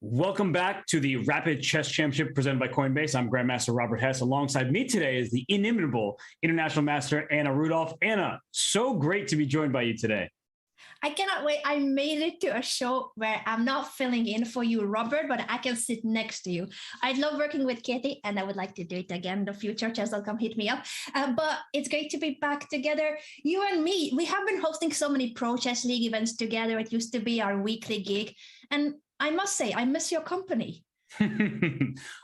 Welcome back to the Rapid Chess Championship presented by Coinbase. I'm Grandmaster Robert Hess. Alongside me today is the inimitable International Master Anna Rudolf. Anna, so great to be joined by you today. I cannot wait. I made it to a show where I'm not filling in for you, Robert, but I can sit next to you. I love working with Katie, and I would like to do it again in the future. Chess.com, hit me up. But it's great to be back together. You and me, we have been hosting so many Pro Chess League events together. It used to be our weekly gig. And I must say, I miss your company.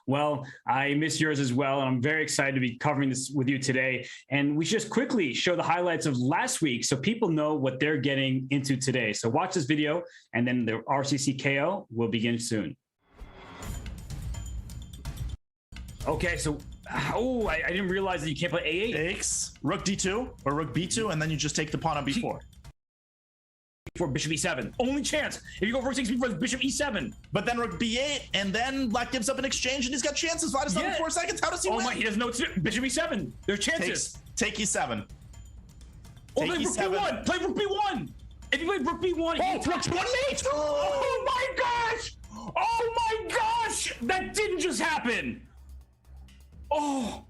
Well, I miss yours as well, and I'm very excited to be covering this with you today. And we should just quickly show the highlights of last week so people know what they're getting into today. So watch this video, and then the RCC KO will begin soon. Okay, so I didn't realize that you can't play A8. Takes rook d2 or rook b2, and then you just take the pawn on b4. For bishop e7, only chance if you go rook 6 before bishop e7. But then rook b8, and then black gives up an exchange, and he's got chances. Vladislav in 4 seconds. How does he win? Oh my, he doesn't know what to do. Bishop e7. There's chances. Take e7. Play rook b1. Play rook b1. If you play rook b1, rook mate. Oh my gosh! Oh my gosh! That didn't just happen. Oh.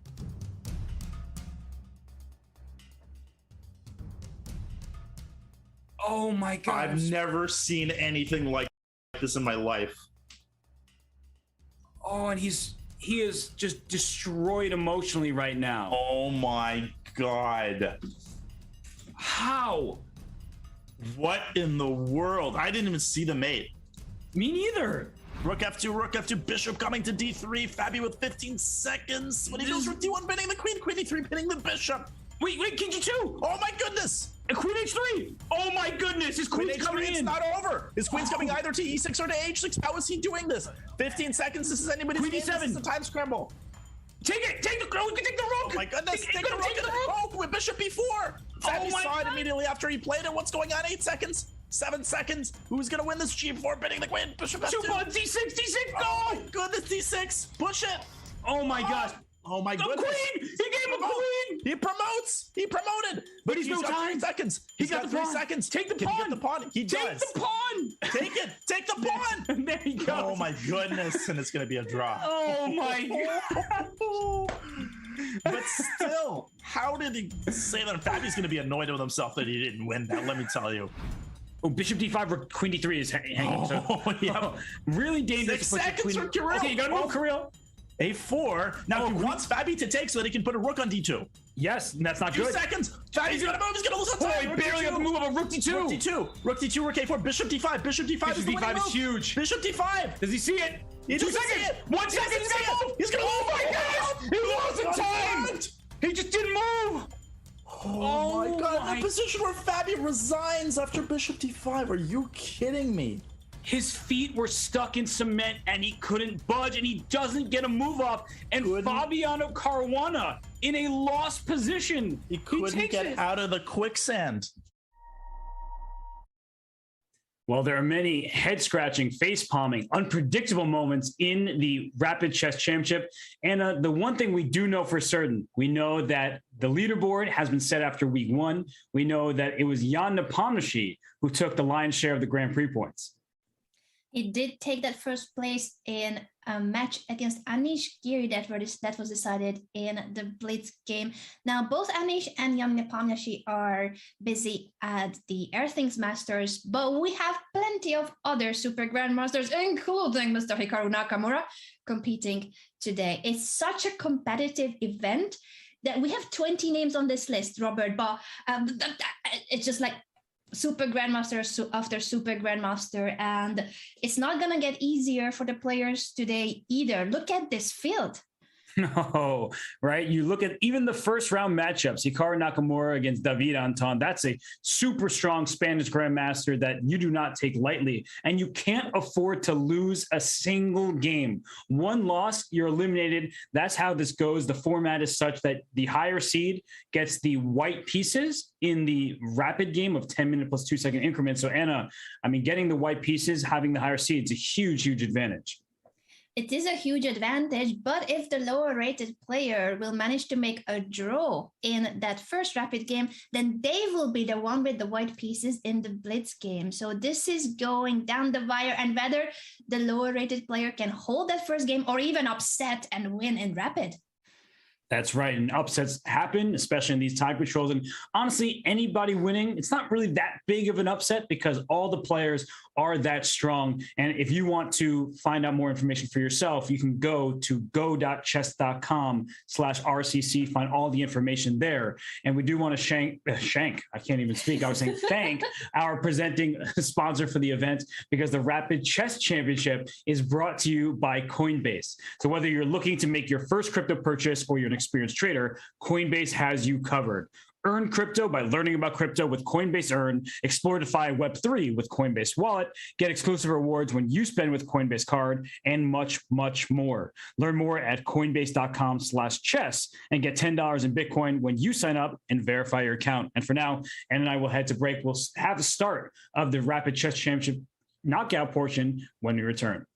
Oh my God. I've never seen anything like this in my life. Oh, and he is just destroyed emotionally right now. Oh my God. How? What in the world? I didn't even see the mate. Me neither. Rook f2, bishop coming to d3. Fabi with 15 seconds. When he goes rook d1, pinning the queen, queen e3, pinning the bishop. Wait, king g2. Oh my goodness. And queen h3. Oh my goodness, his queen's coming in. It's not over. His queen's coming either to e6 or to h6. How is he doing this? 15 seconds. This is anybody's queen game. e7. This is a time scramble. Take it. Take the rook. Take the rook. Oh my goodness. Take the rook with bishop b4. Fabi saw it immediately after he played it. What's going on? 8 seconds. 7 seconds. Who's gonna win this g4? Pinning the queen. Bishop f2. 2 pawns. d6. D6. Go. Oh my goodness. d6. Push it. Oh my gosh. Oh my goodness. Queen! He gave him a queen! He promotes! He promoted! But he's no time. 3 seconds. He's got the 3 pawn. seconds. Take the Can pawn. He get the pawn? He does. Take the pawn! Take it! Take the pawn! There he goes. Oh my goodness, and it's gonna be a draw. Oh my God. But still, how did he say that? Fabi's gonna be annoyed with himself that he didn't win that, let me tell you. Oh, bishop d5 or queen d3 is hanging. Yeah. Really dangerous. 6 seconds for Kirill. Okay, you gotta move Kirill. A4. Now he wants Fabi to take so that he can put a rook on d2. Yes, and that's not 2 good. seconds. Fabi's gonna move. He's gonna lose on time. Oh, he barely got the move of a rook d2. Rook d2. Rook d2. Rook a4. Bishop d5. Bishop d5 is the winning move. Huge. Bishop d5. Does he see it? He 2 doesn't seconds. see it. 1 second. He's gonna move. He's gonna move. Oh my gosh! He lost in time. He just didn't move. Oh my God! The position where Fabi resigns after bishop d5. Are you kidding me? His feet were stuck in cement and he couldn't budge, and he doesn't get a move off. And Fabiano Caruana in a lost position. He couldn't get out of the quicksand. Well, there are many head-scratching, face-palming, unpredictable moments in the Rapid Chess Championship. And the one thing we do know for certain, we know that the leaderboard has been set after week 1. We know that it was Jan Nepomuchy who took the lion's share of the Grand Prix points. He did take that first place in a match against Anish Giri that was decided in the Blitz game. Now, both Anish and Jan Nepomuchy are busy at the Earthings Masters, but we have plenty of other Super Grandmasters, including Mr. Hikaru Nakamura, competing today. It's such a competitive event that we have 20 names on this list, Robert, but it's just like Super Grandmaster after Super Grandmaster, and it's not going to get easier for the players today either. Look at this field. No, right? You look at even the first round matchups, Hikaru Nakamura against David Anton. That's a super strong Spanish grandmaster that you do not take lightly. And you can't afford to lose a single game. One loss, you're eliminated. That's how this goes. The format is such that the higher seed gets the white pieces in the rapid game of 10-minute plus 2-second increments. So Anna, I mean, getting the white pieces, having the higher seed, it's a huge, huge advantage. It is a huge advantage, but if the lower rated player will manage to make a draw in that first rapid game, then they will be the one with the white pieces in the blitz game. So this is going down the wire, and whether the lower rated player can hold that first game or even upset and win in rapid. That's right. And upsets happen, especially in these time controls. And honestly, anybody winning, it's not really that big of an upset because all the players are that strong. And if you want to find out more information for yourself, you can go to go.chess.com/RCC, find all the information there. And we do want to thank our presenting sponsor for the event, because the Rapid Chess Championship is brought to you by Coinbase. So whether you're looking to make your first crypto purchase or you're an experienced trader, Coinbase has you covered. Earn crypto by learning about crypto with Coinbase Earn. Explore DeFi Web3 with Coinbase Wallet. Get exclusive rewards when you spend with Coinbase Card, and much, much more. Learn more at coinbase.com/chess and get $10 in Bitcoin when you sign up and verify your account. And for now, Ann and I will head to break. We'll have the start of the Rapid Chess Championship knockout portion when we return.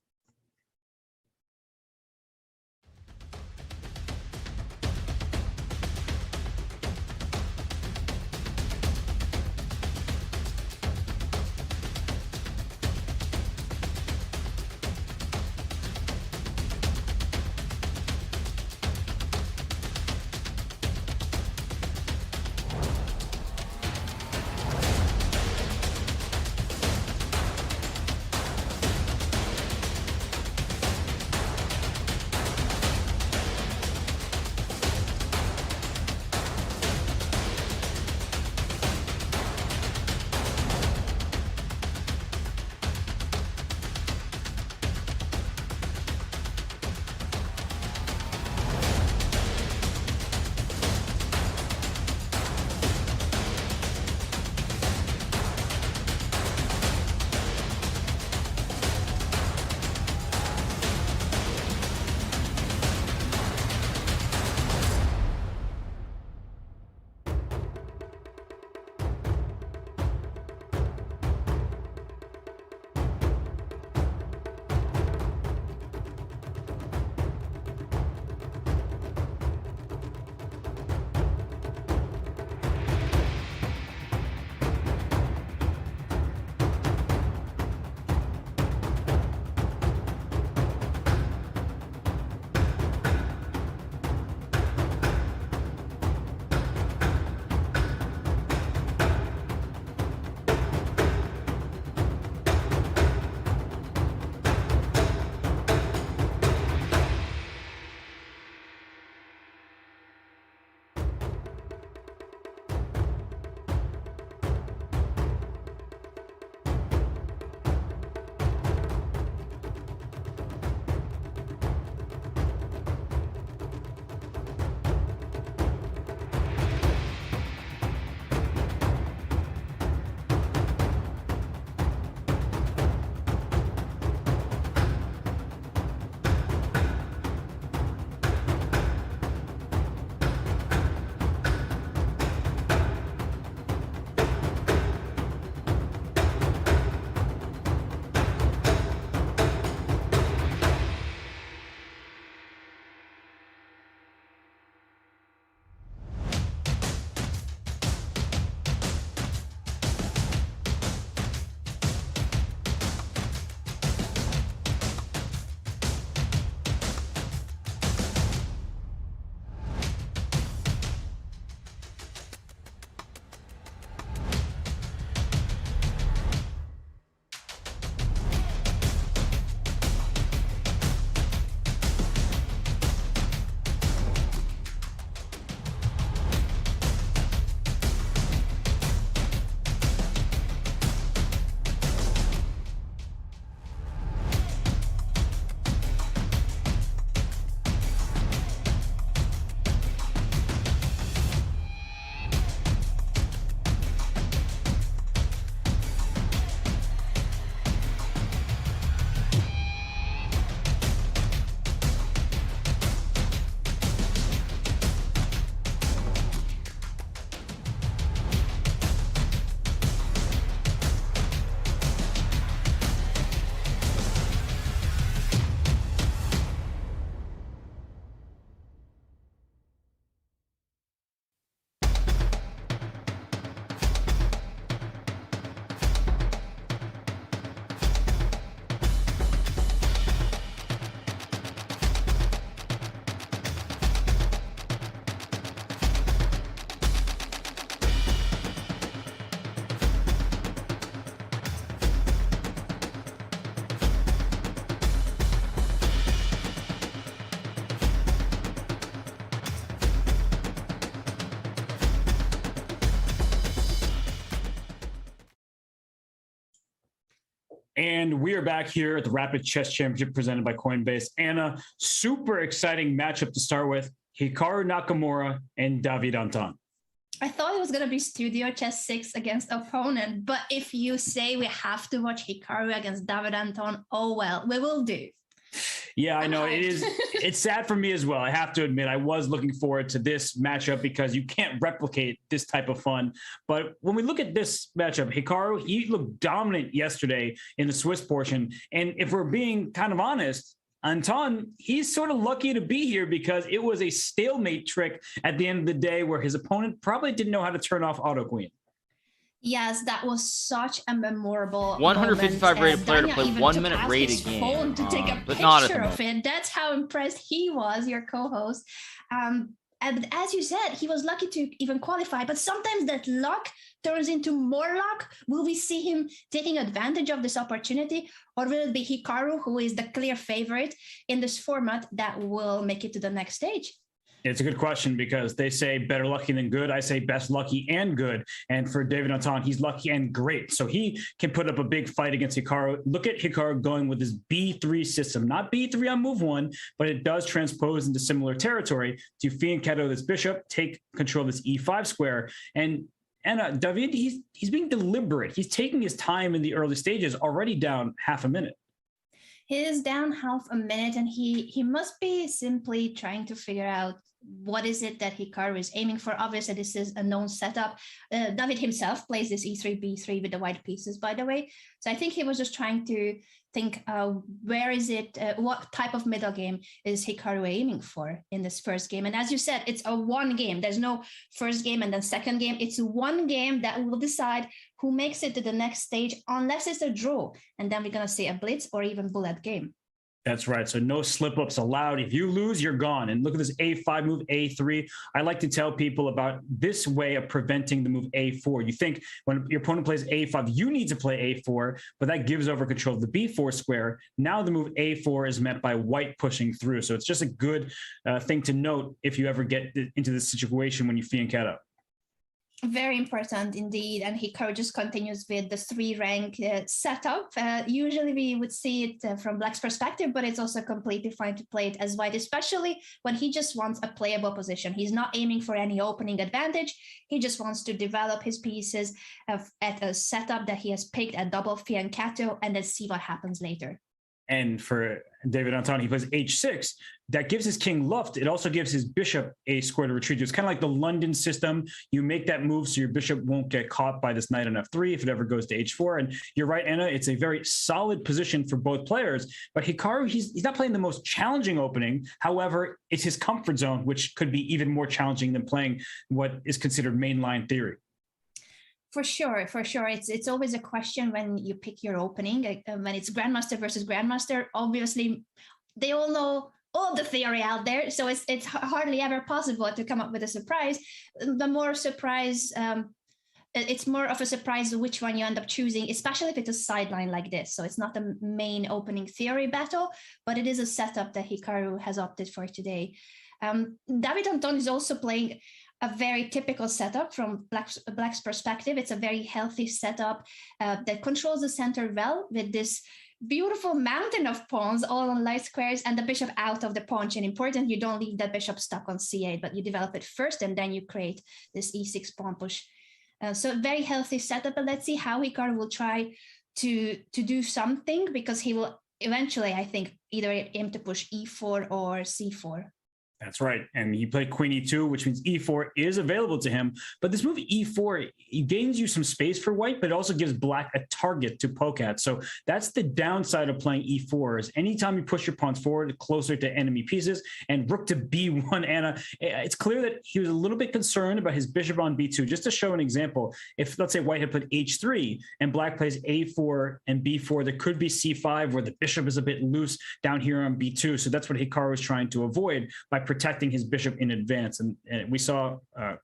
And we are back here at the Rapid Chess Championship presented by Coinbase. Anna, super exciting matchup to start with. Hikaru Nakamura and David Anton. I thought it was going to be Studio Chess 6 against opponent, but if you say we have to watch Hikaru against David Anton, oh well, we will do. Yeah, I know it is. It's sad for me as well. I have to admit, I was looking forward to this matchup because you can't replicate this type of fun. But when we look at this matchup, Hikaru, he looked dominant yesterday in the Swiss portion. And if we're being kind of honest, Anton, he's sort of lucky to be here because it was a stalemate trick at the end of the day where his opponent probably didn't know how to turn off Auto Queen. Yes, that was such a memorable 155 rated player to play 1 minute rated game. Phone to take a but not picture of it. That's how impressed he was, your co-host. And as you said, he was lucky to even qualify. But sometimes that luck turns into more luck. Will we see him taking advantage of this opportunity? Or will it be Hikaru, who is the clear favorite in this format, that will make it to the next stage? It's a good question because they say better lucky than good. I say best lucky and good. And for David Anton, he's lucky and great. So he can put up a big fight against Hikaru. Look at Hikaru going with his B3 system, not B3 on move 1, but it does transpose into similar territory to fianchetto this bishop, take control of this E5 square. And David, he's being deliberate. He's taking his time in the early stages, already down half a minute. He is down half a minute, and he must be simply trying to figure out what is it that Hikaru is aiming for. Obviously, this is a known setup. David himself plays this E3, B3 with the white pieces, by the way. So I think he was just trying to think, where is it, what type of middle game is Hikaru aiming for in this first game? And as you said, it's a one game. There's no first game and then second game. It's one game that will decide who makes it to the next stage, unless it's a draw. And then we're going to see a blitz or even bullet game. That's right. So no slip-ups allowed. If you lose, you're gone. And look at this A5 move, A3. I like to tell people about this way of preventing the move A4. You think when your opponent plays A5, you need to play A4, but that gives over control of the B4 square. Now the move A4 is met by white pushing through. So it's just a good thing to note if you ever get into this situation when you fianchetto. Very important indeed. And Hikaru just continues with the 3-rank setup. Usually we would see it from Black's perspective, but it's also completely fine to play it as white, especially when he just wants a playable position. He's not aiming for any opening advantage. He just wants to develop his pieces at a setup that he has picked at double fianchetto and then see what happens later. And for David Anton, he plays H6. That gives his king luft. It also gives his bishop a square to retreat to. It's kind of like the London system. You make that move so your bishop won't get caught by this knight on F3 if it ever goes to H4. And you're right, Anna, it's a very solid position for both players. But Hikaru, he's not playing the most challenging opening. However, it's his comfort zone, which could be even more challenging than playing what is considered mainline theory. For sure. It's always a question when you pick your opening. When it's Grandmaster versus Grandmaster, obviously they all know all the theory out there, so it's hardly ever possible to come up with a surprise. The more surprise, it's more of a surprise which one you end up choosing, especially if it's a sideline like this. So it's not the main opening theory battle, but it is a setup that Hikaru has opted for today. David Anton is also playing a very typical setup from Black's perspective. It's a very healthy setup that controls the center well with this beautiful mountain of pawns all on light squares and the bishop out of the pawn chain. Important, you don't leave that bishop stuck on C8, but you develop it first and then you create this E6 pawn push. So a very healthy setup, but let's see how Hikaru will try to do something, because he will eventually, I think, either aim to push E4 or C4. That's right. And he played Queen E2, which means E4 is available to him. But this move E4, it gains you some space for white, but it also gives black a target to poke at. So that's the downside of playing E4 is anytime you push your pawns forward, closer to enemy pieces. And rook to B1, Anna, it's clear that he was a little bit concerned about his bishop on B2. Just to show an example, if let's say white had played H3 and black plays A4 and B4, there could be C5 where the bishop is a bit loose down here on B2. So that's what Hikaru was trying to avoid by protecting his bishop in advance. And we saw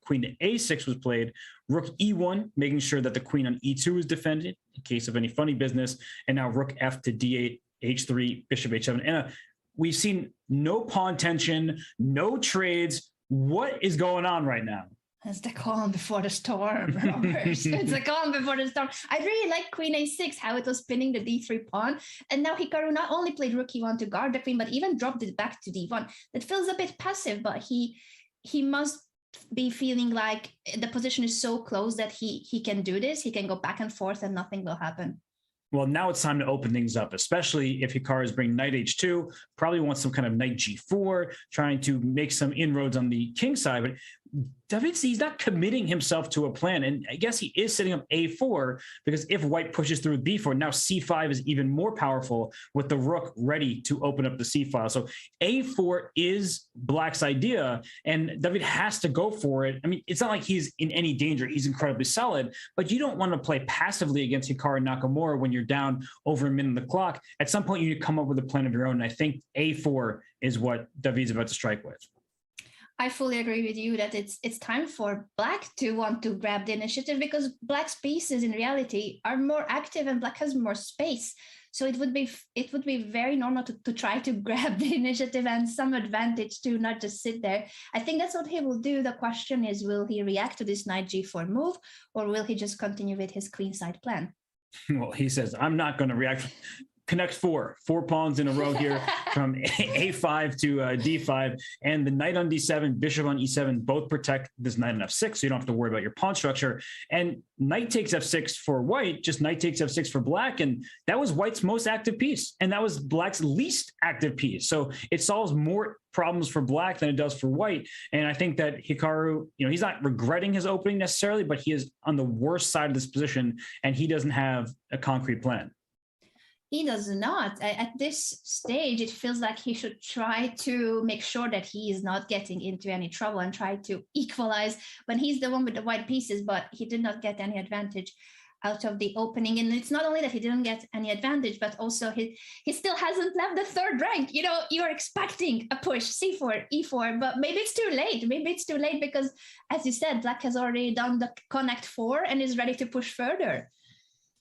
queen to A6 was played, rook E1, making sure that the queen on E2 is defended in case of any funny business. And now rook F to D8, H3, bishop H7. And we've seen no pawn tension, no trades. What is going on right now? It's the calm before the storm, Robert. It's the calm before the storm. I really like Queen A6, how it was spinning the D3 pawn. And now Hikaru not only played Rook E1 to guard the queen, but even dropped it back to D1. That feels a bit passive, but he must be feeling like the position is so close that he can do this. He can go back and forth and nothing will happen. Well, now it's time to open things up, especially if Hikaru is bringing knight h2, probably wants some kind of knight g4, trying to make some inroads on the king side. But David, he's not committing himself to a plan. And I guess he is setting up a4 because if white pushes through with b4, now c5 is even more powerful with the rook ready to open up the c file. So a4 is black's idea, and David has to go for it. I mean, it's not like he's in any danger. He's incredibly solid, but you don't want to play passively against Hikaru and Nakamura when you're down over a minute on the clock. At some point, you need to come up with a plan of your own. And I think a4 is what David's about to strike with. I fully agree with you that it's time for black to want to grab the initiative, because black's pieces in reality are more active and black has more space. So it would be very normal to try to grab the initiative and some advantage to not just sit there. I think that's what he will do. The question is, will he react to this knight g4 move, or will he just continue with his queenside plan? Well, he says, I'm not going to react. Connect four pawns in a row here from a5 to d5, and the knight on d7, bishop on e7 both protect this knight on f6, so you don't have to worry about your pawn structure. And knight takes f6 for white, just knight takes f6 for black, and that was white's most active piece, and that was black's least active piece. So it solves more problems for black than it does for white. And I think that Hikaru, he's not regretting his opening necessarily, but he is on the worst side of this position, and he doesn't have a concrete plan. He does not. At this stage, it feels like he should try to make sure that he is not getting into any trouble and try to equalize when he's the one with the white pieces, but he did not get any advantage out of the opening. And it's not only that he didn't get any advantage, but also he still hasn't left the third rank. You're expecting a push, c4, e4, but maybe it's too late. Maybe it's too late because, as you said, black has already done the connect 4 and is ready to push further.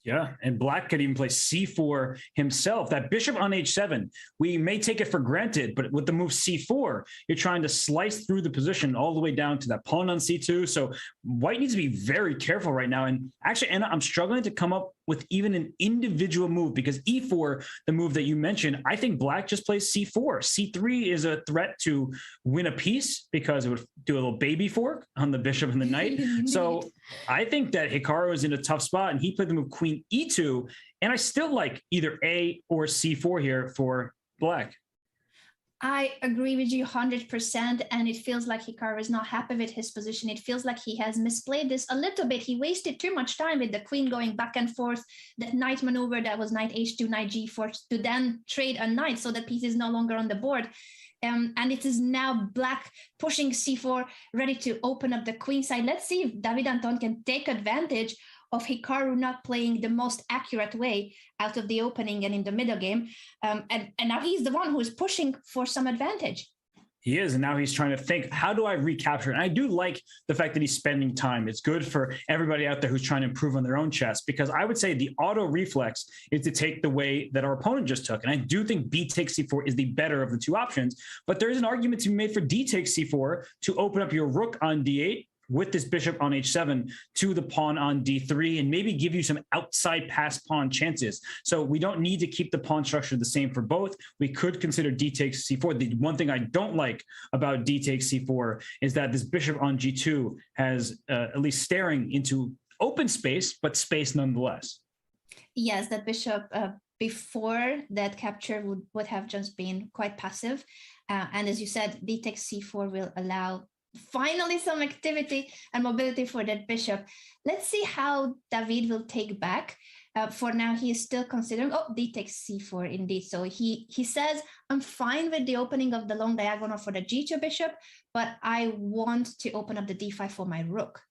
Yeah, and black could even play c4 himself. That bishop on h7, we may take it for granted, but with the move c4, you're trying to slice through the position all the way down to that pawn on c2. So white needs to be very careful right now. And actually, Anna, I'm struggling to come up with even an individual move, because e4, the move that you mentioned, I think black just plays c4. c3 is a threat to win a piece because it would do a little baby fork on the bishop and the knight. So I think that Hikaru is in a tough spot, and he played the move queen e2, and I still like either a or c4 here for black. I agree with you 100%, and it feels like Hikaru is not happy with his position. It feels like he has misplayed this a little bit. He wasted too much time with the queen going back and forth, that knight maneuver that was knight h2, knight g4, to then trade a knight so that piece is no longer on the board. And it is now black pushing c4, ready to open up the queen side. Let's see if David Anton can take advantage of Hikaru not playing the most accurate way out of the opening and in the middle game. And now he's the one who is pushing for some advantage. He is, and now he's trying to think, how do I recapture it? And I do like the fact that he's spending time. It's good for everybody out there who's trying to improve on their own chess, because I would say the auto reflex is to take the way that our opponent just took. And I do think B takes C4 is the better of the two options, but there is an argument to be made for D takes C4 to open up your rook on D8 with this bishop on h7 to the pawn on d3, and maybe give you some outside pass pawn chances. So we don't need to keep the pawn structure the same for both. We could consider d takes c4. The one thing I don't like about d takes c4 is that this bishop on g2 has at least staring into open space, but space nonetheless. Yes, that bishop before that capture would have just been quite passive. And as you said, d takes c4 will allow finally some activity and mobility for that bishop. Let's see how David will take back. For now, he is still considering, d takes c4 indeed. So he says, I'm fine with the opening of the long diagonal for the g2 bishop, but I want to open up the d5 for my rook.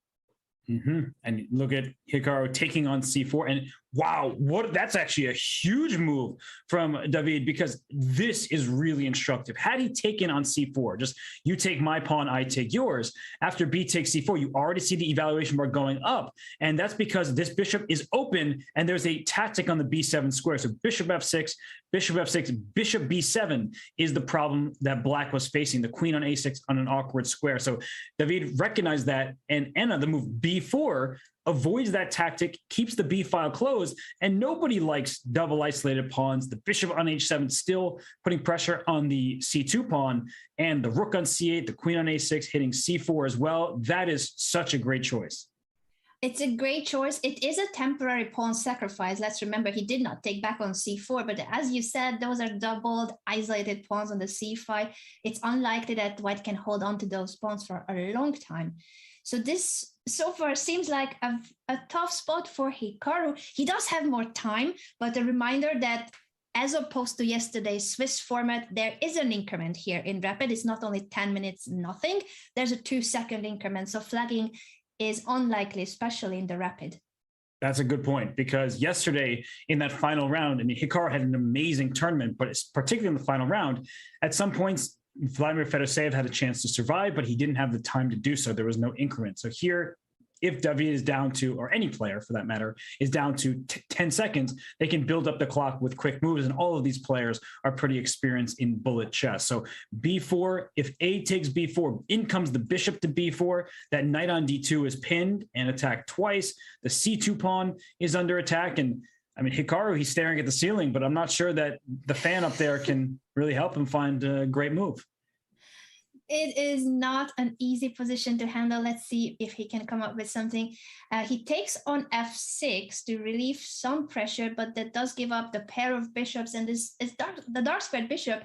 And look at Hikaru taking on c4. And Wow, that's actually a huge move from David, because this is really instructive. Had he taken on c4, just you take my pawn, I take yours. After b takes c4, you already see the evaluation bar going up, and that's because this bishop is open and there's a tactic on the b7 square. So bishop f6, bishop f6, bishop b7 is the problem that black was facing, the queen on a6 on an awkward square. So David recognized that, and Anna, the move b4, avoids that tactic, keeps the b file closed, and nobody likes double isolated pawns. The bishop on h7 still putting pressure on the c2 pawn, and the rook on c8, the queen on a6 hitting c4 as well. That is such a great choice. It's a great choice. It is a temporary pawn sacrifice. Let's remember he did not take back on c4, but as you said, those are doubled isolated pawns on the c file. It's unlikely that white can hold on to those pawns for a long time. So this so far seems like a tough spot for Hikaru. He does have more time, but a reminder that as opposed to yesterday's Swiss format, there is an increment here in Rapid. It's not only 10 minutes, nothing. There's a 2-second increment. So flagging is unlikely, especially in the Rapid. That's a good point, because yesterday in that final round, I mean, Hikaru had an amazing tournament, but it's particularly in the final round, at some points, Vladimir Fedoseev had a chance to survive, but he didn't have the time to do so. There was no increment. So here, if David is down to, or any player for that matter, is down to 10 seconds, they can build up the clock with quick moves. And all of these players are pretty experienced in bullet chess. So b4, if A takes b4, in comes the bishop to b4. That knight on d2 is pinned and attacked twice. The c2 pawn is under attack. And I mean, Hikaru, he's staring at the ceiling, but I'm not sure that the fan up there can really help him find a great move. It is not an easy position to handle. Let's see if he can come up with something. He takes on f6 to relieve some pressure, but that does give up the pair of bishops. And the dark squared bishop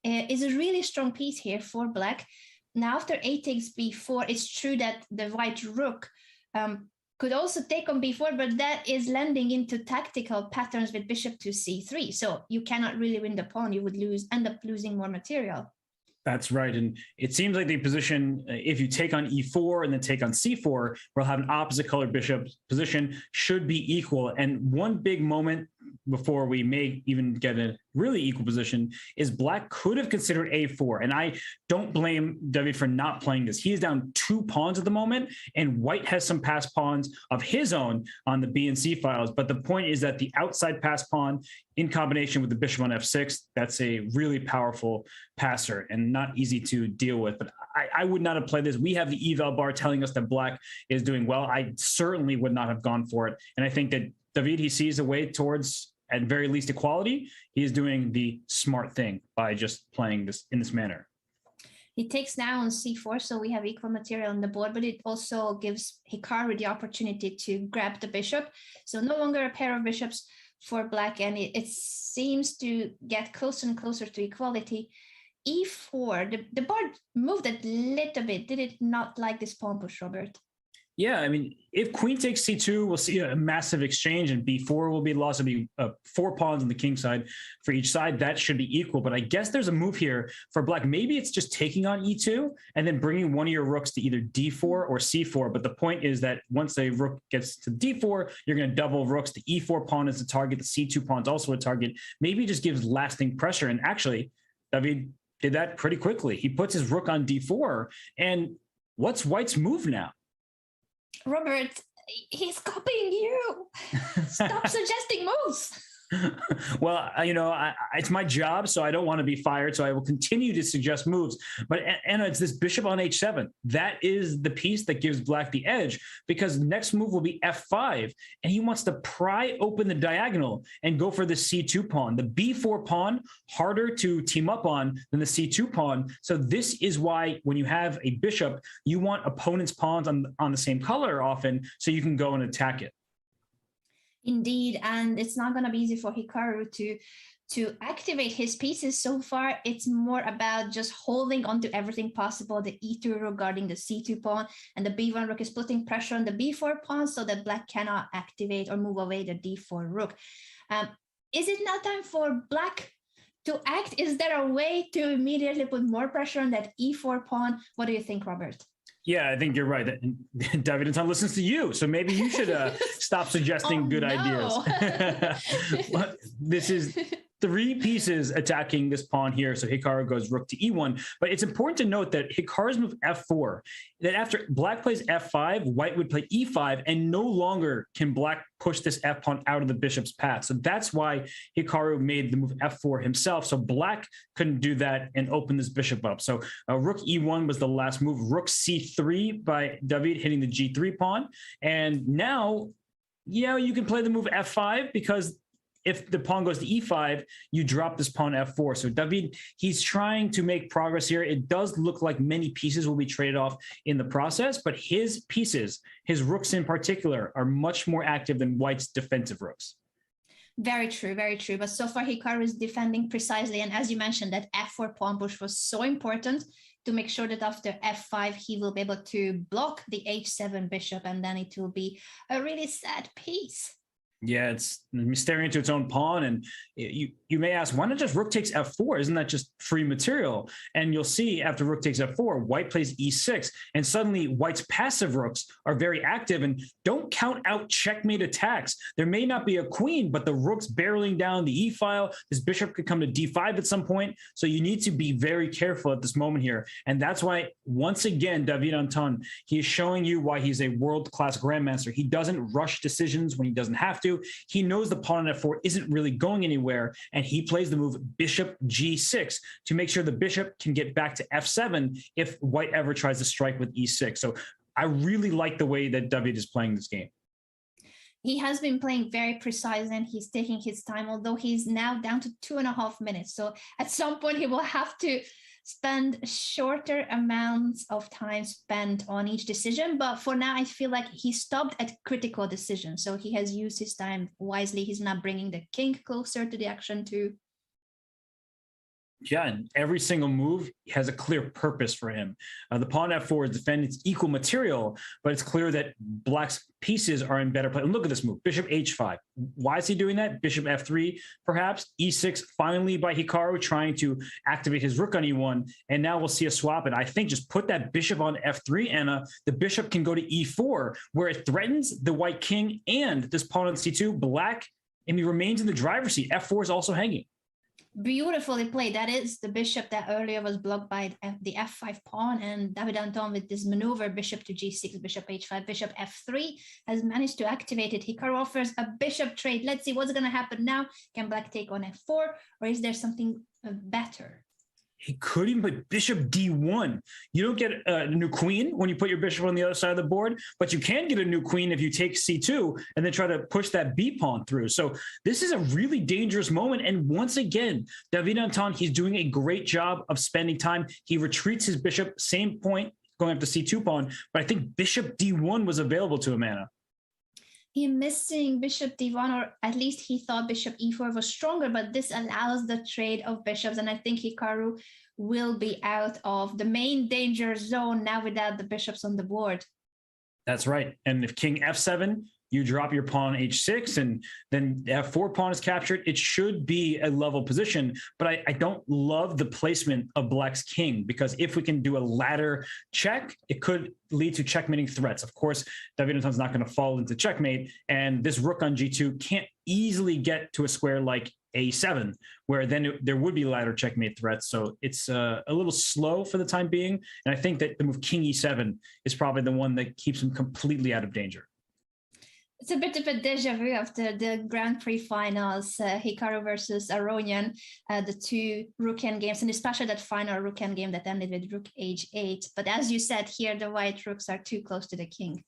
is a really strong piece here for black. Now, after a takes b4, it's true that the white rook could also take on b4, but that is landing into tactical patterns with bishop to c3. So you cannot really win the pawn. You would end up losing more material. That's right. And it seems like the position, if you take on e4 and then take on c4, we'll have an opposite colored bishop position, should be equal. And one big moment before we may even get a really equal position is black could have considered a4. And I don't blame David for not playing this. He is down 2 pawns at the moment, and white has some pass pawns of his own on the b and c files. But the point is that the outside pass pawn in combination with the bishop on f6, that's a really powerful passer and not easy to deal with. But I would not have played this. We have the eval bar telling us that black is doing well. I certainly would not have gone for it. And I think that David, he sees a way towards, at very least, equality. He is doing the smart thing by just playing this in this manner. He takes now on c4, so we have equal material on the board, but it also gives Hikaru the opportunity to grab the bishop. So no longer a pair of bishops for black, and it seems to get closer and closer to equality. e4, the board moved a little bit. Did it not like this pawn push, Robert? Yeah, I mean, if queen takes c2, we'll see a massive exchange, and b4 will be lost. It'll be 4 pawns on the king side for each side. That should be equal. But I guess there's a move here for black. Maybe it's just taking on e2 and then bringing one of your rooks to either d4 or c4. But the point is that once a rook gets to d4, you're going to double rooks. The e4 pawn is the target. The c2 pawn is also a target. Maybe it just gives lasting pressure. And actually, David did that pretty quickly. He puts his rook on d4. And what's white's move now? Robert, he's copying you. Stop suggesting moves. Well, you know, it's my job, so I don't want to be fired, so I will continue to suggest moves. But Anna, it's this bishop on h7. That is the piece that gives black the edge, because next move will be f5, and he wants to pry open the diagonal and go for the c2 pawn. The b4 pawn, harder to team up on than the c2 pawn. So this is why when you have a bishop, you want opponent's pawns on the same color often, so you can go and attack it. Indeed, and it's not going to be easy for Hikaru to activate his pieces. So far, it's more about just holding onto everything possible. The e2 rook guarding the c2 pawn, and the b1 rook is putting pressure on the b4 pawn so that black cannot activate or move away the d4 rook. Is it now time for black to act? Is there a way to immediately put more pressure on that e4 pawn? What do you think, Robert? Yeah, I think you're right. David Anton listens to you, so maybe you should stop suggesting good ideas. This is 3 pieces attacking this pawn here. So Hikaru goes rook to e1. But it's important to note that Hikaru's move f4, that after black plays f5, white would play e5, and no longer can black push this f pawn out of the bishop's path. So that's why Hikaru made the move f4 himself. So black couldn't do that and open this bishop up. So rook e1 was the last move. Rook c3 by David, hitting the g3 pawn. And now, yeah, you can play the move f5 because if the pawn goes to e5, you drop this pawn f4. So David, he's trying to make progress here. It does look like many pieces will be traded off in the process, but his pieces, his rooks in particular, are much more active than white's defensive rooks. Very true, very true. But so far, Hikaru is defending precisely. And as you mentioned, that f4 pawn push was so important to make sure that after f5, he will be able to block the h7 bishop, and then it will be a really sad piece. Yeah, it's staring into its own pawn. And you may ask, why not just rook takes f4? Isn't that just free material? And you'll see after rook takes f4, white plays e6. And suddenly white's passive rooks are very active. And don't count out checkmate attacks. There may not be a queen, but the rook's barreling down the e file. This bishop could come to d5 at some point. So you need to be very careful at this moment here. And that's why, once again, David Anton, he is showing you why he's a world-class grandmaster. He doesn't rush decisions when he doesn't have to. He knows the pawn on f4 isn't really going anywhere, and he plays the move bishop g6 to make sure the bishop can get back to f7 if white ever tries to strike with e6. So I really like the way that David is playing this game. He has been playing very precise, and he's taking his time, although he's now down to 2.5 minutes. So at some point he will have to spend shorter amounts of time spent on each decision. But for now, I feel like he stopped at critical decisions. So he has used his time wisely. He's not bringing the king closer to the action too. Yeah, and every single move has a clear purpose for him. The pawn f4 is defending its equal material, but it's clear that black's pieces are in better play. And look at this move, bishop h5. Why is he doing that? Bishop f3, perhaps. e6, finally by Hikaru, trying to activate his rook on e1. And now we'll see a swap. And I think just put that bishop on f3, and the bishop can go to e4, where it threatens the white king and this pawn on c2. Black, and he remains in the driver's seat. f4 is also hanging. Beautifully played. That is the bishop that earlier was blocked by the f5 pawn, and David Anton with this maneuver, bishop to g6, bishop h5, bishop f3, has managed to activate it. Hikaru offers a bishop trade. Let's see what's going to happen now. Can black take on f4, or is there something better? He could even put bishop d1. You don't get a new queen when you put your bishop on the other side of the board, but you can get a new queen if you take c2 and then try to push that b pawn through. So this is a really dangerous moment. And once again, David Anton, he's doing a great job of spending time. He retreats his bishop, same point, going up to c2 pawn, but I think bishop d1 was available to him, Anna. He missing bishop d1, or at least he thought bishop e4 was stronger, but this allows the trade of bishops. And I think Hikaru will be out of the main danger zone now without the bishops on the board. That's right. And if king f7, you drop your pawn h6, and then f4 pawn is captured, it should be a level position. But I don't love the placement of black's king, because if we can do a ladder check, it could lead to checkmating threats. Of course, David Anton's not going to fall into checkmate, and this rook on g2 can't easily get to a square like a7, where then there would be ladder checkmate threats. So it's a little slow for the time being. And I think that the move king e7 is probably the one that keeps him completely out of danger. It's a bit of a deja vu after the Grand Prix finals, Hikaru versus Aronian, the two rook endgames, and especially that final rook endgame that ended with rook h8. But as you said here, the white rooks are too close to the king.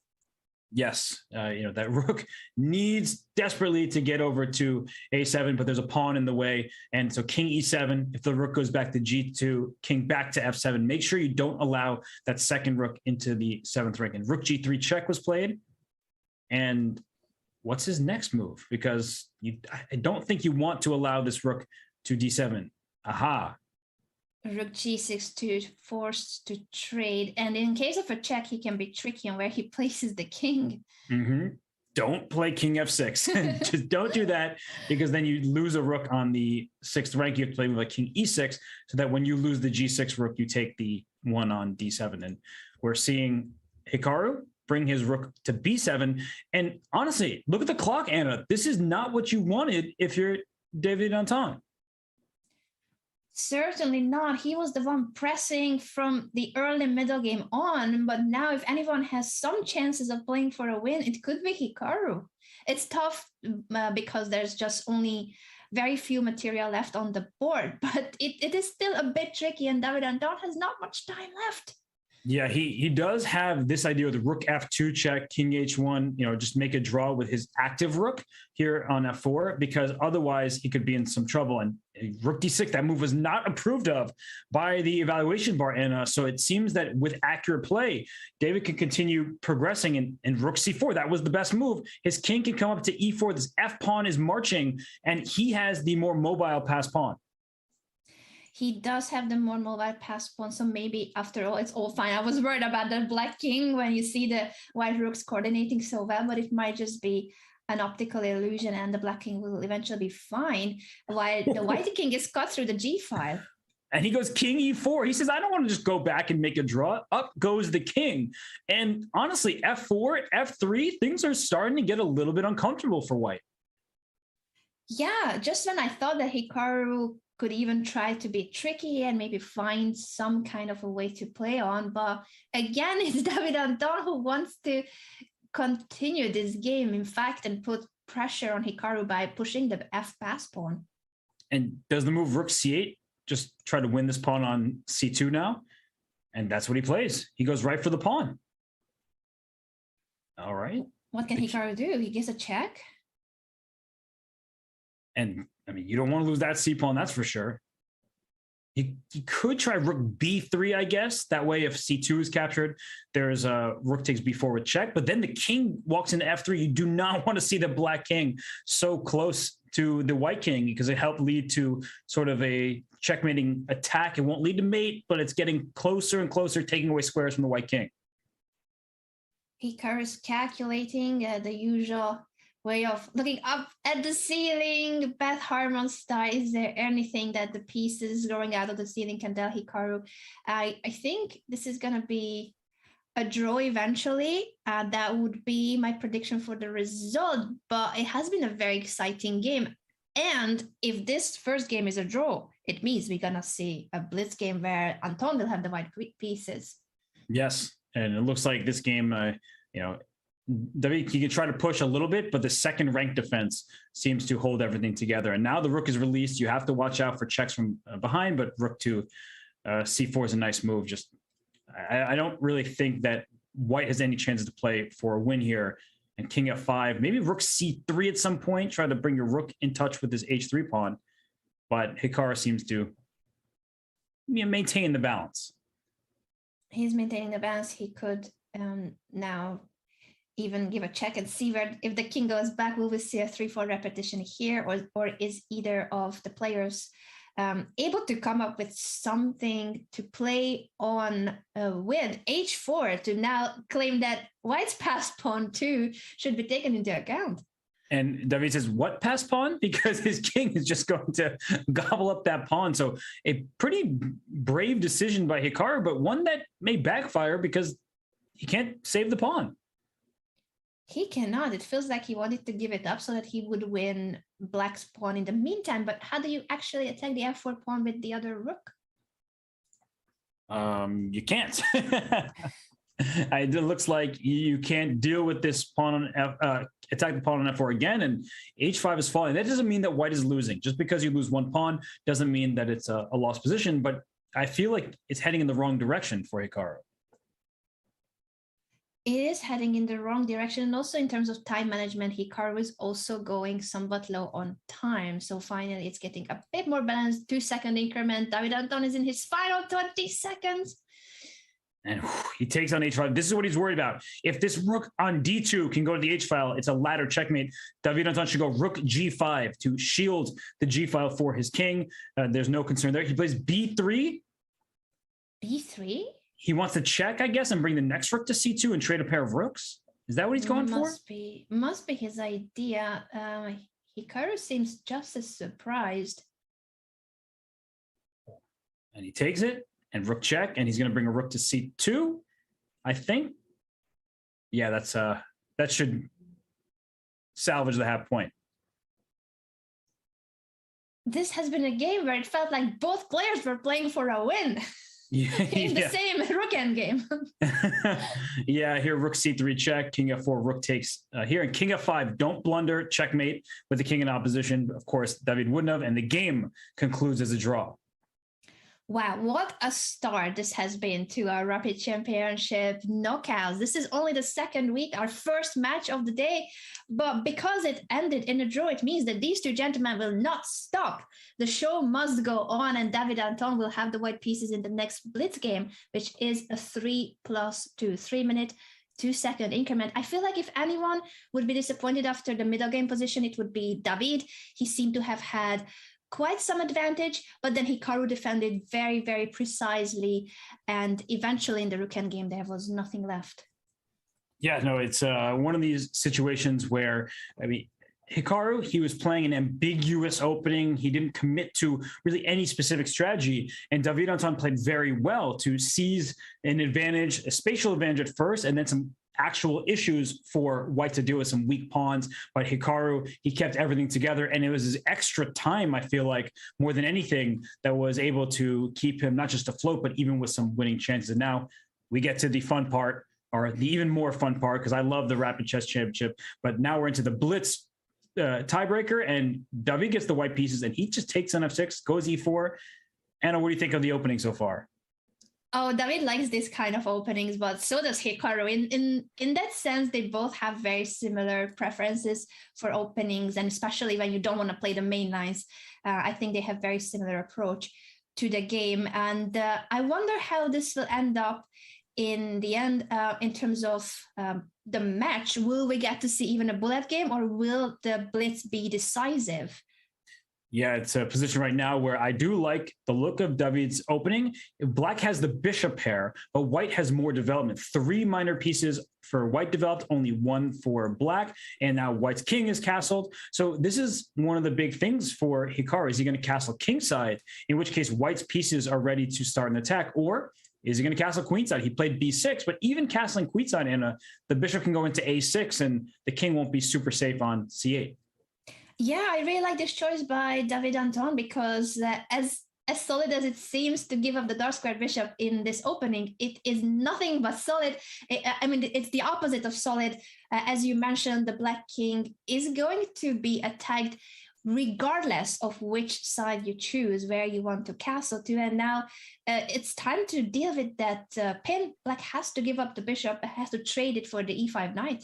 Yes, that rook needs desperately to get over to a7, but there's a pawn in the way. And so king e7, if the rook goes back to g2, king back to f7, make sure you don't allow that second rook into the 7th rank. And rook g3 check was played. And what's his next move? Because I don't think you want to allow this rook to d7. Aha. Rook g6 to force to trade. And in case of a check, he can be tricky on where he places the king. Mm-hmm. Don't play king f6. Just don't do that, because then you lose a rook on the 6th rank. You have to play with like king e6, so that when you lose the g6 rook, you take the one on d7. And We're seeing Hikaru bring his rook to b7. And honestly, look at the clock, Anna. This is not what you wanted if you're David Anton. Certainly not. He was the one pressing from the early middle game on, but now if anyone has some chances of playing for a win, it could be Hikaru. It's tough because there's just only very few material left on the board, but it is still a bit tricky, and David Anton has not much time left. Yeah, he does have this idea of the rook f2 check, king h1, just make a draw with his active rook here on f4, because otherwise he could be in some trouble. And rook d6, that move was not approved of by the evaluation bar. And so it seems that with accurate play, David can continue progressing in rook c4. That was the best move. His king can come up to e4. This f pawn is marching, and he has the more mobile pass pawn. He does have the more mobile pass pawn, so maybe after all, it's all fine. I was worried about the black king when you see the white rooks coordinating so well, but it might just be an optical illusion and the black king will eventually be fine, while the white king is cut through the g file. And he goes king e4. He says, I don't want to just go back and make a draw. Up goes the king. And honestly, f4, f3, things are starting to get a little bit uncomfortable for white. Yeah, just when I thought that Hikaru could even try to be tricky and maybe find some kind of a way to play on. But again, it's David Anton who wants to continue this game, in fact, and put pressure on Hikaru by pushing the f pass pawn. And does the move rook c8 just try to win this pawn on c2 now? And that's what he plays. He goes right for the pawn. All right. What can Hikaru do? He gets a check. And I mean, you don't want to lose that c pawn, that's for sure. He could try rook b3, I guess. That way, if c2 is captured, there's a rook takes b4 with check. But then the king walks into f3. You do not want to see the black king so close to the white king, because it helped lead to sort of a checkmating attack. It won't lead to mate, but it's getting closer and closer, taking away squares from the white king. Hikaru is calculating the usual way of looking up at the ceiling. Beth Harmon style, is there anything that the pieces growing out of the ceiling can tell Hikaru? I think this is going to be a draw eventually. That would be my prediction for the result, but it has been a very exciting game. And if this first game is a draw, it means we're going to see a blitz game where Anton will have the white pieces. Yes, and it looks like this game, David, he can try to push a little bit, but the second rank defense seems to hold everything together. And now the rook is released. You have to watch out for checks from behind, but rook to c4 is a nice move. Just I don't really think that white has any chances to play for a win here. And king f5, maybe rook c3 at some point, try to bring your rook in touch with this h3 pawn. But Hikaru seems to maintain the balance. He's maintaining the balance. He could now even give a check and see where, if the king goes back, will we see a 3-4 repetition here, or is either of the players able to come up with something to play on with h4 to now claim that white's pass pawn too should be taken into account? And David says, what pass pawn? Because his king is just going to gobble up that pawn. So a pretty brave decision by Hikaru, but one that may backfire because he can't save the pawn. He cannot. It feels like he wanted to give it up so that he would win black's pawn in the meantime. But how do you actually attack the f4 pawn with the other rook? You can't. It looks like you can't deal with this pawn on attack the pawn on f4 again, and h5 is falling. That doesn't mean that white is losing. Just because you lose one pawn doesn't mean that it's a lost position, but I feel like it's heading in the wrong direction for Hikaru. It is heading in the wrong direction. And also in terms of time management, Hikaru is also going somewhat low on time. So finally, it's getting a bit more balanced. 2-second increment. David Anton is in his final 20 seconds. And he takes on h5. This is what he's worried about. If this rook on d2 can go to the h file, it's a ladder checkmate. David Anton should go rook g5 to shield the g file for his king. There's no concern there. He plays b3. b3? He wants to check, I guess, and bring the next rook to c2 and trade a pair of rooks. Is that what he's going for? Must be his idea. Hikaru seems just as surprised. And he takes it, and rook check, and he's going to bring a rook to c2. I think, yeah, that should salvage the half point. This has been a game where it felt like both players were playing for a win. In the same rook end game. Yeah, here rook c3 check, king f4, rook takes here, and king f5, don't blunder, checkmate with the king in opposition. Of course, David wouldn't have, and the game concludes as a draw. Wow, what a start this has been to our Rapid Championship knockouts. This is only the second week, our first match of the day, but because it ended in a draw, it means that these two gentlemen will not stop. The show must go on, and David Anton will have the white pieces in the next blitz game, which is a 3+2, 3-minute, 2-second increment. I feel like if anyone would be disappointed after the middle game position, it would be David. He seemed to have had quite some advantage, but then Hikaru defended very, very precisely. And eventually in the rook end game, there was nothing left. Yeah, no, it's one of these situations where, I mean, Hikaru, he was playing an ambiguous opening. He didn't commit to really any specific strategy. And David Anton played very well to seize an advantage, a spatial advantage at first, and then some actual issues for white to deal with, some weak pawns. But Hikaru, he kept everything together, and it was his extra time, I feel like, more than anything, that was able to keep him not just afloat, but even with some winning chances. And now we get to the fun part, or the even more fun part, because I love the Rapid Chess Championship, but now we're into the Blitz tiebreaker, and David gets the white pieces, and he just takes on f6, goes e4. Anna, what do you think of the opening so far? Oh, David likes this kind of openings, but so does Hikaru. In that sense, they both have very similar preferences for openings, and especially when you don't want to play the main lines, I think they have very similar approach to the game. And I wonder how this will end up in the end in terms of the match. Will we get to see even a bullet game, or will the blitz be decisive? Yeah, it's a position right now where I do like the look of David's opening. Black has the bishop pair, but white has more development. 3 minor pieces for white developed, only 1 for black, and now white's king is castled. So this is one of the big things for Hikaru. Is he going to castle kingside, in which case white's pieces are ready to start an attack, or is he going to castle queenside? He played b6, but even castling queenside, Anna, the bishop can go into a6, and the king won't be super safe on c8. Yeah, I really like this choice by David Anton, because as solid as it seems to give up the dark squared bishop in this opening, it is nothing but solid. I mean, it's the opposite of solid. As you mentioned, the black king is going to be attacked regardless of which side you choose, where you want to castle to. And now it's time to deal with that pin. Black has to give up the bishop, has to trade it for the e5 knight.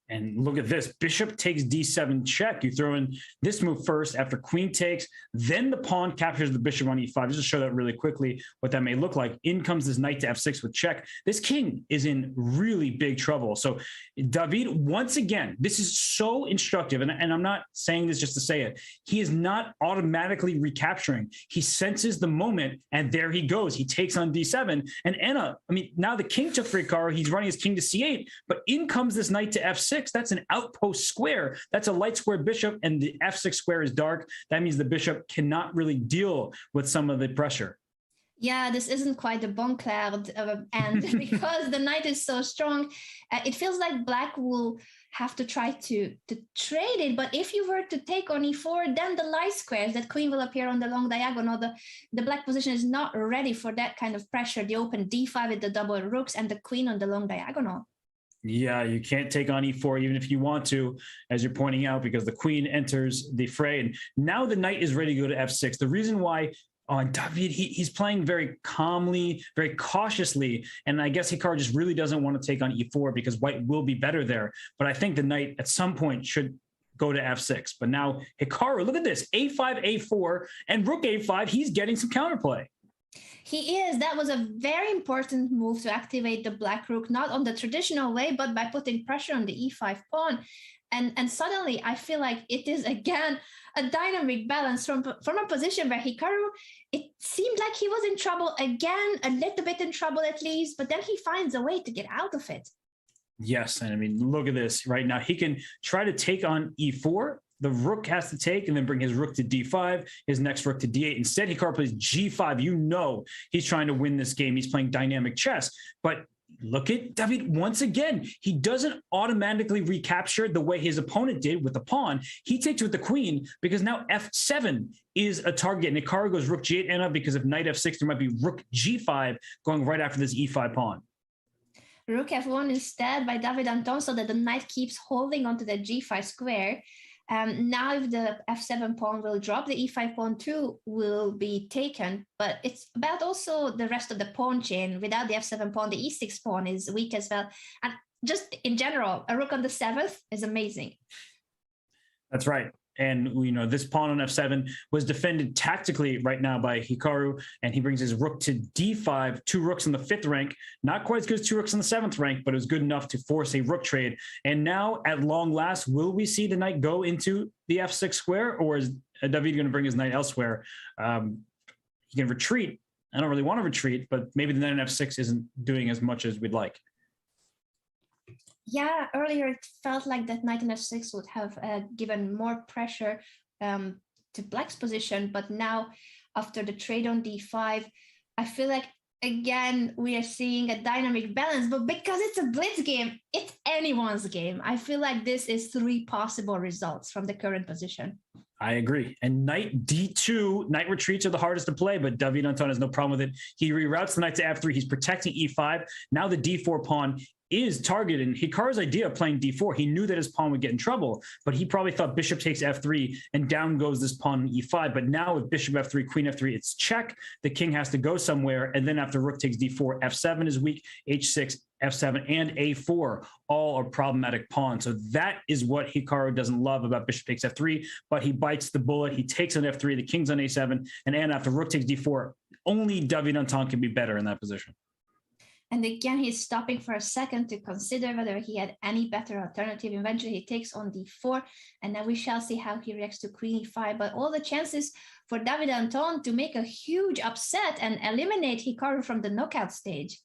And look at this, bishop takes d7 check. You throw in this move first after queen takes, then the pawn captures the bishop on e5. Just to show that really quickly, what that may look like. In comes this knight to f6 with check. This king is in really big trouble. So David, once again, this is so instructive. And I'm not saying this just to say it. He is not automatically recapturing. He senses the moment, and there he goes. He takes on d7. And Anna, I mean, now the king took for Hikaru. He's running his king to c8, but in comes this knight to f6. That's an outpost square. That's a light square bishop, and the f6 square is dark. That means the bishop cannot really deal with some of the pressure. Yeah, this isn't quite a bomb cloud, and because the knight is so strong, it feels like black will have to try to trade it. But if you were to take on e4, then the light squares, that queen will appear on the long diagonal. The black position is not ready for that kind of pressure. The open d5 with the double rooks and the queen on the long diagonal. Yeah, you can't take on e4 even if you want to, as you're pointing out, because the queen enters the fray. And now the knight is ready to go to f6. The reason why on David, he's playing very calmly, very cautiously. And I guess Hikaru just really doesn't want to take on e4 because white will be better there. But I think the knight at some point should go to f6. But now Hikaru, look at this, a5, a4, and rook a5, he's getting some counterplay. He is. That was a very important move to activate the black rook, not on the traditional way, but by putting pressure on the e5 pawn. And suddenly I feel like it is again a dynamic balance from a position where Hikaru, it seemed like he was in trouble again, a little bit in trouble at least, but then he finds a way to get out of it. Yes, and I mean, look at this right now. He can try to take on e4. The rook has to take and then bring his rook to d5, his next rook to d8. Instead, Hikaru plays g5. You know he's trying to win this game. He's playing dynamic chess. But look at David once again. He doesn't automatically recapture the way his opponent did with the pawn. He takes with the queen because now f7 is a target. And Hikaru goes rook g8 Anna because if knight f6, there might be rook g5 going right after this e5 pawn. Rook f1 instead by David Anton, so that the knight keeps holding onto the g5 square. Now if the f7 pawn will drop, the e5 pawn too will be taken, but it's about also the rest of the pawn chain. Without the f7 pawn, the e6 pawn is weak as well. And just in general, a rook on the 7th is amazing. That's right. And, you know, this pawn on f7 was defended tactically right now by Hikaru, and he brings his rook to d5, 2 rooks in the 5th rank. Not quite as good as 2 rooks in the 7th rank, but it was good enough to force a rook trade. And now, at long last, will we see the knight go into the f6 square, or is David going to bring his knight elsewhere? He can retreat. I don't really want to retreat, but maybe the knight on f6 isn't doing as much as we'd like. Yeah, earlier it felt like that knight on f6 would have given more pressure to Black's position, but now after the trade on d5, I feel like again we are seeing a dynamic balance, but because it's a blitz game, it's anyone's game. I feel like this is 3 possible results from the current position. I agree. And knight d2, knight retreats are the hardest to play, but David Anton has no problem with it. He reroutes the knight to f3. He's protecting e5. Now the d4 pawn is targeted. And Hikaru's idea of playing d4, he knew that his pawn would get in trouble, but he probably thought bishop takes f3 and down goes this pawn on e5. But now with bishop f3, queen f3, it's check. The king has to go somewhere. And then after rook takes d4, f7 is weak, h6, f7, and a4 all are problematic pawns. So that is what Hikaru doesn't love about bishop takes f3, but he bites the bullet. He takes on f3, the king's on a7, and after rook takes d4, only David Anton can be better in that position. And again, he's stopping for a second to consider whether he had any better alternative. Eventually, he takes on d4, and then we shall see how he reacts to queen e5. But all the chances for David Anton to make a huge upset and eliminate Hikaru from the knockout stage.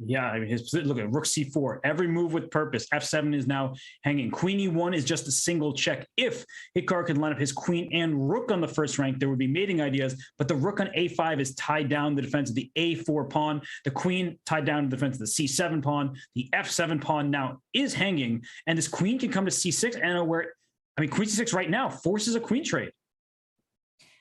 Yeah, I mean, look at rook c4, every move with purpose. f7 is now hanging. Queen e1 is just a single check. If Hikaru could line up his queen and rook on the first rank, there would be mating ideas, but the rook on a5 is tied down the defense of the a4 pawn. The queen tied down the defense of the c7 pawn. The f7 pawn now is hanging, and this queen can come to c6, and queen c6 right now forces a queen trade.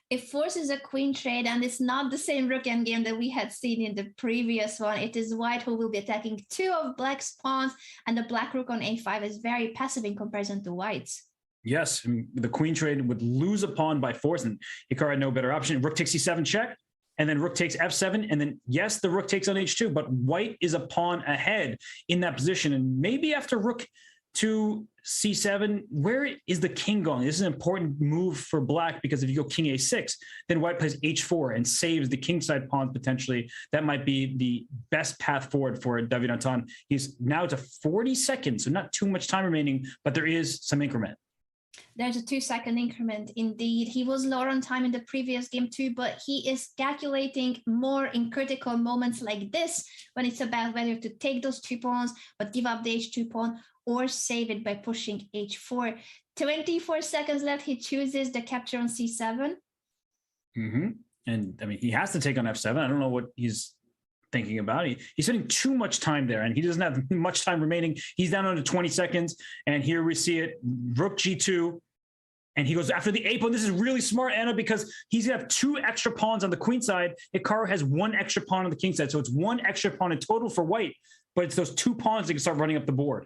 It forces a queen trade, and it's not the same rook endgame that we had seen in the previous one. It is white who will be attacking 2 of Black's pawns, and the black rook on a5 is very passive in comparison to white's. Yes, the queen trade would lose a pawn by force, and Hikaru had no better option. Rook takes c7 check, and then rook takes f7, and then, yes, the rook takes on h2, but white is a pawn ahead in that position, and maybe after rook to c7, where is the king going? This is an important move for Black, because if you go king a6, then white plays h4 and saves the kingside pawns potentially. That might be the best path forward for David Anton. He's now to 40 seconds, so not too much time remaining, but there is some increment. There's a 2-second increment indeed. He was lower on time in the previous game too, but he is calculating more in critical moments like this, when it's about whether to take those 2 pawns, but give up the h2 pawn, or save it by pushing h4. 24 seconds left. He chooses the capture on c7. And I mean, he has to take on f7. I don't know what he's thinking about. He's spending too much time there, and he doesn't have much time remaining. He's down under 20 seconds, and here we see it. Rook g2, and he goes after the a pawn. This is really smart, Anna, because he's gonna have 2 extra pawns on the queen side. Hikaru has 1 extra pawn on the king side, so it's 1 extra pawn in total for white, but it's those 2 pawns that can start running up the board.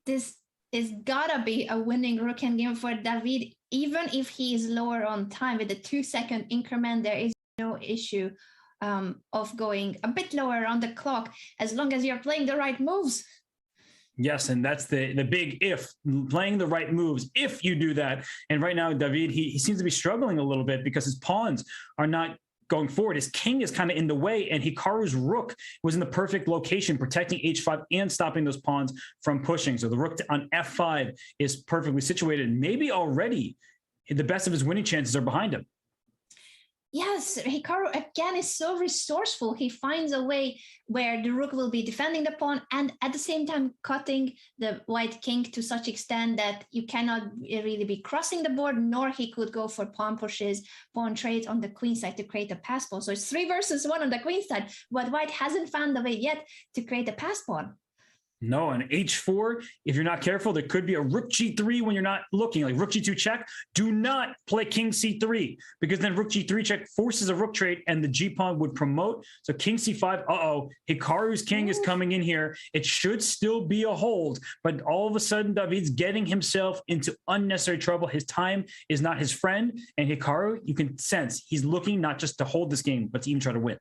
This is gotta be a winning rook endgame for David, even if he is lower on time. With the 2-second increment, there is no issue of going a bit lower on the clock, as long as you're playing the right moves. Yes, and that's the big if, playing the right moves, if you do that. And right now, David, he seems to be struggling a little bit because his pawns are not going forward. His king is kind of in the way, and Hikaru's rook was in the perfect location, protecting h5 and stopping those pawns from pushing. So the rook on f5 is perfectly situated. Maybe already the best of his winning chances are behind him. Yes, Hikaru again is so resourceful. He finds a way where the rook will be defending the pawn and at the same time cutting the white king to such extent that you cannot really be crossing the board, nor he could go for pawn pushes, pawn trades on the queen side to create a pass pawn. So it's 3 versus 1 on the queen side, but white hasn't found a way yet to create a pass pawn. No, and h4, if you're not careful, there could be a rook g3 when you're not looking, like rook g2 check. Do not play king c3, because then rook g3 check forces a rook trade and the g-pawn would promote. So king c5, Hikaru's king is coming in here. It should still be a hold, but all of a sudden, David's getting himself into unnecessary trouble. His time is not his friend, and Hikaru, you can sense, he's looking not just to hold this game, but to even try to win.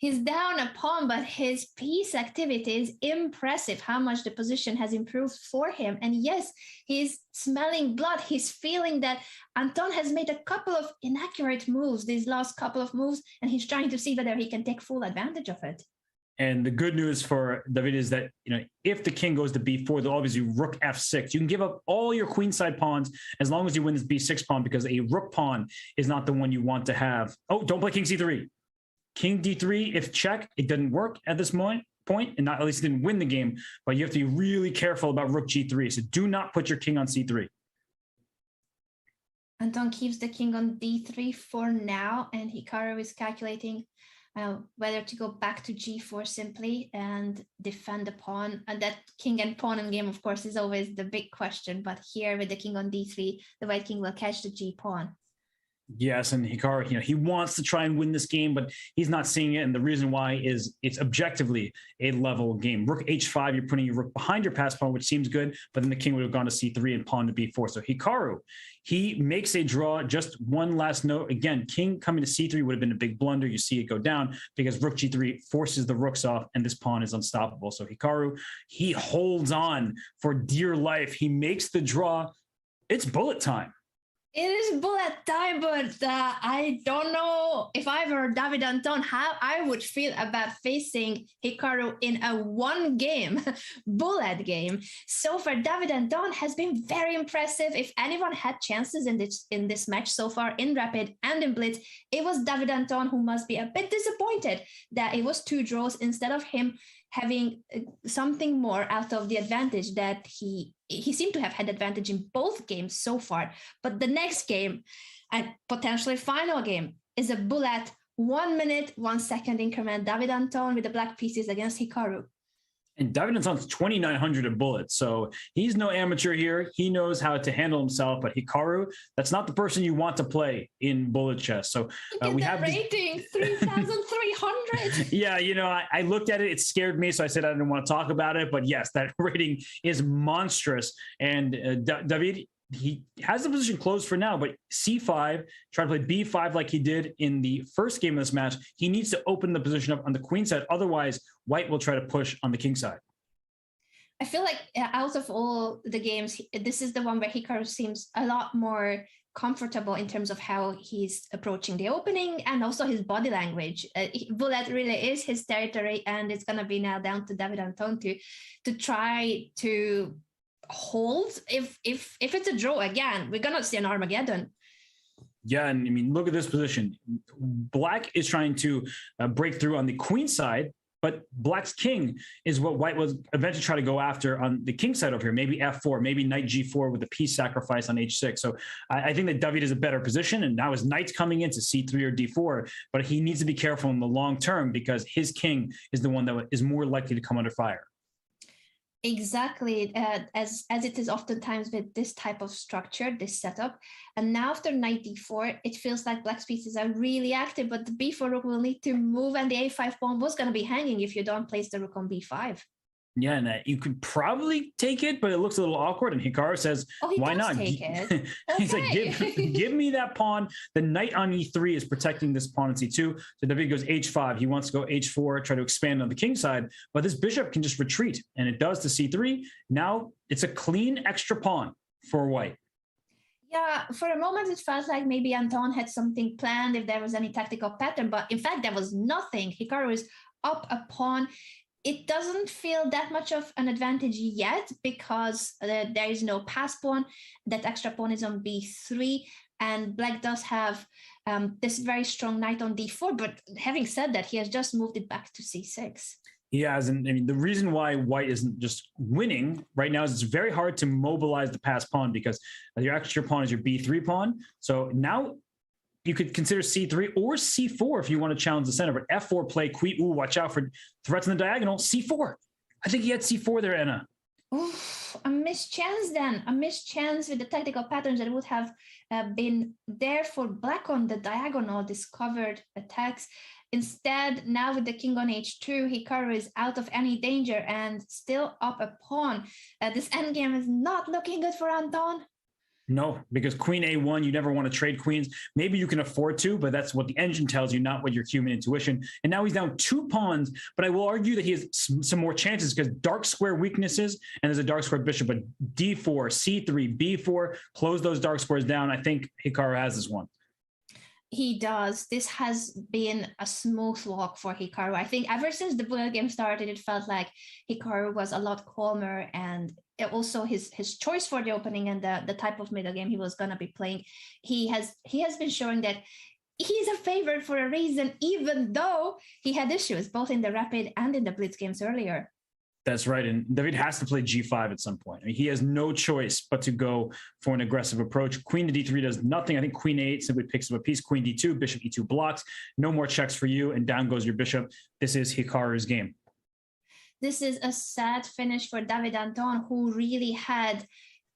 He's down a pawn, but his piece activity is impressive, how much the position has improved for him. And yes, he's smelling blood. He's feeling that Anton has made a couple of inaccurate moves, these last couple of moves, and he's trying to see whether he can take full advantage of it. And the good news for David is that, if the king goes to b4, they'll obviously rook f6. You can give up all your queenside pawns as long as you win this b6 pawn, because a rook pawn is not the one you want to have. Oh, don't play king c3. King d3, if check, it didn't work at this point, and not at least didn't win the game, but you have to be really careful about rook g3. So do not put your king on c3. Anton keeps the king on d3 for now, and Hikaru is calculating whether to go back to g4 simply and defend the pawn. And that king and pawn in game, of course, is always the big question. But here with the king on d3, the white king will catch the g pawn. Yes, and Hikaru, he wants to try and win this game, but he's not seeing it. And the reason why is it's objectively a level game. Rook h5, you're putting your rook behind your pass pawn, which seems good, but then the king would have gone to c3 and pawn to b4. So Hikaru, he makes a draw. Just one last note. Again, king coming to c3 would have been a big blunder. You see it go down because rook g3 forces the rooks off, and this pawn is unstoppable. So Hikaru, he holds on for dear life. He makes the draw. It's bullet time. It is bullet time, but I don't know if I were David Anton, how I would feel about facing Hikaru in a one-game bullet game. So far, David Anton has been very impressive. If anyone had chances in this match so far, in Rapid and in Blitz, it was David Anton, who must be a bit disappointed that it was 2 draws instead of him having something more out of the advantage that he seemed to have had advantage in both games so far. But the next game, and potentially final game, is a bullet 1 minute, 1 second increment. David Anton with the black pieces against Hikaru. And David Anton's 2,900 of bullets, so he's no amateur here. He knows how to handle himself, but Hikaru, that's not the person you want to play in bullet chess. So we have rating 3,300. Yeah, I looked at it. It scared me, so I said I didn't want to talk about it. But yes, that rating is monstrous. And David, he has the position closed for now, but c5, try to play b5 like he did in the first game of this match. He needs to open the position up on the queen side. Otherwise, white will try to push on the king side. I feel like out of all the games, this is the one where Hikaru seems a lot more comfortable in terms of how he's approaching the opening and also his body language. Bullet really is his territory, and it's going to be now down to David Anton to try to hold. If it's a draw again, we're gonna see an Armageddon. Yeah, and I mean, look at this position. Black is trying to break through on the queen side, but Black's king is what white was eventually try to go after on the king side over here. Maybe f4, maybe knight g4 with a piece sacrifice on h6. So I think that David is a better position, and now his knight's coming into c3 or d4, but he needs to be careful in the long term because his king is the one that is more likely to come under fire. Exactly, as it is oftentimes with this type of structure, this setup. And now after knight d4, it feels like Black's pieces are really active, but the b4 rook will need to move, and the a5 pawn was going to be hanging if you don't place the rook on b5. Yeah, and you could probably take it, but it looks a little awkward. And Hikaru says, "Why not?" Take it. He's like, "Give me that pawn." The knight on e3 is protecting this pawn on c2. So David goes h5. He wants to go h4, try to expand on the king side, but this bishop can just retreat, and it does to c3. Now it's a clean extra pawn for white. Yeah, for a moment it felt like maybe Anton had something planned if there was any tactical pattern, but in fact there was nothing. Hikaru is up a pawn. It doesn't feel that much of an advantage yet because there is no pass pawn. That extra pawn is on b3, and Black does have this very strong knight on d4. But having said that, he has just moved it back to c6. He has, and I mean, the reason why white isn't just winning right now is it's very hard to mobilize the passed pawn because your extra pawn is your b3 pawn. So now you could consider c3 or c4 if you want to challenge the center, but f4 play, queen, ooh, watch out for threats in the diagonal, c4. I think he had c4 there, Anna. Oof, a missed chance then. A missed chance with the tactical patterns that would have been there for black on the diagonal, discovered attacks. Instead, now with the king on h2, Hikaru is out of any danger and still up a pawn. This endgame is not looking good for Anton. No, because queen a1, you never want to trade queens. Maybe you can afford to, but that's what the engine tells you, not what your human intuition. And now he's down 2 pawns, but I will argue that he has some more chances because dark square weaknesses, and there's a dark square bishop, but d4, c3, b4, close those dark squares down. I think Hikaru has this one. He does. This has been a smooth walk for Hikaru. I think ever since the board game started, it felt like Hikaru was a lot calmer, and also his choice for the opening and the type of middle game he was going to be playing. He has been showing that he's a favorite for a reason, even though he had issues both in the rapid and in the blitz games earlier. That's right. And David has to play g5 at some point. I mean, he has no choice but to go for an aggressive approach. Queen to d3 does nothing. I think queen a8 simply picks up a piece. Queen d2, bishop e2 blocks. No more checks for you, and down goes your bishop. This is Hikaru's game. This is a sad finish for David Anton, who really had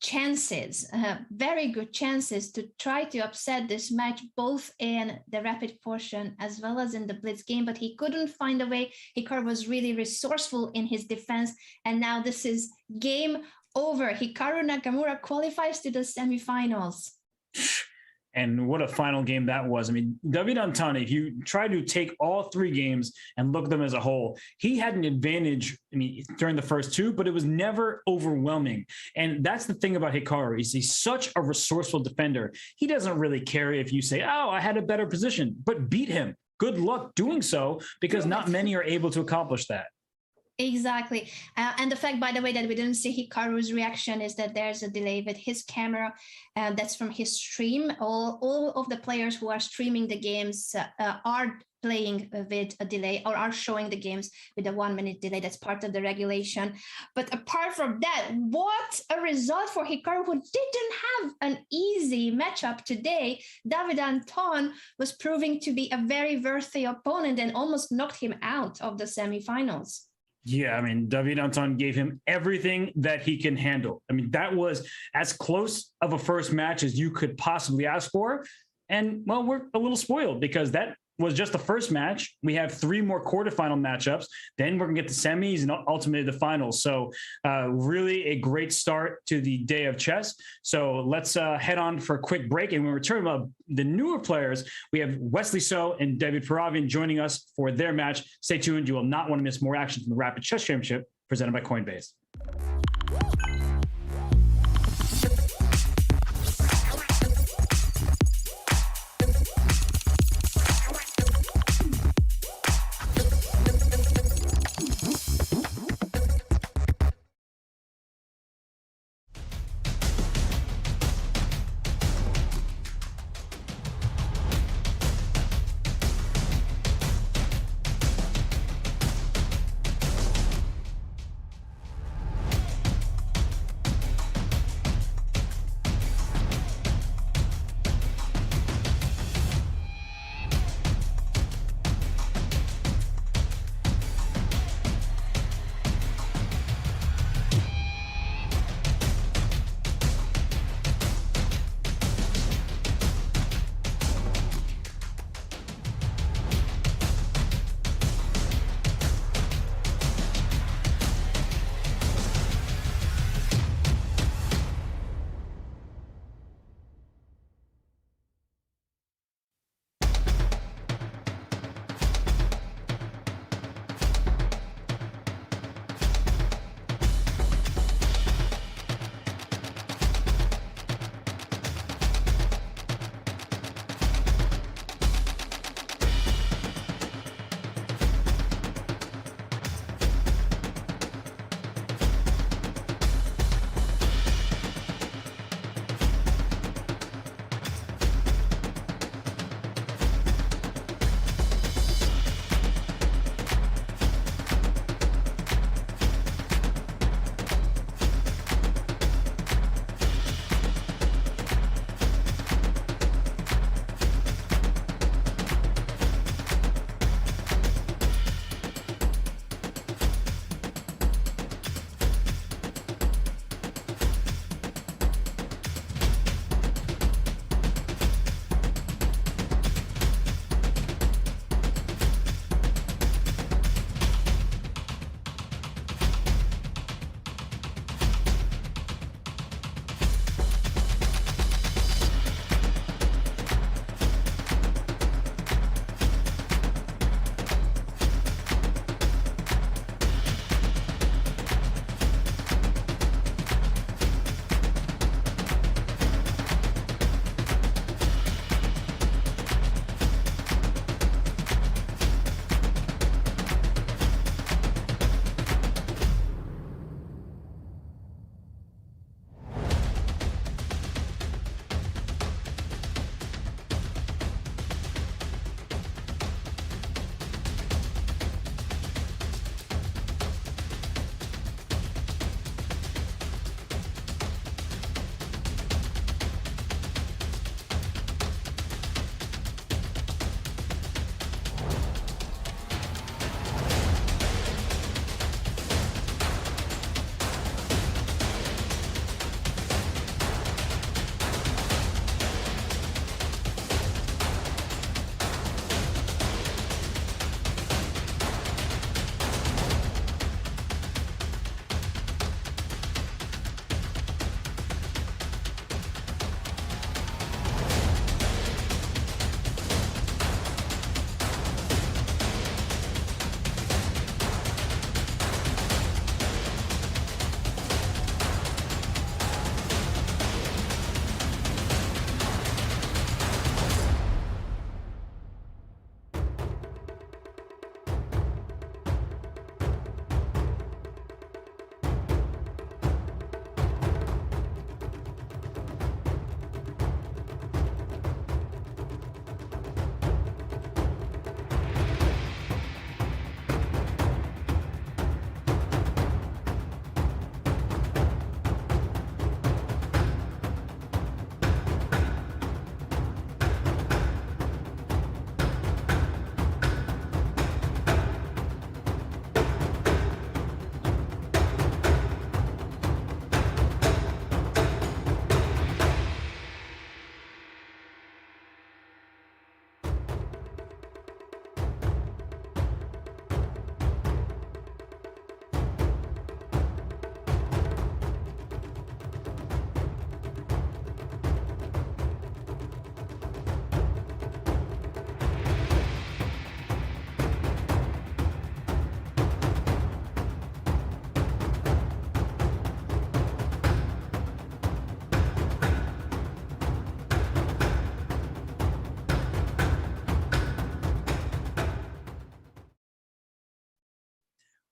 chances, very good chances to try to upset this match, both in the rapid portion as well as in the blitz game, but he couldn't find a way. Hikaru was really resourceful in his defense, and now this is game over. Hikaru Nakamura qualifies to the semifinals. And what a final game that was. I mean, David Anton, if you try to take all 3 games and look at them as a whole, he had an advantage, I mean, during the first 2, but it was never overwhelming. And that's the thing about Hikaru. He's such a resourceful defender. He doesn't really care if you say, oh, I had a better position, but beat him. Good luck doing so, because not many are able to accomplish that. Exactly. And the fact, by the way, that we didn't see Hikaru's reaction is that there's a delay with his camera. That's from his stream. All of the players who are streaming the games are playing with a delay, or are showing the games with a 1-minute delay. That's part of the regulation. But apart from that, what a result for Hikaru, who didn't have an easy matchup today. David Anton was proving to be a very worthy opponent and almost knocked him out of the semifinals. Yeah, I mean, David Anton gave him everything that he can handle. I mean, that was as close of a first match as you could possibly ask for. And, well, we're a little spoiled because that was just the first match. We have 3 more quarterfinal matchups. Then we're going to get the semis and ultimately the finals. So really a great start to the day of chess. So let's head on for a quick break. And when we return about the newer players, we have Wesley So and David Paravian joining us for their match. Stay tuned. You will not want to miss more action from the Rapid Chess Championship presented by Coinbase.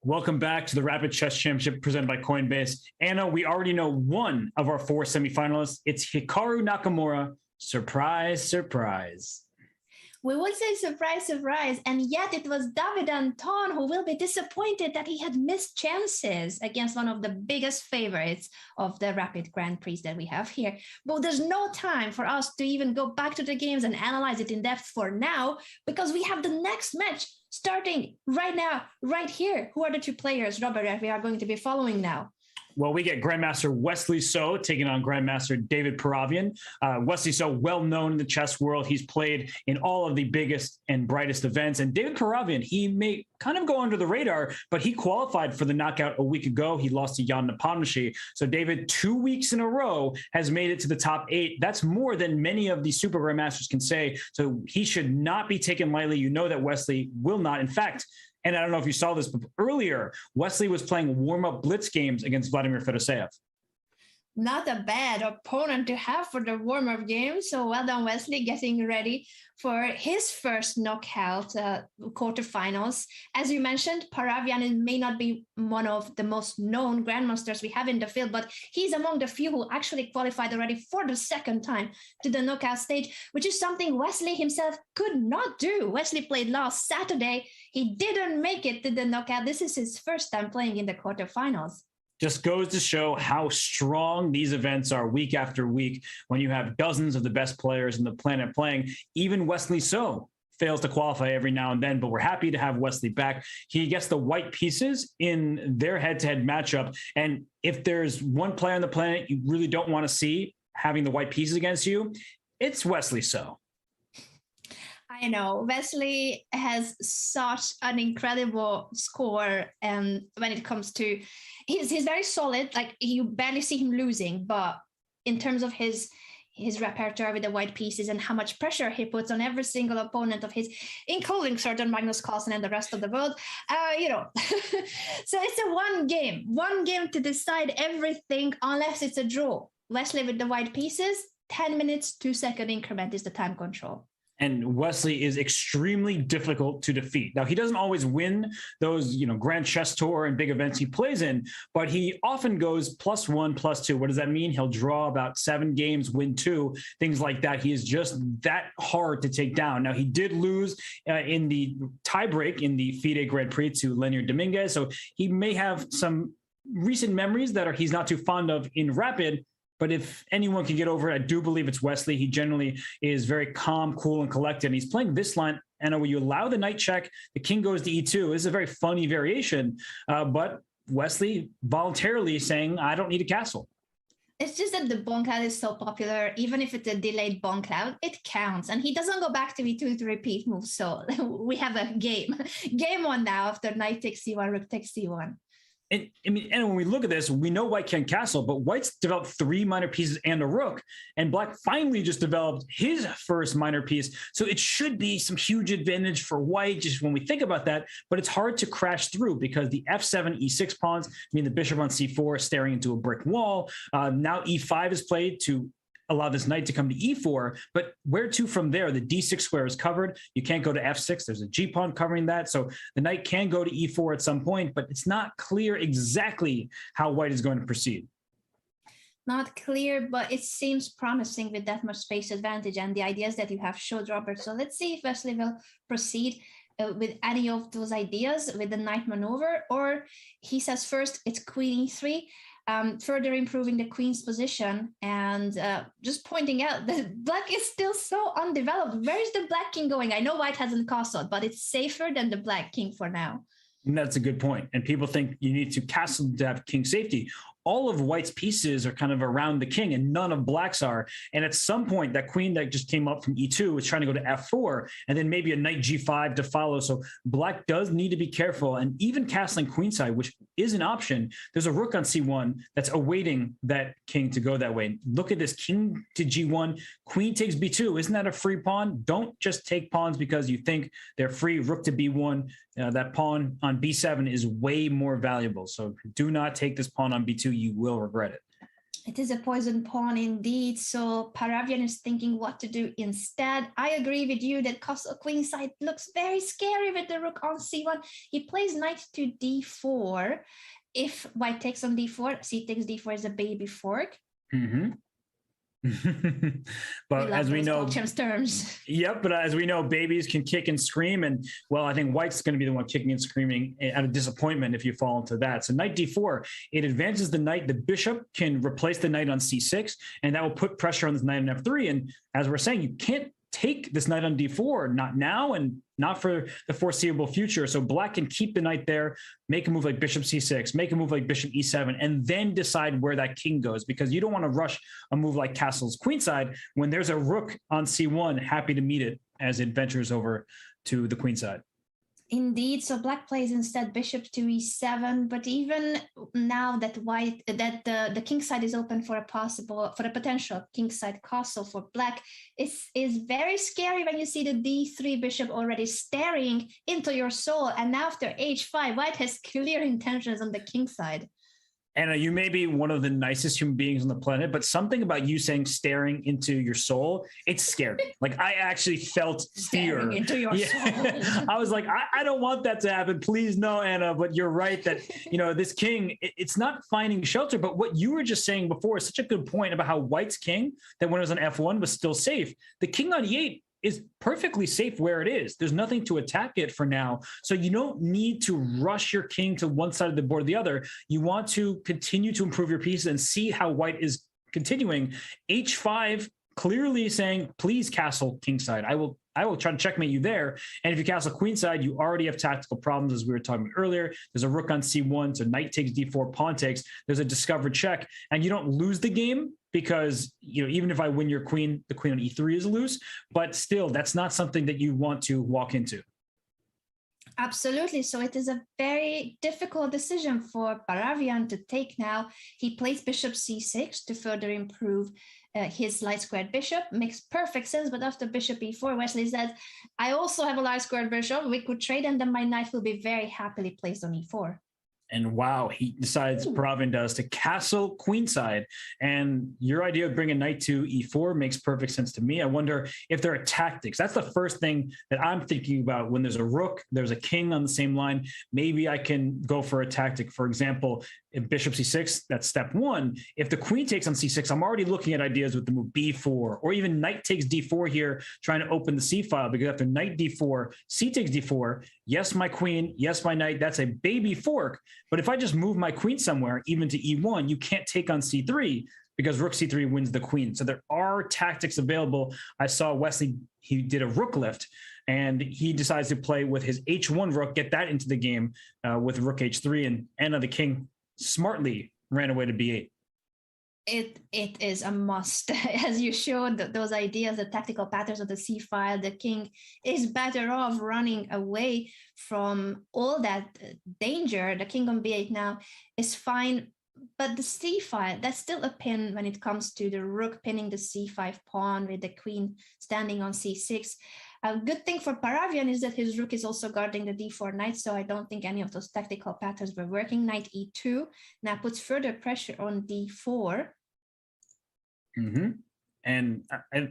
Welcome back to the Rapid Chess Championship presented by Coinbase. Anna, we already know one of our 4 semifinalists. It's Hikaru Nakamura. Surprise, surprise. We would say surprise, surprise, and yet it was David Anton who will be disappointed that he had missed chances against one of the biggest favorites of the Rapid Grand Prix that we have here. But there's no time for us to even go back to the games and analyze it in depth for now, because we have the next match starting right now, right here. Who are the 2 players, Robert, that we are going to be following now? Well, we get Grandmaster Wesley So taking on Grandmaster David Paravian. Wesley So, well known in the chess world. He's played in all of the biggest and brightest events. And David Paravian, he may kind of go under the radar, but he qualified for the knockout a week ago. He lost to Jan Nepomniachtchi. So David, 2 weeks in a row, has made it to the top 8. That's more than many of the Super Grandmasters can say. So he should not be taken lightly. You know that Wesley will not. In fact, and I don't know if you saw this, but earlier, Wesley was playing warm-up blitz games against Vladimir Fedoseev. Not a bad opponent to have for the warm-up game. So well done, Wesley, getting ready for his first knockout quarterfinals. As you mentioned, Paravian may not be one of the most known grandmasters we have in the field, but he's among the few who actually qualified already for the second time to the knockout stage, which is something Wesley himself could not do. Wesley played last Saturday. He didn't make it to the knockout. This is his first time playing in the quarterfinals. Just goes to show how strong these events are week after week when you have dozens of the best players in the planet playing. Even Wesley So fails to qualify every now and then, but we're happy to have Wesley back. He gets the white pieces in their head-to-head matchup. And if there's one player on the planet you really don't want to see having the white pieces against you, it's Wesley So. I know Wesley has such an incredible score, and when it comes to, he's very solid. Like, you barely see him losing, but in terms of his repertoire with the white pieces and how much pressure he puts on every single opponent of his, including certain Magnus Carlsen and the rest of the world, so it's a one game to decide everything, unless it's a draw. Wesley with the white pieces, 10 minutes, 2-second increment is the time control. And Wesley is extremely difficult to defeat. Now, he doesn't always win those, Grand Chess Tour and big events he plays in, but he often goes +1, +2. What does that mean? He'll draw about 7 games, win 2, things like that. He is just that hard to take down. Now, he did lose in the tiebreak in the FIDE Grand Prix to Lenier Dominguez, so he may have some recent memories that he's not too fond of in Rapid. But if anyone can get over it, I do believe it's Wesley. He generally is very calm, cool, and collected. And he's playing this line. And when you allow the knight check, the king goes to e2. This is a very funny variation. But Wesley voluntarily saying, I don't need a castle. It's just that the pawn cloud is so popular. Even if it's a delayed pawn cloud, it counts. And he doesn't go back to e2 to repeat moves. So we have a game. Game 1 now after knight takes c1, rook takes c1. And when we look at this, we know white can castle, but white's developed 3 minor pieces and a rook, and black finally just developed his first minor piece. So it should be some huge advantage for white just when we think about that, but it's hard to crash through because the f7, e6 pawns mean the bishop on c4 is staring into a brick wall. Now e5 is played to allow this knight to come to e4, but where to from there? The d6 square is covered. You can't go to f6. There's a g pawn covering that. So the knight can go to e4 at some point, but it's not clear exactly how white is going to proceed. Not clear, but it seems promising with that much space advantage and the ideas that you have showed, Robert. So let's see if Wesley will proceed with any of those ideas with the knight maneuver, or he says first it's queen e3, further improving the queen's position, and just pointing out that black is still so undeveloped. Where is the black king going? I know white hasn't castled, but it's safer than the black king for now. And that's a good point. And people think you need to castle to have king safety. All of white's pieces are kind of around the king and none of black's are. And at some point, that queen that just came up from e2 is trying to go to f4 and then maybe a knight g5 to follow. So black does need to be careful. And even castling queenside, which is an option, there's a rook on c1 that's awaiting that king to go that way. Look at this, king to g1, queen takes b2. Isn't that a free pawn? Don't just take pawns because you think they're free. Rook to b1, that pawn on b7 is way more valuable. So do not take this pawn on b2. You will regret it. It is a poison pawn indeed. So Paravian is thinking what to do instead. I agree with you that castle queenside looks very scary with the rook on c1. He plays knight to d4. If white takes on d4, c takes d4 is a baby fork. Mm-hmm. But as we know, terms. Yep, but as we know, babies can kick and scream, and well, I think white's going to be the one kicking and screaming out of disappointment if you fall into that. So knight d4, it advances the knight. The bishop can replace the knight on c6, and that will put pressure on this knight on f3. And as we're saying, you can't take this knight on d4, not now and not for the foreseeable future. So black can keep the knight there, make a move like bishop c6, make a move like bishop e7, and then decide where that king goes, because you don't want to rush a move like castle's queenside when there's a rook on c1 happy to meet it as it ventures over to the queenside. Indeed, so black plays instead bishop to e7, but even now that the king side is open for a potential king side castle for black, is very scary when you see the d3 bishop already staring into your soul, and after h5, white has clear intentions on the king side. Anna, you may be one of the nicest human beings on the planet, but something about you saying staring into your soul, it scared me. Like, I actually felt fear. Staring into your soul. I was like, I don't want that to happen. Please, no, Anna. But you're right that, this king, it's not finding shelter. But what you were just saying before is such a good point about how white's king, that when it was on f1, was still safe. The king on e8 is perfectly safe where it is. There's nothing to attack it for now. So you don't need to rush your king to one side of the board or the other. You want to continue to improve your pieces and see how white is continuing. H5 clearly saying, please castle kingside. I will try to checkmate you there. And if you castle queenside, you already have tactical problems, as we were talking about earlier. There's a rook on c1, so knight takes d4, pawn takes. There's a discovered check, and you don't lose the game because, even if I win your queen, the queen on e3 is loose. But still, that's not something that you want to walk into. Absolutely. So it is a very difficult decision for Paravian to take now. He plays bishop c6 to further improve his light squared bishop. Makes perfect sense. But after bishop e4, Wesley says, I also have a light squared bishop. We could trade, and then my knight will be very happily placed on e4. And wow, he decides, Paravian does, to castle queenside. And your idea of bringing knight to e4 makes perfect sense to me. I wonder if there are tactics. That's the first thing that I'm thinking about. When there's a rook, there's a king on the same line, maybe I can go for a tactic. For example, if bishop c6, that's step one. If the queen takes on c6, I'm already looking at ideas with the move b4, or even knight takes d4 here, trying to open the c file, because after knight d4, c takes d4, yes, my queen, yes, my knight, that's a baby fork. But if I just move my queen somewhere, even to e1, you can't take on c3 because rook c3 wins the queen. So there are tactics available. I saw Wesley, he did a rook lift, and he decides to play with his h1 rook, get that into the game with rook h3, and Anna, the king, smartly ran away to b8. It is a must. As you showed those ideas, the tactical patterns of the c file, the king is better off running away from all that danger. The king on b8 now is fine, but the c file, that's still a pin when it comes to the rook pinning the c5 pawn with the queen standing on c6. A good thing for Paravian is that his rook is also guarding the d4 knight, so I don't think any of those tactical patterns were working. Knight e2 now puts further pressure on d4. Mm-hmm. And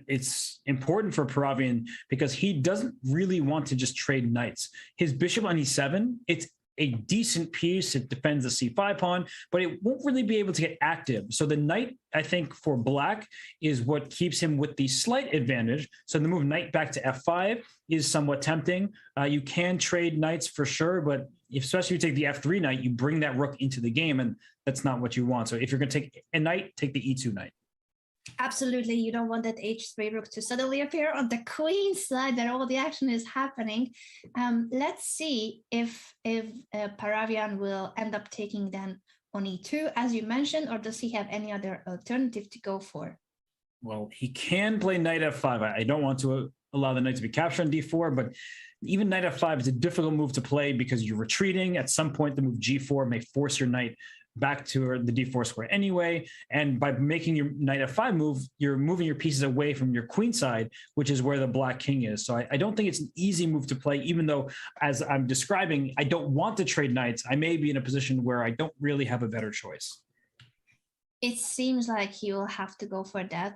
it's important for Paravian because he doesn't really want to just trade knights. His bishop on e7, it's a decent piece. It defends the c5 pawn, but it won't really be able to get active. So the knight, I think, for black is what keeps him with the slight advantage. So the move knight back to f5 is somewhat tempting. You can trade knights for sure, but especially if you take the f3 knight, you bring that rook into the game, and that's not what you want. So if you're going to take a knight, take the e2 knight. Absolutely, you don't want that h3 rook to suddenly appear on the queen side where all the action is happening. Let's see if Paravian will end up taking then on e2, as you mentioned, or does he have any other alternative to go for? Well, he can play knight f5. I don't want to allow the knight to be captured on d4, but even knight f5 is a difficult move to play because you're retreating. At some point, the move g4 may force your knight back to the d4 square anyway. And by making your knight f5 move, you're moving your pieces away from your queen side, which is where the black king is. So I don't think it's an easy move to play, even though, as I'm describing, I don't want to trade knights. I may be in a position where I don't really have a better choice. It seems like he will have to go for that,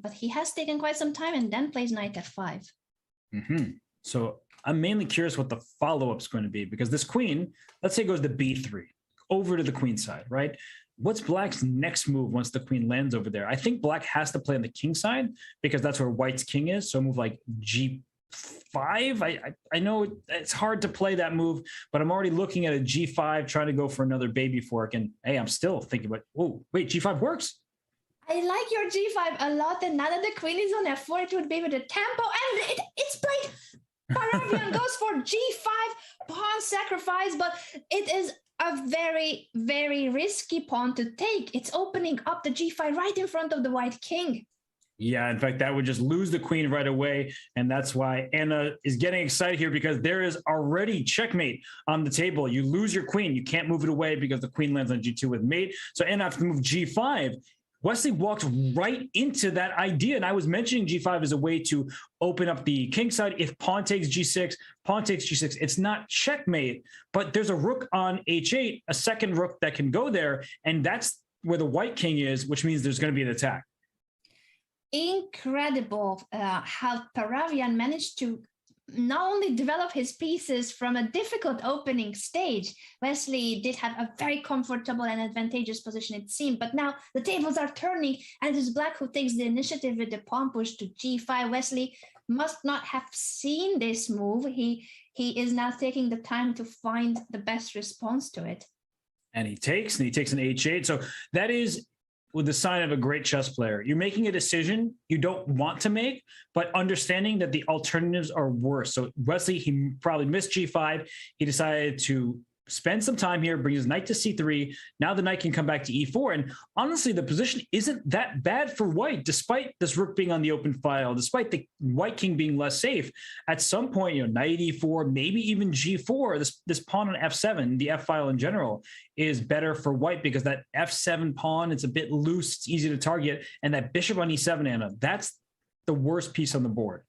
but he has taken quite some time and then plays knight f5. So I'm mainly curious what the follow-up is going to be, because this queen, let's say, goes to b3, over to the queen side, right? What's black's next move once the queen lands over there? I think black has to play on the king side because that's where white's king is. So a move like g5. I know it's hard to play that move, but I'm already looking at a g5, trying to go for another baby fork. And hey, I'm still thinking about, oh, wait, g5 works. I like your g5 a lot, and now that the queen is on f4, it would be with the tempo, and it's played. Paravian goes for g5, pawn sacrifice, but it is a very, very risky pawn to take. It's opening up the g5 right in front of the white king. Yeah, in fact, that would just lose the queen right away. And that's why Anna is getting excited here, because there is already checkmate on the table. You lose your queen. You can't move it away because the queen lands on g2 with mate. So Anna has to move g5. Wesley walked right into that idea. And I was mentioning g5 as a way to open up the king side. If pawn takes g6, pawn takes g6, it's not checkmate, but there's a rook on h8, a second rook that can go there. And that's where the white king is, which means there's going to be an attack. Incredible how Paravian managed to not only develop his pieces from a difficult opening stage. Wesley did have a very comfortable and advantageous position, it seemed, but now the tables are turning and it is black who takes the initiative with the pawn push to g5. Wesley must not have seen this move. He is now taking the time to find the best response to it. And he takes an h8. So that is with the sign of a great chess player. You're making a decision you don't want to make, but understanding that the alternatives are worse. So Wesley, he probably missed g5. He decided to spend some time here, bring his knight to c3. Now the knight can come back to e4. And honestly, the position isn't that bad for white, despite this rook being on the open file, despite the white king being less safe. At some point, knight e4, maybe even g4, this pawn on f7, the f file in general, is better for white because that f7 pawn, it's a bit loose, it's easy to target. And that bishop on e7, Anna, that's the worst piece on the board.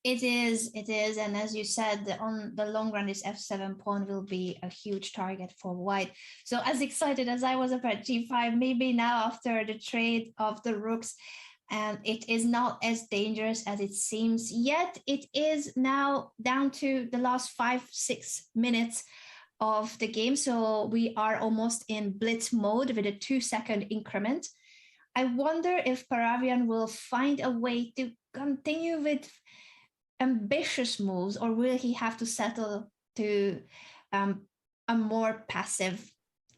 It is, and as you said, on the long run, this f7 pawn will be a huge target for white. So as excited as I was about g5, maybe now after the trade of the rooks, it is not as dangerous as it seems. Yet it is now down to the last 5-6 minutes of the game. So we are almost in blitz mode with a 2-second increment. I wonder if Paravian will find a way to continue with ambitious moves, or will he have to settle to a more passive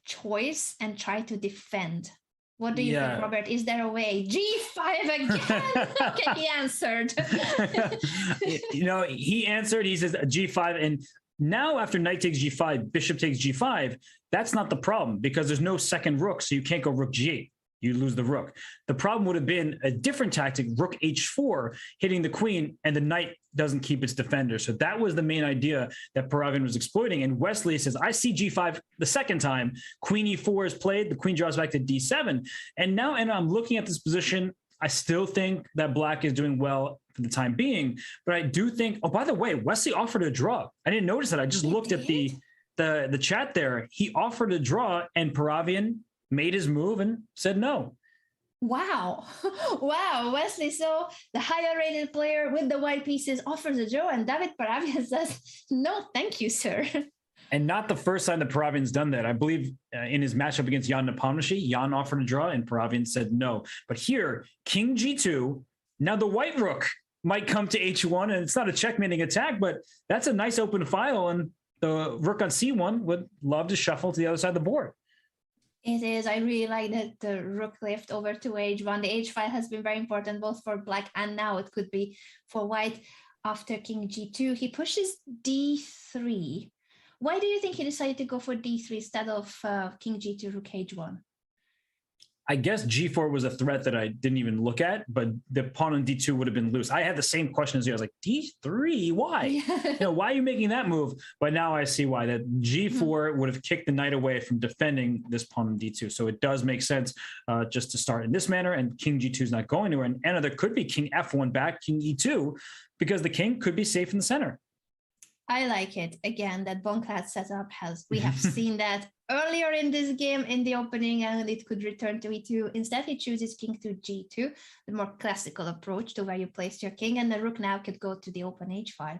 choice and try to defend? What do you think, Robert? Is there a way? g5 again? Okay, he answered. He answered. He says g5, and now after knight takes g5, bishop takes g5, that's not the problem because there's no second rook, so you can't go rook g8. You lose the rook. The problem would have been a different tactic, rook h4, hitting the queen, and the knight doesn't keep its defender. So that was the main idea that Paravian was exploiting. And Wesley says, I see g5 the second time. Queen e4 is played. The queen draws back to d7. And now, and I'm looking at this position, I still think that black is doing well for the time being. But I do think, oh, by the way, Wesley offered a draw. I didn't notice that. I just looked at the chat there. He offered a draw, and Paravian made his move and said no. Wow. Wow. Wesley, so the higher rated player with the white pieces offers a draw, and David Paravian says, no, thank you, sir. And not the first time that Paravian's done that. I believe in his matchup against Jan Nepomniachtchi, Jan offered a draw and Paravian said no. But here, king g2, now the white rook might come to h1, and it's not a checkmating attack, but that's a nice open file, and the rook on c1 would love to shuffle to the other side of the board. It is. I really like that the rook lift over to h1. The h file has been very important both for black and now it could be for white. After king g2, he pushes d3. Why do you think he decided to go for d3 instead of king g2, rook h1? I guess g4 was a threat that I didn't even look at, but the pawn on d2 would have been loose. I had the same question as you. I was like, d3, why? Why are you making that move? But now I see why. That g4 would have kicked the knight away from defending this pawn on d2. So it does make sense just to start in this manner, and king g2 is not going anywhere. And there could be king f1 back, king e2, because the king could be safe in the center. I like it. Again, that Bonclad setup we have seen that earlier in this game in the opening, and it could return to e2. Instead, he chooses king to g2, the more classical approach to where you place your king, and the rook now could go to the open h5.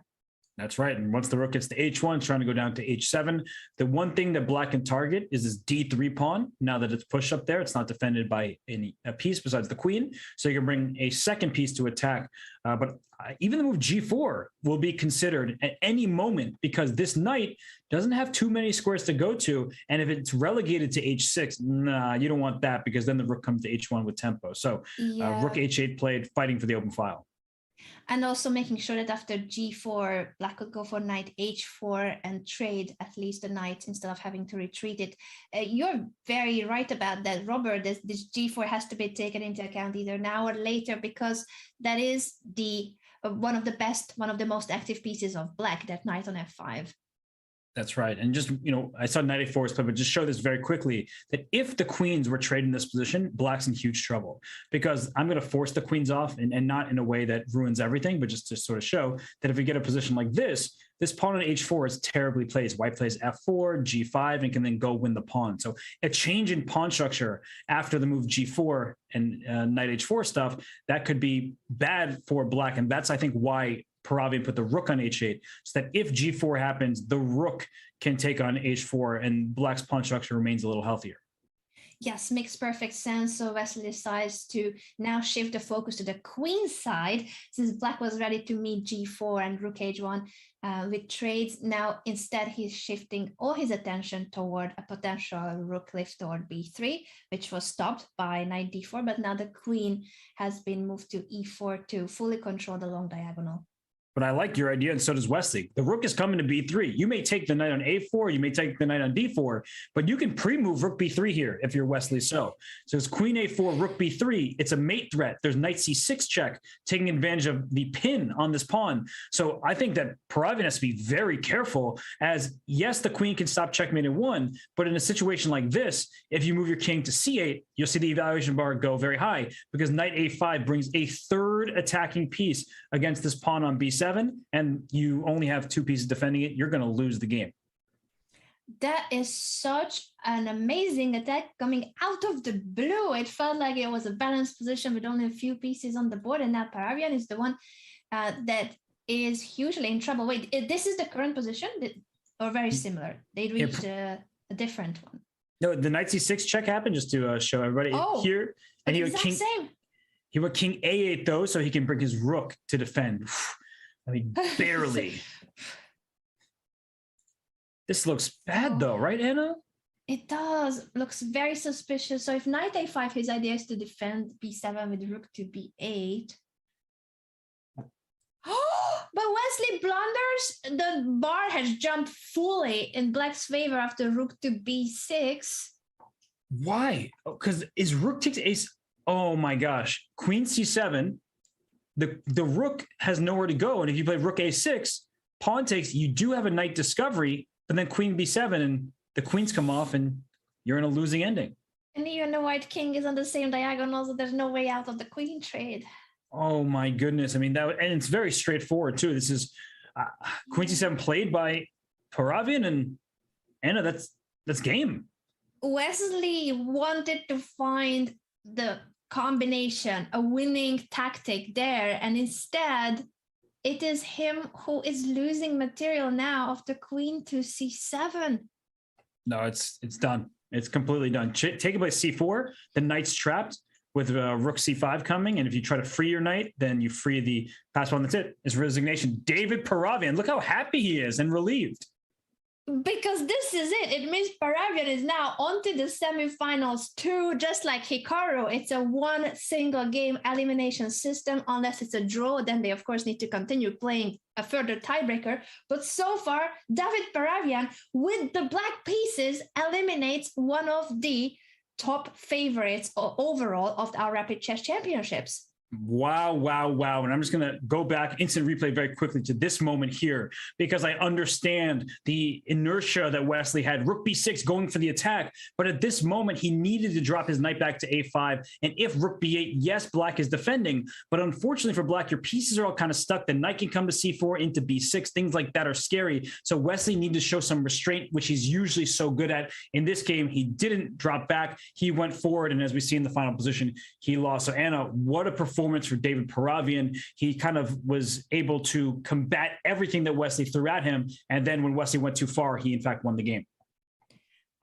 That's right. And once the rook gets to h1, it's trying to go down to h7. The one thing that black can target is this d3 pawn. Now that it's pushed up there, it's not defended by a piece besides the queen. So you can bring a second piece to attack. But even the move g4 will be considered at any moment because this knight doesn't have too many squares to go to. And if it's relegated to h6, nah, you don't want that because then the rook comes to h1 with tempo. So rook h8 played, fighting for the open file. And also making sure that after g4, black could go for knight h4 and trade at least the knight instead of having to retreat it. You're very right about that, Robert. This g4 has to be taken into account either now or later because that is one of the most active pieces of black, that knight on f5. That's right. And just, I saw knight a4 was played, but just show this very quickly that if the queens were trading this position, black's in huge trouble because I'm going to force the queens off and not in a way that ruins everything, but just to sort of show that if we get a position like this pawn on h4 is terribly placed. White plays f4, g5, and can then go win the pawn. So a change in pawn structure after the move g4 and knight h4 stuff, that could be bad for black. And that's, I think, why Paravian put the rook on h8, so that if g4 happens, the rook can take on h4 and black's pawn structure remains a little healthier. Yes, makes perfect sense. So Wesley decides to now shift the focus to the queen side since black was ready to meet g4 and rook h1 with trades. Now, instead, he's shifting all his attention toward a potential rook lift toward b3, which was stopped by knight d4. But now the queen has been moved to e4 to fully control the long diagonal. But I like your idea, and so does Wesley. The rook is coming to b3. You may take the knight on a4, you may take the knight on d4, but you can pre-move rook b3 here if you're Wesley. So it's queen a4, rook b3. It's a mate threat. There's knight c6 check, taking advantage of the pin on this pawn. So I think that Paravian has to be very careful as, yes, the queen can stop checkmate in one, but in a situation like this, if you move your king to c8, you'll see the evaluation bar go very high because knight a5 brings a third attacking piece against this pawn on b7. And you only have two pieces defending it, you're going to lose the game. That is such an amazing attack coming out of the blue. It felt like it was a balanced position with only a few pieces on the board. And now Paravian is the one that is hugely in trouble. Wait, this is the current position or very similar? They reached a different one. No, the knight c6 check happened just to show everybody here. And he went king a8 though, so he can bring his rook to defend. I mean, barely. This looks bad though, right, Anna? It does. Looks very suspicious. So if knight a5, his idea is to defend b7 with rook to b8. But Wesley blunders. The bar has jumped fully in black's favor after rook to b6. Why? Because is rook takes ace. Oh my gosh. Queen c7. The rook has nowhere to go. And if you play rook a6, pawn takes, you do have a knight discovery, but then queen b7 and the queens come off and you're in a losing ending. And even the white king is on the same diagonal, so there's no way out of the queen trade. Oh my goodness. I mean, and it's very straightforward too. This is queen c7 played by Paravian, and Anna, that's game. Wesley wanted to find the combination, a winning tactic there, and instead it is him who is losing material now of the queen to c7. No, it's done. It's completely done. Taken by c4, the knight's trapped with rook c5 coming, and if you try to free your knight, then you free the pass pawn. That's it. It's resignation. David Paravian, look how happy he is and relieved. Because this is it. It means Paravian is now onto the semifinals too, just like Hikaru. It's a one single game elimination system. Unless it's a draw, then they of course need to continue playing a further tiebreaker. But so far, David Paravian with the black pieces eliminates one of the top favorites overall of our Rapid Chess Championships. Wow, wow, wow. And I'm just going to go back, instant replay very quickly to this moment here, because I understand the inertia that Wesley had. Rook b6 going for the attack. But at this moment, he needed to drop his knight back to a5. And if rook b8, yes, black is defending. But unfortunately for black, your pieces are all kind of stuck. The knight can come to c4, into b6. Things like that are scary. So Wesley needed to show some restraint, which he's usually so good at. In this game, he didn't drop back. He went forward. And as we see in the final position, he lost. So Anna, what a performance for David Paravian. He kind of was able to combat everything that Wesley threw at him. And then when Wesley went too far, he in fact won the game.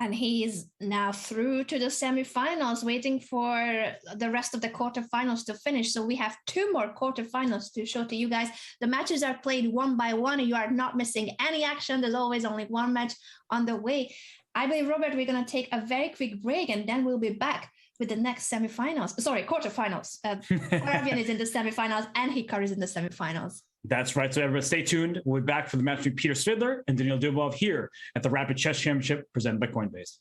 And he's now through to the semifinals, waiting for the rest of the quarterfinals to finish. So we have 2 more quarterfinals to show to you guys. The matches are played one by one. You are not missing any action. There's always only one match on the way. I believe, Robert, we're going to take a very quick break, and then we'll be back with the next quarterfinals. Paravian is in the semifinals, and Hikaru is in the semifinals. That's right. So everyone stay tuned. We'll be back for the match between Peter Svidler and Daniil Dubov here at the Rapid Chess Championship presented by Coinbase.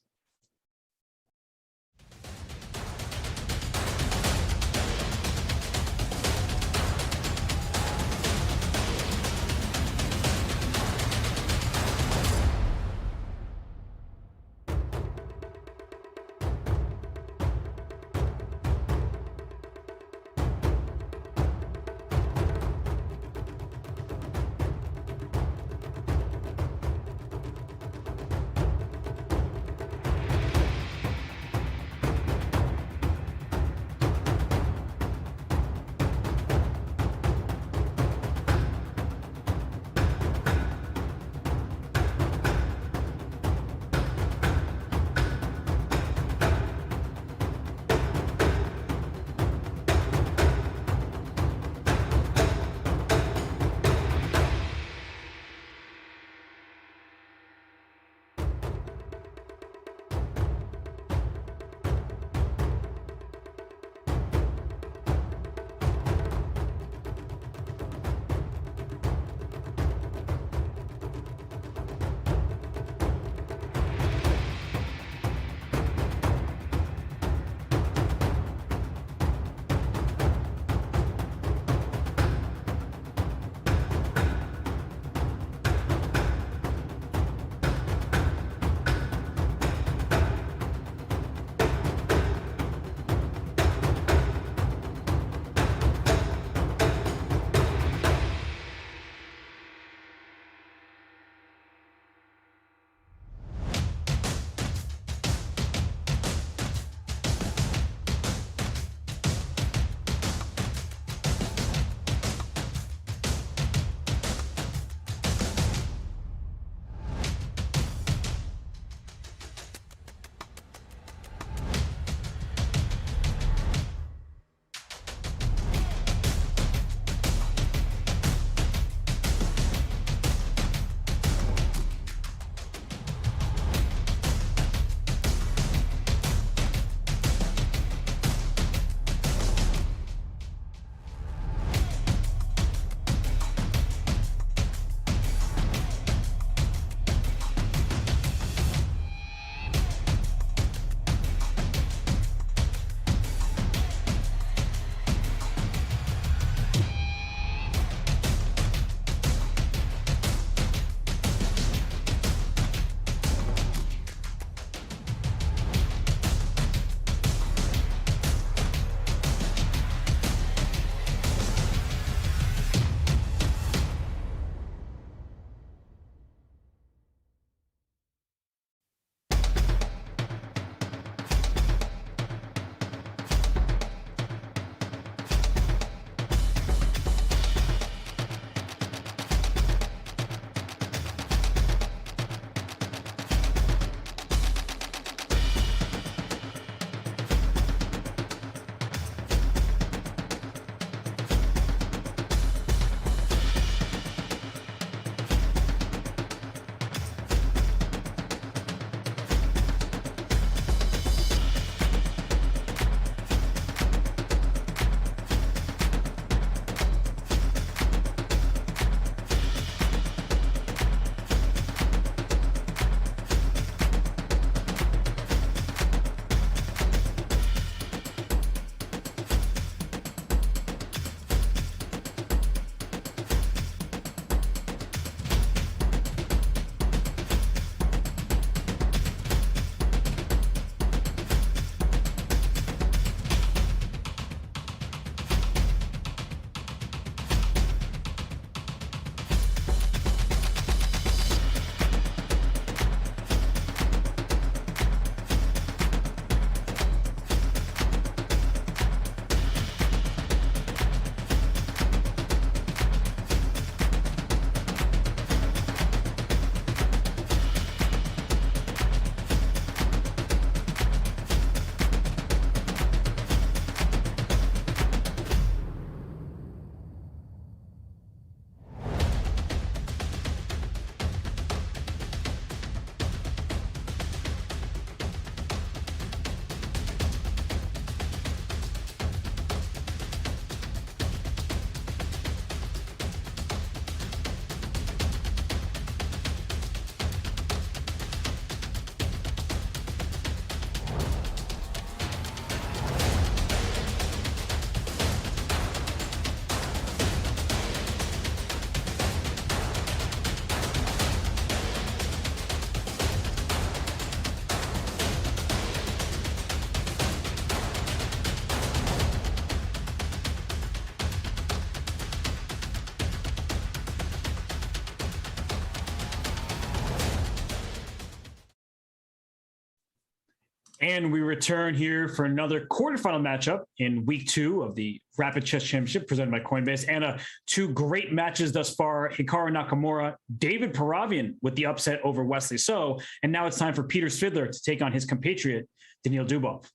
And we return here for another quarterfinal matchup in week 2 of the Rapid Chess Championship presented by Coinbase. And 2 great matches thus far. Hikaru Nakamura, David Paravian with the upset over Wesley So. And now it's time for Peter Svidler to take on his compatriot, Daniil Dubov.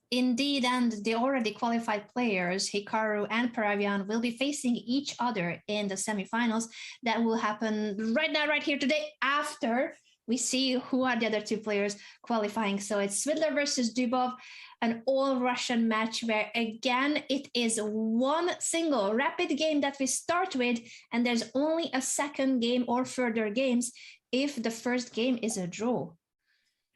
Indeed, and the already qualified players, Hikaru and Paravian, will be facing each other in the semifinals. That will happen right now, right here today, after we see who are the other 2 players qualifying. So it's Svidler versus Dubov, an all-Russian match where, again, it is one single rapid game that we start with, and there's only a second game or further games if the first game is a draw.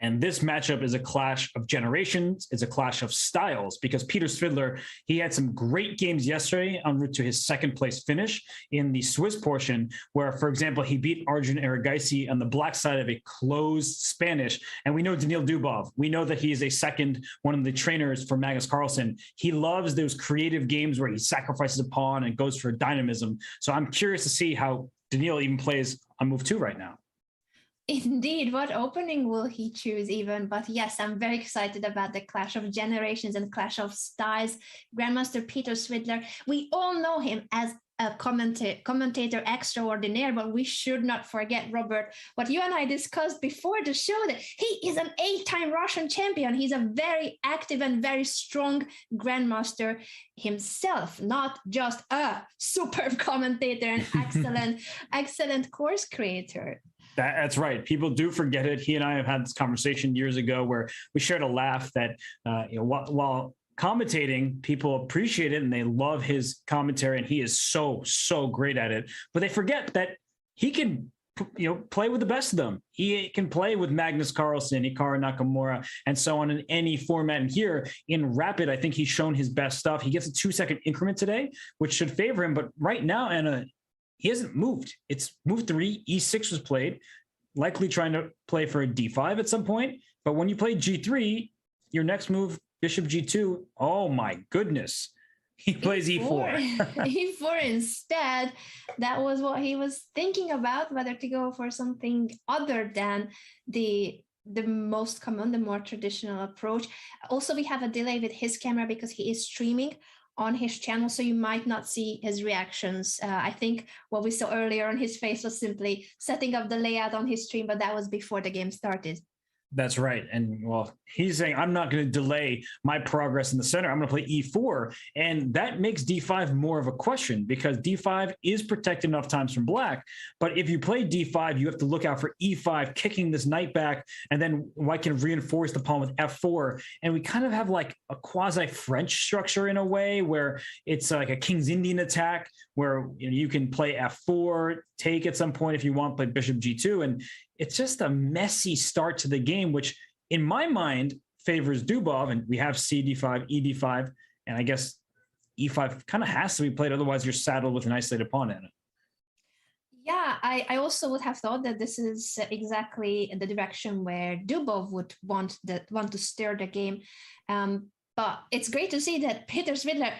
And this matchup is a clash of generations. It's a clash of styles because Peter Svidler, he had some great games yesterday en route to his second place finish in the Swiss portion, where, for example, he beat Arjun Erigaisi on the black side of a closed Spanish. And we know Daniil Dubov. We know that he is one of the trainers for Magnus Carlsen. He loves those creative games where he sacrifices a pawn and goes for dynamism. So I'm curious to see how Daniil even plays on move 2 right now. Indeed, what opening will he choose even? But yes, I'm very excited about the clash of generations and clash of styles. Grandmaster Peter Svidler, we all know him as a commentator extraordinaire, but we should not forget, Robert, what you and I discussed before the show, that he is an 8-time Russian champion. He's a very active and very strong grandmaster himself, not just a superb commentator and excellent course creator. That's right. People do forget it. He and I have had this conversation years ago where we shared a laugh that while commentating, people appreciate it and they love his commentary, and he is so great at it. But they forget that he can play with the best of them. He can play with Magnus Carlsen, Hikaru Nakamura, and so on in any format. And here in Rapid, I think he's shown his best stuff. He gets a 2-second increment today, which should favor him. But right now, Anna, he hasn't moved. It's move 3. E6 was played, likely trying to play for a D5 at some point. But when you play G3, your next move, Bishop G2, oh my goodness. He plays E4. E4 instead. That was what he was thinking about, whether to go for something other than the most common, the more traditional approach. Also, we have a delay with his camera because he is streaming on his channel, so you might not see his reactions. I think what we saw earlier on his face was simply setting up the layout on his stream, but that was before the game started. That's right. And well, he's saying, I'm not going to delay my progress in the center. I'm going to play E4. And that makes D5 more of a question because D5 is protected enough times from black. But if you play D5, you have to look out for E5, kicking this knight back. And then white can reinforce the pawn with F4. And we kind of have like a quasi-French structure in a way where it's like a King's Indian attack where you can play F4, take at some point if you want, play Bishop G2. And it's just a messy start to the game, which in my mind favors Dubov. And we have CD5, ED5, and I guess E5 kind of has to be played. Otherwise, you're saddled with an isolated pawn in it. Yeah, I also would have thought that this is exactly the direction where Dubov would want to stir the game. But it's great to see that Peter Svidler,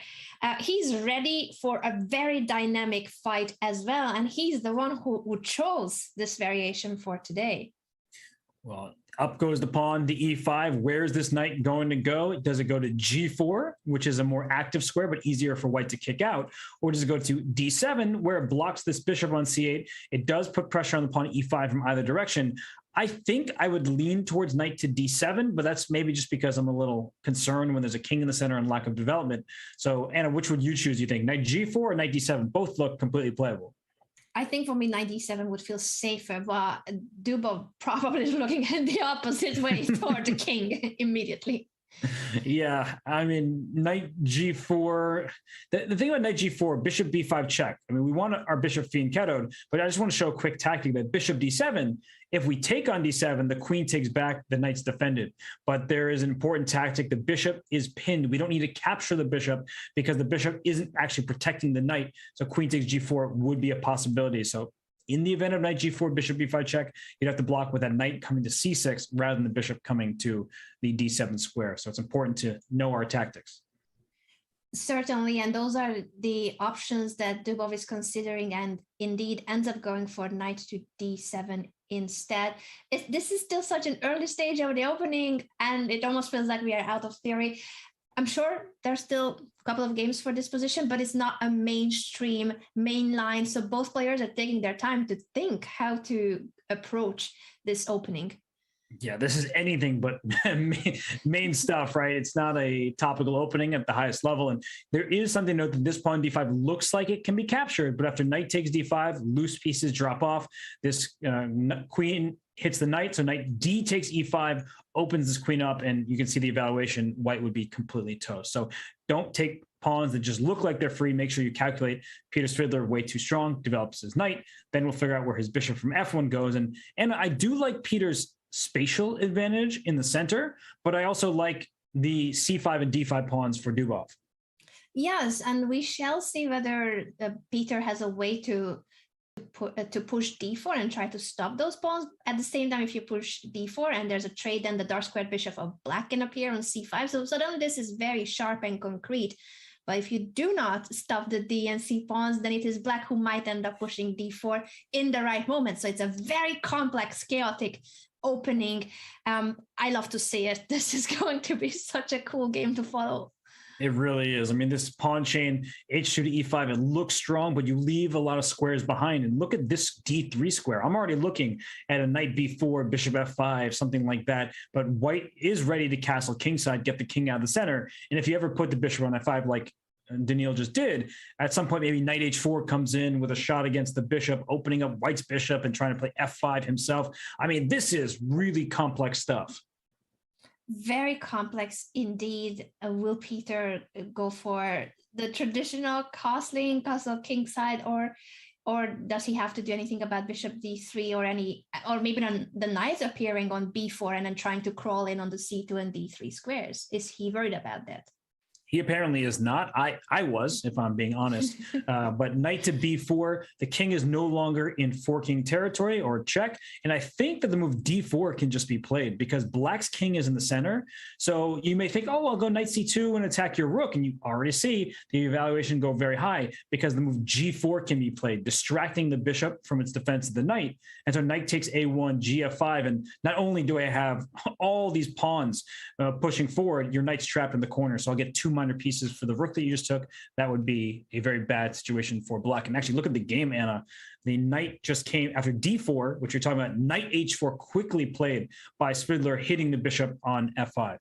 he's ready for a very dynamic fight as well. And he's the one who chose this variation for today. Well, up goes the pawn to E5. Where's this knight going to go? Does it go to G4, which is a more active square, but easier for white to kick out? Or does it go to D7, where it blocks this bishop on C8? It does put pressure on the pawn E5 from either direction. I think I would lean towards knight to D7, but that's maybe just because I'm a little concerned when there's a king in the center and lack of development. So, Anna, which would you choose, you think? Knight G4 or knight D7? Both look completely playable. I think for me, knight D7 would feel safer, but Dubov probably is looking at the opposite way toward the king immediately. Yeah, I mean, knight G4. The thing about knight G4, bishop B5 check. I mean, we want our bishop fianchettoed, but I just want to show a quick tactic that bishop D7, if we take on D7, the queen takes back, the knight's defended. But there is an important tactic. The bishop is pinned. We don't need to capture the bishop because the bishop isn't actually protecting the knight. So queen takes G4 would be a possibility. So in the event of knight G4, bishop B5 check, you'd have to block with that knight coming to C6 rather than the bishop coming to the D7 square. So it's important to know our tactics. Certainly, and those are the options that Dubov is considering, and indeed ends up going for knight to d7 instead. This is still such an early stage of the opening, and it almost feels like we are out of theory. I'm sure there's still a couple of games for this position, but it's not a mainstream main line. So both players are taking their time to think how to approach this opening. Yeah, this is anything but main stuff, right? It's not a topical opening at the highest level. And there is something to note that this pawn d5 looks like it can be captured, but after knight takes d5, loose pieces drop off. This queen hits the knight, so knight d takes e5, opens this queen up, and you can see the evaluation. White would be completely toast. So don't take pawns that just look like they're free. Make sure you calculate. Peter Svidler, way too strong, develops his knight. Then we'll figure out where his bishop from f1 goes. And I do like Peter's spatial advantage in the center, but I also like the c5 and d5 pawns for Dubov. Yes, and we shall see whether Peter has a way to push d4 and try to stop those pawns. At the same time, if you push d4 and there's a trade, then the dark squared bishop of black can appear on c5. So suddenly this is very sharp and concrete. But if you do not stop the d and c pawns, then it is black who might end up pushing d4 in the right moment. So it's a very complex, chaotic opening. I love to see it. This is going to be such a cool game to follow. It really is. I mean, this pawn chain, h2 to e5, it looks strong, but you leave a lot of squares behind. And look at this d3 square. I'm already looking at a knight b4, bishop f5, something like that. But white is ready to castle kingside, get the king out of the center. And if you ever put the bishop on f5, like Daniil just did, at some point maybe knight h4 comes in with a shot against the bishop, opening up white's bishop and trying to play f5 himself. I mean, this is really complex stuff. Very complex indeed. Will Peter go for the traditional castling, castle kingside, or does he have to do anything about bishop d3 or maybe the knight appearing on b4 and then trying to crawl in on the c2 and d3 squares? Is he worried about that? He apparently is not. I was, if I'm being honest. But knight to b4, the king is no longer in forking territory or check. And I think that the move d4 can just be played because black's king is in the center. So you may think, oh, I'll go knight c2 and attack your rook. And you already see the evaluation go very high because the move g4 can be played, distracting the bishop from its defense of the knight. And so knight takes a1, gf5. And not only do I have all these pawns pushing forward, your knight's trapped in the corner. So I'll get two minor pieces for the rook that you just took. That would be a very bad situation for black. And actually look at the game, Anna. The knight just came after d4, which you're talking about. Knight h4 quickly played by Svidler, hitting the bishop on f5.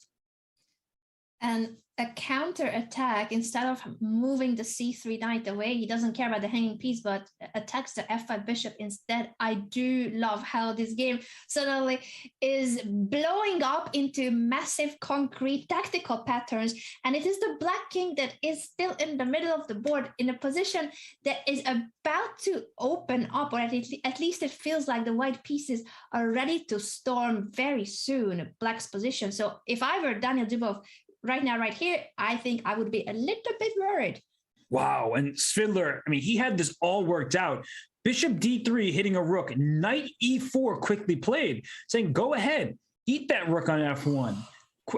And a counter attack, instead of moving the c3 knight away, he doesn't care about the hanging piece, but attacks the f5 bishop instead. I do love how this game suddenly is blowing up into massive concrete tactical patterns. And it is the black king that is still in the middle of the board in a position that is about to open up, or at least it feels like the white pieces are ready to storm very soon black's position. So if I were Daniil Dubov, right now, right here, I think I would be a little bit worried. Wow. And Svidler, I mean, he had this all worked out. Bishop d3 hitting a rook, knight e4 quickly played, saying, go ahead, eat that rook on f1.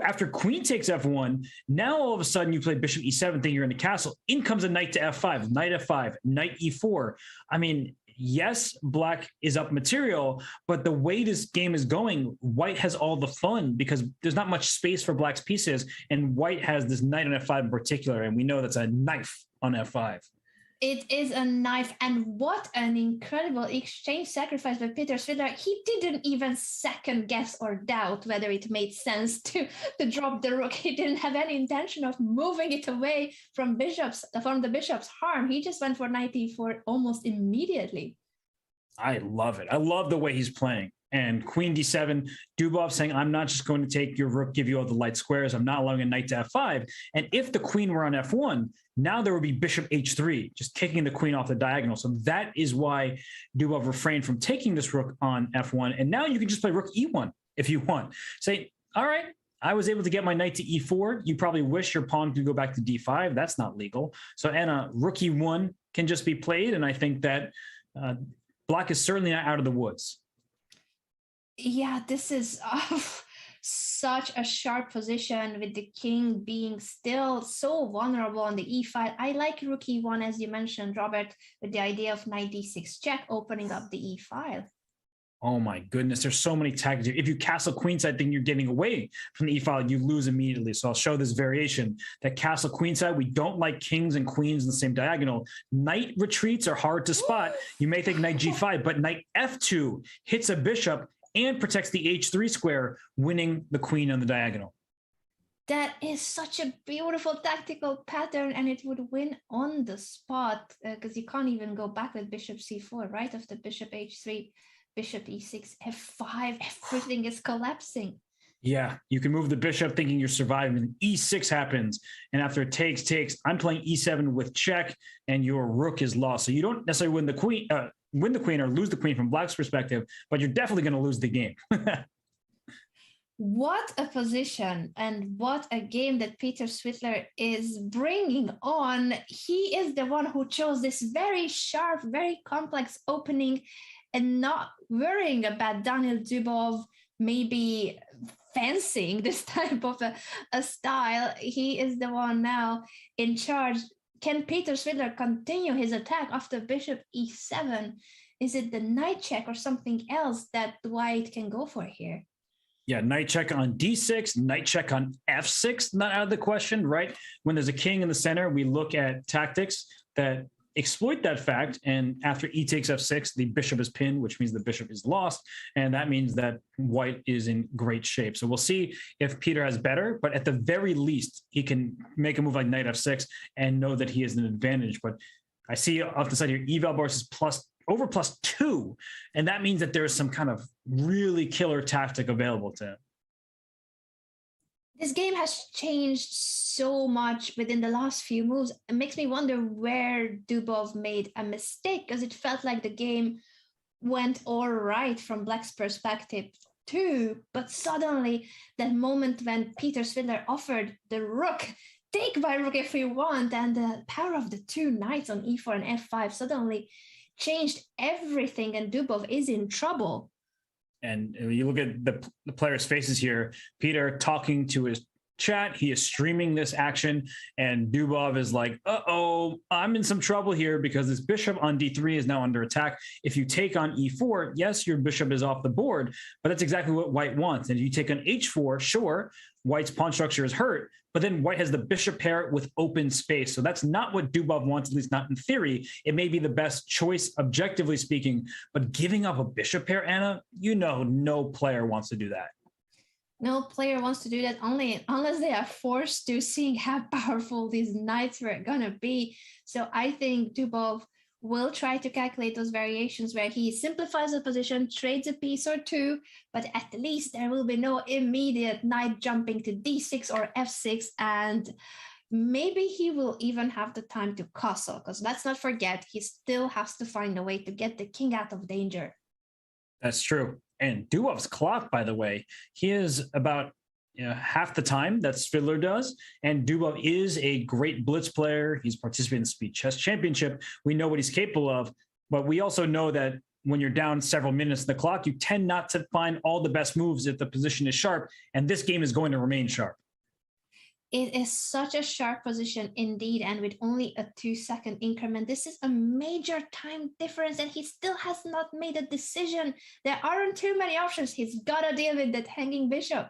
After queen takes f1, now all of a sudden you play bishop e7, thinking you're in the castle. In comes a knight to f5, knight f5, knight e4. I mean, yes, black is up material, but the way this game is going, white has all the fun because there's not much space for black's pieces, and white has this knight on f5 in particular, and we know that's a knife on f5. It is a knife, and what an incredible exchange sacrifice by Peter Svidler. He didn't even second guess or doubt whether it made sense to drop the rook. He didn't have any intention of moving it away from the bishop's harm. He just went for knight e4 almost immediately. I love it. I love the way he's playing. And queen d7, Dubov saying, I'm not just going to take your rook, give you all the light squares. I'm not allowing a knight to f5. And if the queen were on f1, now there would be bishop h3, just kicking the queen off the diagonal. So that is why Dubov refrained from taking this rook on f1. And now you can just play rook e1 if you want. Say, all right, I was able to get my knight to e4. You probably wish your pawn could go back to d5. That's not legal. So Anna, rook e1 can just be played. And I think that black is certainly not out of the woods. Yeah, this is such a sharp position with the king being still so vulnerable on the e file. I like rook e1, as you mentioned, Robert, with the idea of knight d6 check, opening up the e file. Oh my goodness, there's so many tactics. If you castle queenside, then you're getting away from the e-file, you lose immediately. So I'll show this variation. That castle queenside, we don't like kings and queens in the same diagonal. Knight retreats are hard to spot. You may think knight g5, but knight f2 hits a bishop and protects the h3 square, winning the queen on the diagonal. That is such a beautiful tactical pattern, and it would win on the spot because you can't even go back with bishop c4, right? After bishop h3. Bishop e6, f5, everything is collapsing. Yeah, you can move the bishop thinking you're surviving, and e6 happens. And after it takes, I'm playing e7 with check, and your rook is lost. So you don't necessarily win the queen or lose the queen from black's perspective, but you're definitely going to lose the game. What a position and what a game that Peter Svidler is bringing on. He is the one who chose this very sharp, very complex opening and not worrying about Daniel Dubov maybe fancying this type of a style. He is the one now in charge. Can Peter Svidler continue his attack after bishop e7? Is it the knight check or something else that White can go for here? Yeah, knight check on d6, knight check on f6, not out of the question, right? When there's a king in the center, we look at tactics that exploit that fact, and after e takes f6, the bishop is pinned, which means the bishop is lost, and that means that White is in great shape. So we'll see if Peter has better, but at the very least, he can make a move like knight f6 and know that he has an advantage. But I see off the side here, eval bars is over +2, and that means that there's some kind of really killer tactic available to him. This game has changed so much within the last few moves. It makes me wonder where Dubov made a mistake, because it felt like the game went all right from Black's perspective too. But suddenly, that moment when Peter Svidler offered the rook, take my rook if you want, and the power of the two knights on e4 and f5 suddenly changed everything, and Dubov is in trouble. And you look at the players' faces here, Peter talking to his chat, he is streaming this action, and Dubov is like, uh-oh, I'm in some trouble here because this bishop on d3 is now under attack. If you take on e4, yes, your bishop is off the board, but that's exactly what White wants. And if you take on h4, sure, White's pawn structure is hurt, but then White has the bishop pair with open space. So that's not what Dubov wants, at least not in theory. It may be the best choice, objectively speaking, but giving up a bishop pair, Anna, you know, no player wants to do that. No player wants to do that unless they are forced to, seeing how powerful these knights were gonna be. So I think Dubov will try to calculate those variations where he simplifies the position, trades a piece or two, but at least there will be no immediate knight jumping to d6 or f6, and maybe he will even have the time to castle, because let's not forget, he still has to find a way to get the king out of danger. That's true. And Dubov's clock, by the way, he is about half the time that Svidler does. And Dubov is a great blitz player. He's participated in the Speed Chess Championship. We know what he's capable of, but we also know that when you're down several minutes in the clock, you tend not to find all the best moves if the position is sharp. And this game is going to remain sharp. It is such a sharp position indeed, and with only a 2-second increment, this is a major time difference, and he still has not made a decision. There aren't too many options. He's got to deal with that hanging bishop.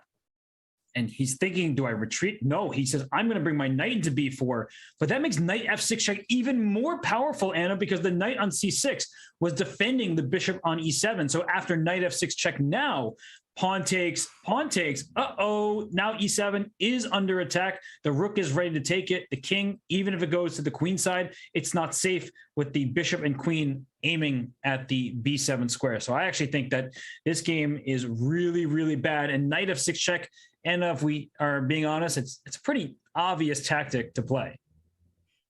And he's thinking, do I retreat? No, he says, I'm going to bring my knight into b4, but that makes knight f6 check even more powerful, Anna, because the knight on c6 was defending the bishop on e7. So after knight f6 check now, pawn takes, uh-oh, now e7 is under attack. The rook is ready to take it. The king, even if it goes to the queen side, it's not safe with the bishop and queen aiming at the b7 square. So I actually think that this game is really, really bad. And knight f6 check, and if we are being honest, it's a pretty obvious tactic to play.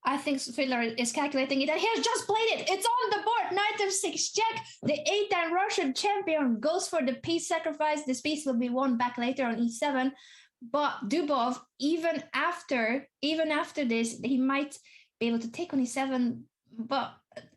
I think Svidler is calculating it, and he has just played it. It's on the board. Knight f6 check. The 8-time Russian champion goes for the piece sacrifice. This piece will be won back later on e7. But Dubov, even after this, he might be able to take on e7. But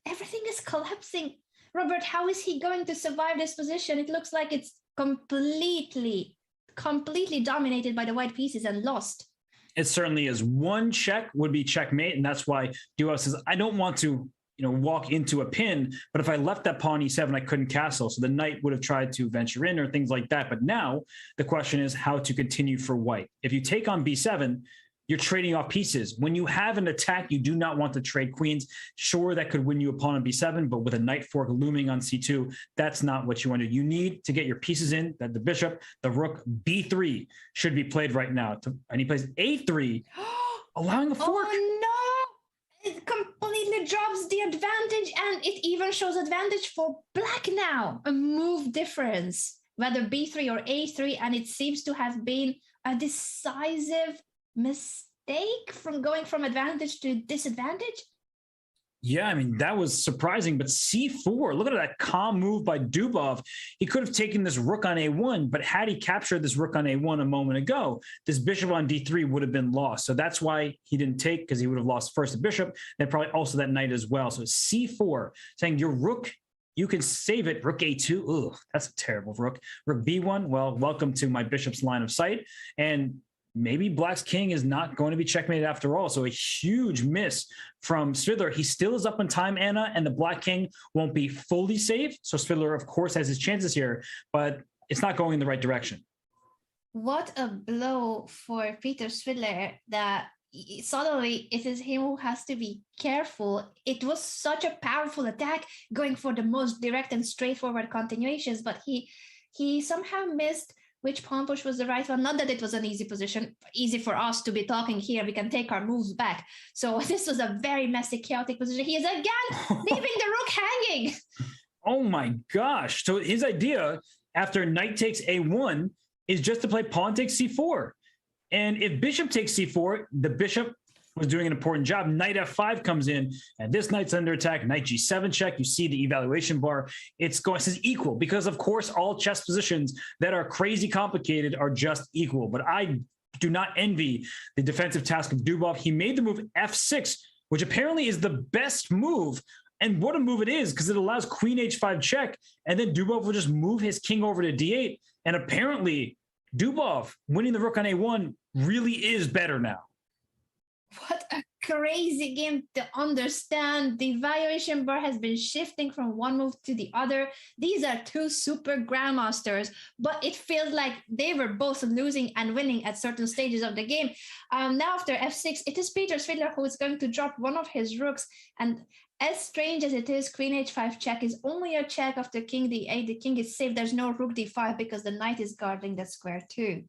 everything is collapsing. Robert, how is he going to survive this position? It looks like it's completely completely dominated by the white pieces and lost. It certainly is. One check would be checkmate, and that's why Dubov says, I don't want to, walk into a pin, but if I left that pawn e7, I couldn't castle. So the knight would have tried to venture in or things like that. But now the question is how to continue for white. If you take on b7, you're trading off pieces. When you have an attack, you do not want to trade queens. Sure, that could win you a pawn on b7, but with a knight fork looming on c2, that's not what you want to do. You need to get your pieces in, that the bishop, the rook, b3 should be played right now. And he plays a3, allowing a fork. Oh, no! It completely drops the advantage, and it even shows advantage for black now. A move difference, whether b3 or a3, and it seems to have been a decisive mistake from going from advantage to disadvantage. Yeah, I mean, that was surprising, but c4, look at that calm move by Dubov. He could have taken this rook on a1, but had he captured this rook on a1 a moment ago, this bishop on d3 would have been lost. So that's why he didn't take, because he would have lost first the bishop, and probably also that knight as well. So c4, saying your rook, you can save it. Rook a2, ugh, that's a terrible rook. Rook b1, well, welcome to my bishop's line of sight. And maybe black's king is not going to be checkmated after all. So a huge miss from Svidler. He still is up in time, Anna, and the black king won't be fully safe. So Svidler, of course, has his chances here, but it's not going in the right direction. What a blow for Peter Svidler that suddenly it is him who has to be careful. It was such a powerful attack going for the most direct and straightforward continuations, but he somehow missed which pawn push was the right one. Not that it was an easy position, easy for us to be talking here. We can take our moves back. So this was a very messy, chaotic position. He is again leaving the rook hanging. Oh my gosh. So his idea after knight takes a1 is just to play pawn takes c4. And if bishop takes c4, the bishop was doing an important job. Knight f5 comes in, and this knight's under attack. Knight g7 check. You see the evaluation bar. It says equal, because of course all chess positions that are crazy complicated are just equal. But I do not envy the defensive task of Dubov. He made the move f6, which apparently is the best move. And what a move it is, because it allows queen h5 check, and then Dubov will just move his king over to d8. And apparently Dubov winning the rook on a1 really is better now. What a crazy game to understand. The evaluation bar has been shifting from one move to the other. These are two super grandmasters, but it feels like they were both losing and winning at certain stages of the game. Now after f6, it is Peter Svidler who is going to drop one of his rooks. And as strange as it is, queen h5 check is only a check after king d8. The king is safe. There's no rook d5 because the knight is guarding that square too.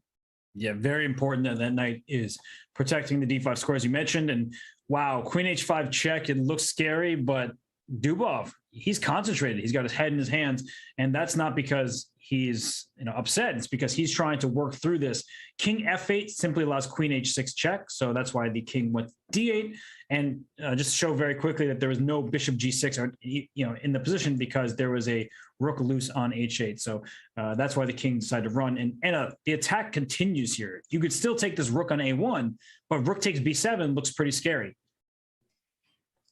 Yeah, very important that that knight is protecting the d5 square, as you mentioned. And wow, queen h5 check, it looks scary, but Dubov, he's concentrated. He's got his head in his hands, and that's not because he's upset. It's because he's trying to work through this. King f8 simply allows queen h6 check, so that's why the king went d8. And just to show very quickly that there was no bishop g6 or in the position, because there was a rook loose on h8. So that's why the king decided to run. And the attack continues here. You could still take this rook on a1, but rook takes b7 looks pretty scary.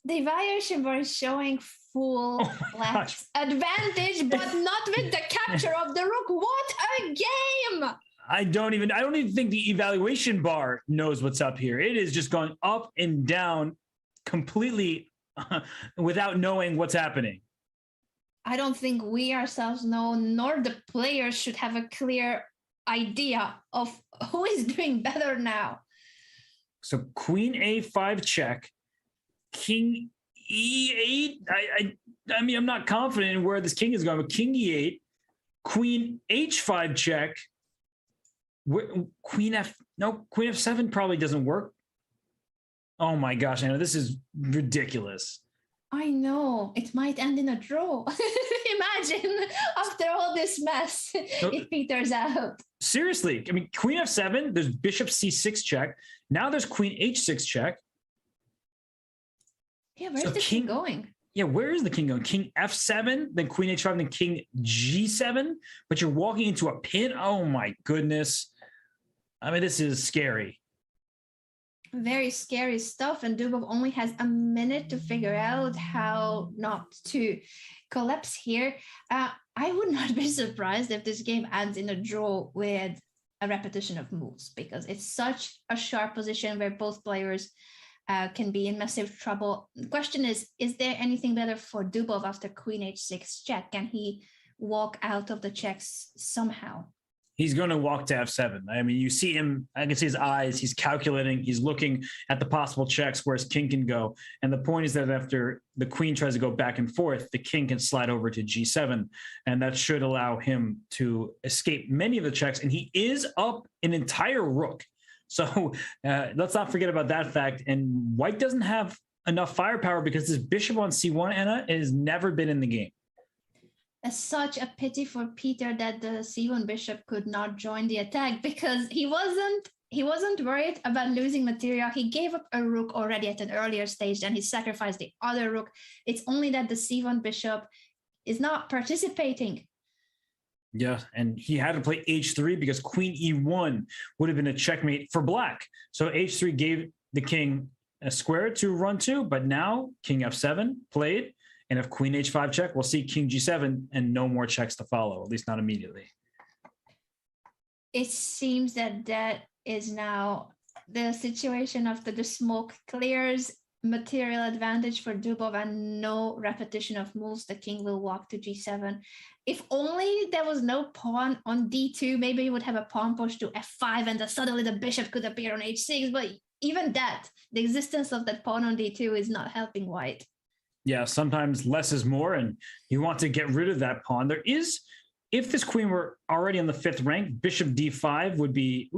The evaluation bar is showing full black's advantage, but not with the capture of the rook. What a game! I don't even think the evaluation bar knows what's up here. It is just going up and down completely without knowing what's happening. I don't think we ourselves know, nor the players should have a clear idea of who is doing better now. So queen a5 check, king e8. I mean, I'm not confident in where this king is going, but king e8, queen h5 check, queen f7 probably doesn't work. Oh my gosh, I know this is ridiculous. I know, it might end in a draw. Imagine after all this mess, it peters out. Seriously, I mean, queen f7, there's bishop c6 check. Now there's queen h6 check. Yeah, where's the king going? Yeah, where is the king going? King f7, then queen h5, then king g7, but you're walking into a pin? Oh my goodness. I mean, this is scary. Very scary stuff, and Dubov only has a minute to figure out how not to collapse here. I would not be surprised if this game ends in a draw with a repetition of moves, because it's such a sharp position where both players can be in massive trouble. The question is there anything better for Dubov after queen h6 check? Can he walk out of the checks somehow? He's going to walk to f7. I mean, you see him, I can see his eyes, he's calculating, he's looking at the possible checks where his king can go. And the point is that after the queen tries to go back and forth, the king can slide over to g7. And that should allow him to escape many of the checks. And he is up an entire rook. So let's not forget about that fact. And white doesn't have enough firepower because this bishop on c1, Anna, has never been in the game. It's such a pity for Peter that the c1 bishop could not join the attack, because he wasn't worried about losing material. He gave up a rook already at an earlier stage, then he sacrificed the other rook. It's only that the c1 bishop is not participating. Yeah, and he had to play h3 because queen e1 would have been a checkmate for black. So h3 gave the king a square to run to, but now king f7 played. And if queen h5 check, we'll see king g7 and no more checks to follow, at least not immediately. It seems that is now the situation after the smoke clears, material advantage for Dubov and no repetition of moves. The king will walk to g7. If only there was no pawn on d2, maybe you would have a pawn push to f5 and suddenly the bishop could appear on h6. But even that, the existence of that pawn on d2 is not helping white. Yeah, sometimes less is more, and you want to get rid of that pawn. There is, if this queen were already on the 5th rank, bishop d5 would be,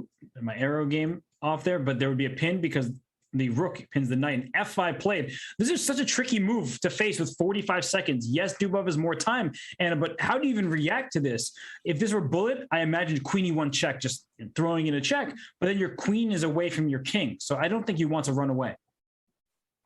my arrow game off there, but there would be a pin because the rook pins the knight, and f5 played. This is such a tricky move to face with 45 seconds. Yes, Dubov has more time, Anna, but how do you even react to this? If this were bullet, I imagine queen e1 check, just throwing in a check, but then your queen is away from your king. So I don't think you want to run away.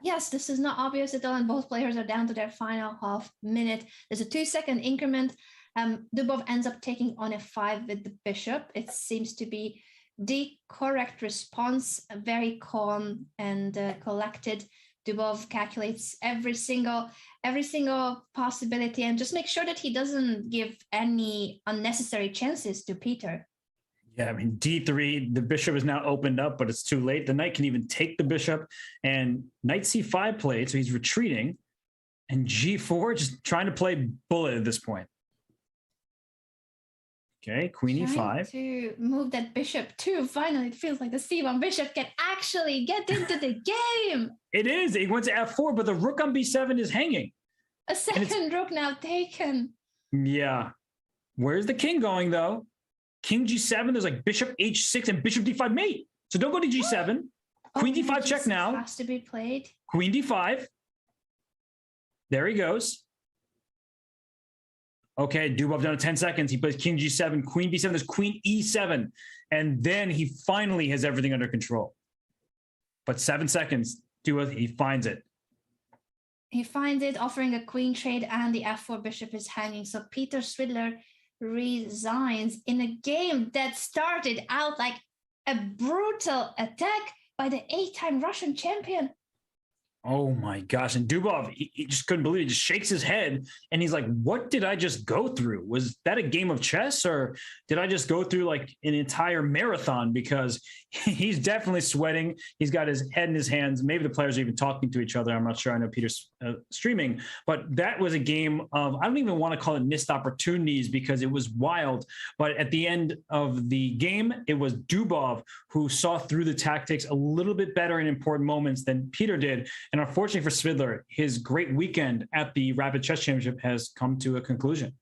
Yes, this is not obvious at all, and both players are down to their final half minute. There's a 2-second increment. Dubov ends up taking on f5 with the bishop. It seems to be the correct response, very calm and collected. Dubov calculates every single possibility and just make sure that he doesn't give any unnecessary chances to Peter. Yeah, I mean, d3, the bishop is now opened up, but it's too late. The knight can even take the bishop, and knight c5 played, so he's retreating, and g4 just trying to play bullet at this point. Okay, queen e5. To move that bishop too. Finally, it feels like the c1 bishop can actually get into the game. It is. He went to f4, but the rook on b7 is hanging. A second rook now taken. Yeah. Where's the king going, though? King g7, there's like bishop h6 and bishop d5 mate. So don't go to g7. Queen d5 check now. Has to be played. Queen d5. There he goes. Okay, Dubov down to 10 seconds. He plays king g7, queen b7, there's queen e7. And then he finally has everything under control. But 7 seconds, Dubov, he finds it. He finds it, offering a queen trade, and the f4 bishop is hanging. So Peter Svidler resigns in a game that started out like a brutal attack by the 8-time Russian champion. Oh my gosh. And Dubov, he just couldn't believe it. He just shakes his head and he's like, what did I just go through? Was that a game of chess, or did I just go through like an entire marathon? Because he's definitely sweating. He's got his head in his hands. Maybe the players are even talking to each other. I'm not sure. I know Peter's streaming, but that was a game of, I don't even want to call it missed opportunities because it was wild. But at the end of the game, it was Dubov who saw through the tactics a little bit better in important moments than Peter did. And unfortunately for Svidler, his great weekend at the Rapid Chess Championship has come to a conclusion.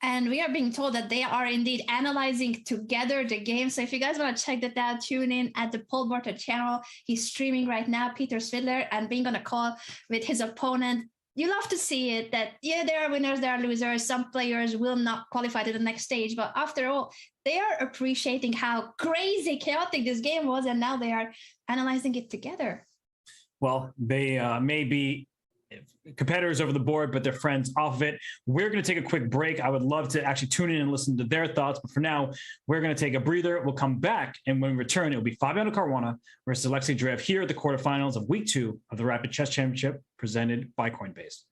And we are being told that they are indeed analyzing together the game. So if you guys want to check that out, tune in at the Paul Barter channel. He's streaming right now, Peter Svidler, and being on a call with his opponent. You love to see it that, yeah, there are winners, there are losers. Some players will not qualify to the next stage. But after all, they are appreciating how crazy chaotic this game was. And now they are analyzing it together. Well, they may be competitors over the board, but they're friends off of it. We're going to take a quick break. I would love to actually tune in and listen to their thoughts. But for now, we're going to take a breather. We'll come back. And when we return, it'll be Fabiano Caruana versus Alexei Drev here at the quarterfinals of week 2 of the Rapid Chess Championship presented by Coinbase.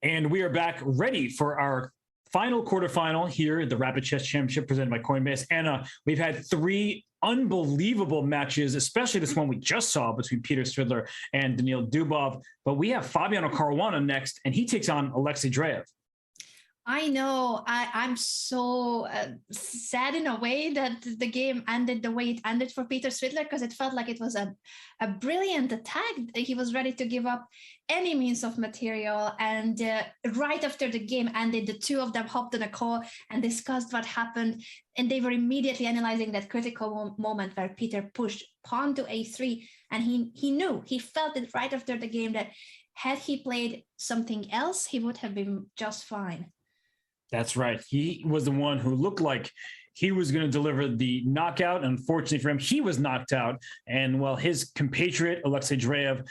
And we are back ready for our final quarterfinal here at the Rapid Chess Championship presented by Coinbase. Anna, we've had 3 unbelievable matches, especially this one we just saw between Peter Svidler and Daniil Dubov. But we have Fabiano Caruana next, and he takes on Alexei Drev. I know. I'm so sad in a way that the game ended the way it ended for Peter Svidler, because it felt like it was a brilliant attack. He was ready to give up any means of material. And right after the game ended, the two of them hopped on a call and discussed what happened. And they were immediately analyzing that critical moment where Peter pushed pawn to a3. And he felt it right after the game that had he played something else, he would have been just fine. That's right. He was the one who looked like he was going to deliver the knockout. Unfortunately for him, he was knocked out. And well, his compatriot, Alexei Drev,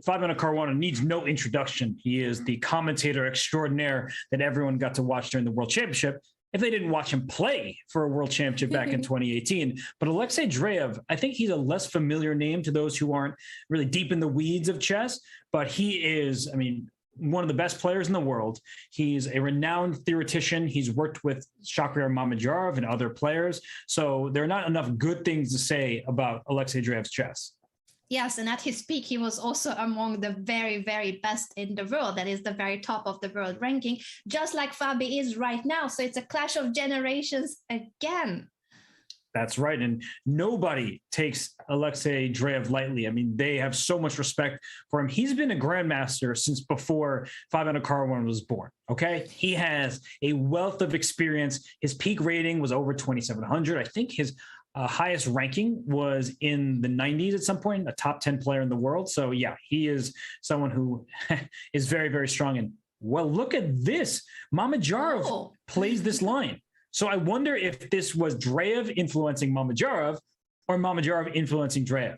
Fabiano Caruana needs no introduction. He is the commentator extraordinaire that everyone got to watch during the World Championship, if they didn't watch him play for a World Championship back in 2018. But Alexei Drev, I think he's a less familiar name to those who aren't really deep in the weeds of chess, but he is, one of the best players in the world. He's a renowned theoretician. He's worked with Shakhriyar Mamedyarov and other players. So there are not enough good things to say about Alexei Drev's chess. Yes, and at his peak, he was also among the very, very best in the world. That is the very top of the world ranking, just like Fabi is right now. So it's a clash of generations again. That's right. And nobody takes Alexei Drev lightly. They have so much respect for him. He's been a grandmaster since before Fabiano Caruana was born. Okay. He has a wealth of experience. His peak rating was over 2,700. I think his highest ranking was in the 90s at some point, a top 10 player in the world. So yeah, he is someone who is very, very strong. And well, look at this. Mamedyarov plays this line. So I wonder if this was Drev influencing Mamedyarov or Mamedyarov influencing Drev.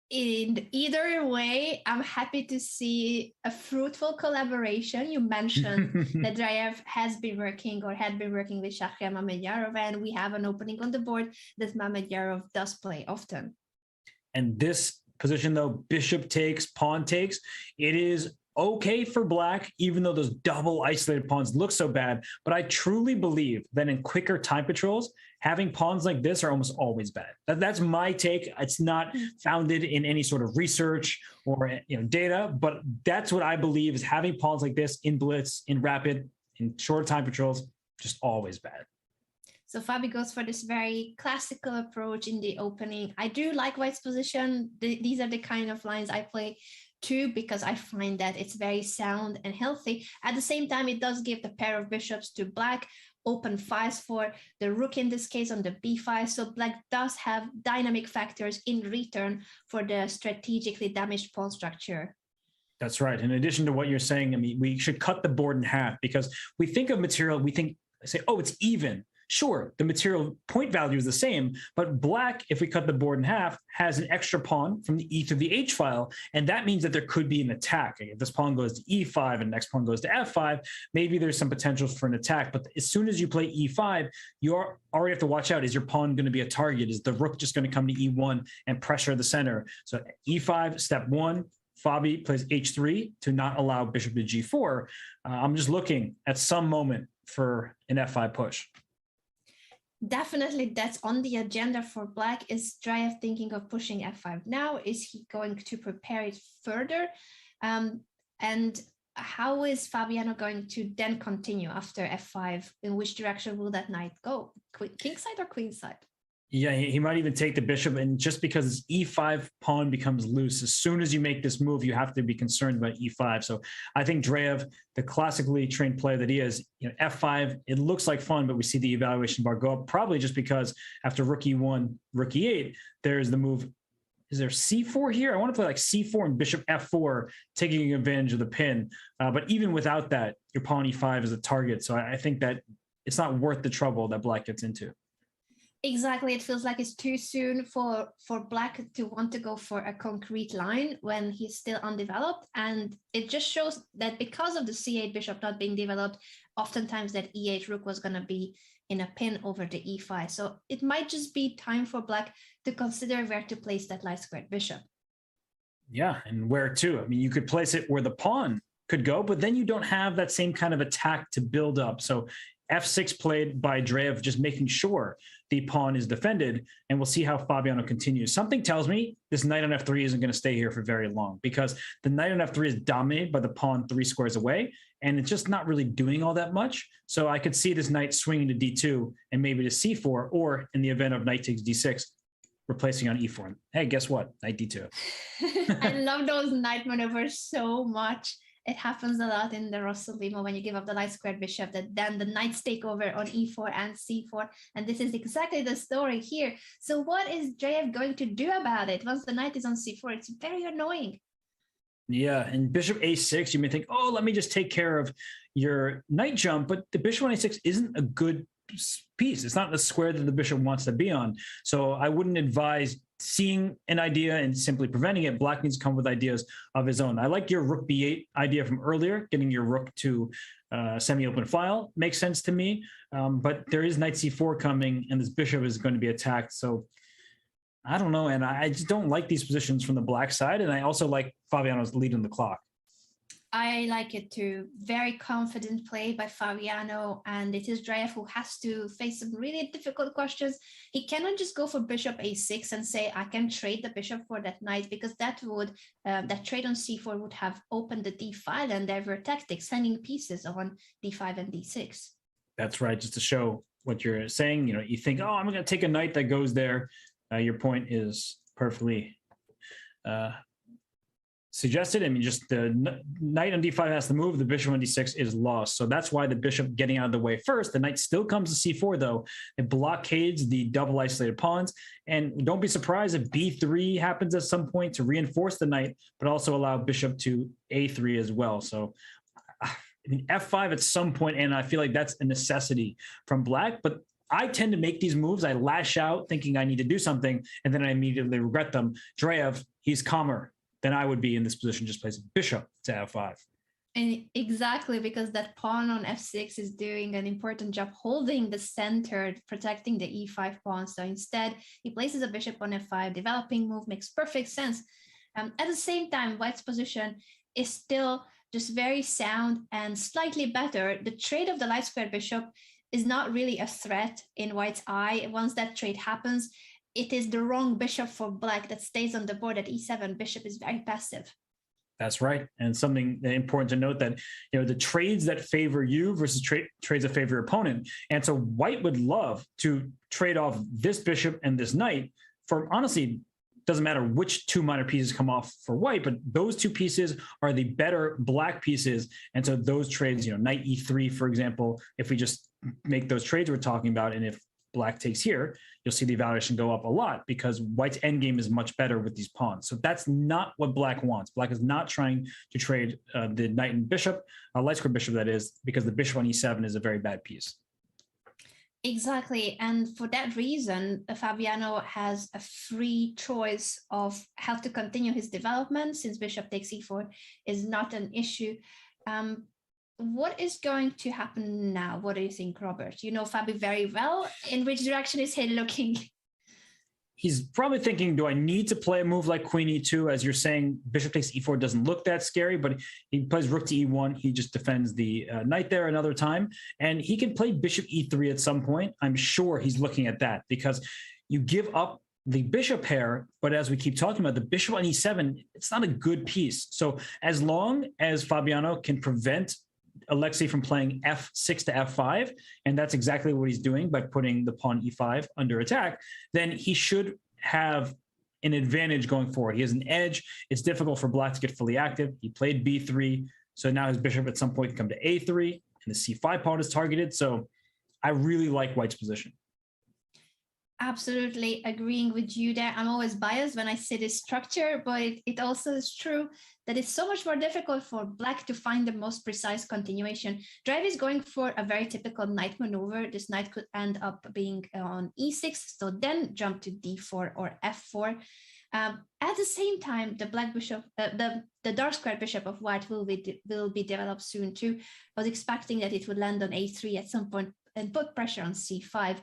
In either way, I'm happy to see a fruitful collaboration. You mentioned that Drev had been working with Shakhriyar Mamedyarov, and we have an opening on the board that Mamedyarov does play often. And this position, though, bishop takes, pawn takes, it is okay for black, even though those double isolated pawns look so bad. But I truly believe that in quicker time patrols, having pawns like this are almost always bad. That's my take. It's not founded in any sort of research or data, but that's what I believe is having pawns like this in blitz, in rapid, in short time patrols, just always bad. So Fabi goes for this very classical approach in the opening. I do like white's position. These are the kind of lines I play too, because I find that it's very sound and healthy. At the same time, it does give the pair of bishops to black open files for the rook in this case on the b5. So black does have dynamic factors in return for the strategically damaged pawn structure. That's right. In addition to what you're saying, we should cut the board in half, because we think of material, say, oh, it's even. Sure, the material point value is the same, but black, if we cut the board in half, has an extra pawn from the E through the H file, and that means that there could be an attack. If this pawn goes to E5 and next pawn goes to F5, maybe there's some potential for an attack. But as soon as you play E5, you already have to watch out. Is your pawn going to be a target? Is the rook just going to come to E1 and pressure the center? So E5, step 1, Fabi plays H3 to not allow bishop to G4. I'm just looking at some moment for an F5 push. Definitely that's on the agenda for black. Is Drev thinking of pushing F5 now? Is he going to prepare it further? And how is Fabiano going to then continue after F5? In which direction will that knight go? King side or queen side? Yeah, he might even take the bishop, and just because his E5 pawn becomes loose, as soon as you make this move, you have to be concerned about E5. So I think Drev, the classically trained player that he is, F5, it looks like fun, but we see the evaluation bar go up, probably just because after rook E1, rook E8, there's the move. Is there C4 here? I want to play like C4 and bishop F4, taking advantage of the pin. But even without that, your pawn E5 is a target. So I think that it's not worth the trouble that black gets into. Exactly. It feels like it's too soon for black to want to go for a concrete line when he's still undeveloped. And it just shows that because of the C8 bishop not being developed, oftentimes that E8 rook was going to be in a pin over the E5. So it might just be time for black to consider where to place that light squared bishop. Yeah, and where to? You could place it where the pawn could go, but then you don't have that same kind of attack to build up. So f6 played by Drev, just making sure the pawn is defended, and we'll see how Fabiano continues. Something tells me this knight on f3 isn't going to stay here for very long, because the knight on f3 is dominated by the pawn 3 squares away, and it's just not really doing all that much. So I could see this knight swinging to d2 and maybe to c4, or in the event of knight takes d6, replacing on e4. Hey, guess what? Knight d2. I love those knight maneuvers so much. It happens a lot in the Rossolimo when you give up the light squared bishop, that then the knights take over on e4 and c4. And this is exactly the story here. So what is Drev going to do about it? Once the knight is on c4, it's very annoying. Yeah, and bishop a6, you may think, oh, let me just take care of your knight jump, but the bishop on a6 isn't a good piece. It's not the square that the bishop wants to be on. So I wouldn't advise seeing an idea and simply preventing it. Black needs to come with ideas of his own. I like your rook b8 idea from earlier. Getting your rook to semi-open file makes sense to me. But there is knight c4 coming, and this bishop is going to be attacked. So I don't know, and I just don't like these positions from the black side. And I also like Fabiano's lead on the clock. I like it too. Very confident play by Fabiano, and it is Drev who has to face some really difficult questions. He cannot just go for bishop a6 and say, I can trade the bishop for that knight, because that would that trade on c4 would have opened the d file, and there were tactics hanging pieces on d5 and d6. That's right. Just to show what you're saying, you think, oh, I'm going to take a knight that goes there. Your point is perfectly suggested. I mean, just the knight on d5 has to move, the bishop on d6 is lost. So that's why the bishop getting out of the way first. The knight still comes to c4 though. It blockades the double isolated pawns. And don't be surprised if b3 happens at some point to reinforce the knight, but also allow bishop to a3 as well. So I mean, f5 at some point, and I feel like that's a necessity from black, but I tend to make these moves. I lash out thinking I need to do something, and then I immediately regret them. Drev, he's calmer than I would be in this position, just plays bishop to f5. And exactly, because that pawn on f6 is doing an important job holding the center, protecting the e5 pawn. So instead, he places a bishop on f5. Developing move makes perfect sense. At the same time, White's position is still just very sound and slightly better. The trade of the light squared bishop is not really a threat in White's eye. Once that trade happens, it is the wrong bishop for black that stays on the board at e7. Bishop is very passive. That's right. And something important to note that, the trades that favor you versus trades that favor your opponent. And so White would love to trade off this bishop and this knight for, honestly, doesn't matter which two minor pieces come off for White, but those two pieces are the better black pieces. And so those trades, knight e3, for example, if we just make those trades we're talking about, and if black takes here, you'll see the evaluation go up a lot because White's endgame is much better with these pawns. So that's not what black wants. Black is not trying to trade the knight and bishop, light square bishop that is, because the bishop on e7 is a very bad piece. Exactly. And for that reason, Fabiano has a free choice of how to continue his development, since bishop takes e4 is not an issue. What is going to happen now? What do you think, Robert? You know Fabi very well. In which direction is he looking? He's probably thinking, do I need to play a move like queen e2? As you're saying, bishop takes e4 doesn't look that scary, but he plays rook to e1. He just defends the knight there another time. And he can play bishop e3 at some point. I'm sure he's looking at that, because you give up the bishop pair, but as we keep talking about, the bishop on e7, it's not a good piece. So as long as Fabiano can prevent Alexei from playing f6 to f5, and that's exactly what he's doing by putting the pawn e5 under attack, then he should have an advantage going forward. He has an edge. It's difficult for black to get fully active. He played b3, so now his bishop at some point can come to a3, and the c5 pawn is targeted. So I really like White's position. Absolutely agreeing with you there. I'm always biased when I say this structure, but it also is true that it's so much more difficult for black to find the most precise continuation. Drev is going for a very typical knight maneuver. This knight could end up being on e6, so then jump to d4 or f4. At the same time, the black bishop, the dark squared bishop of White will be developed soon too. I was expecting that it would land on a3 at some point and put pressure on c5.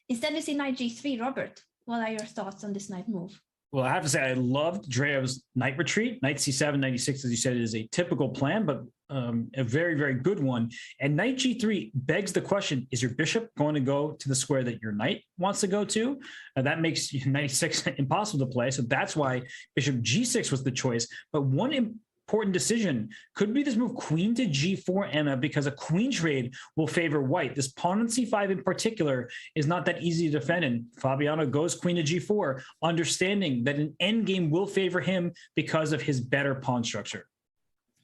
Instead, we see knight g3. Robert, what are your thoughts on this knight move? Well, I have to say, I loved Drev's knight retreat. Knight c7, 96, as you said, is a typical plan, but a very, very good one. And knight g3 begs the question, is your bishop going to go to the square that your knight wants to go to? That makes 96 impossible to play. So that's why bishop g6 was the choice. But one important decision could be this move queen to g4, Anna, because a queen trade will favor white. This pawn on c5 in particular is not that easy to defend, and Fabiano goes queen to g4, understanding that an endgame will favor him because of his better pawn structure.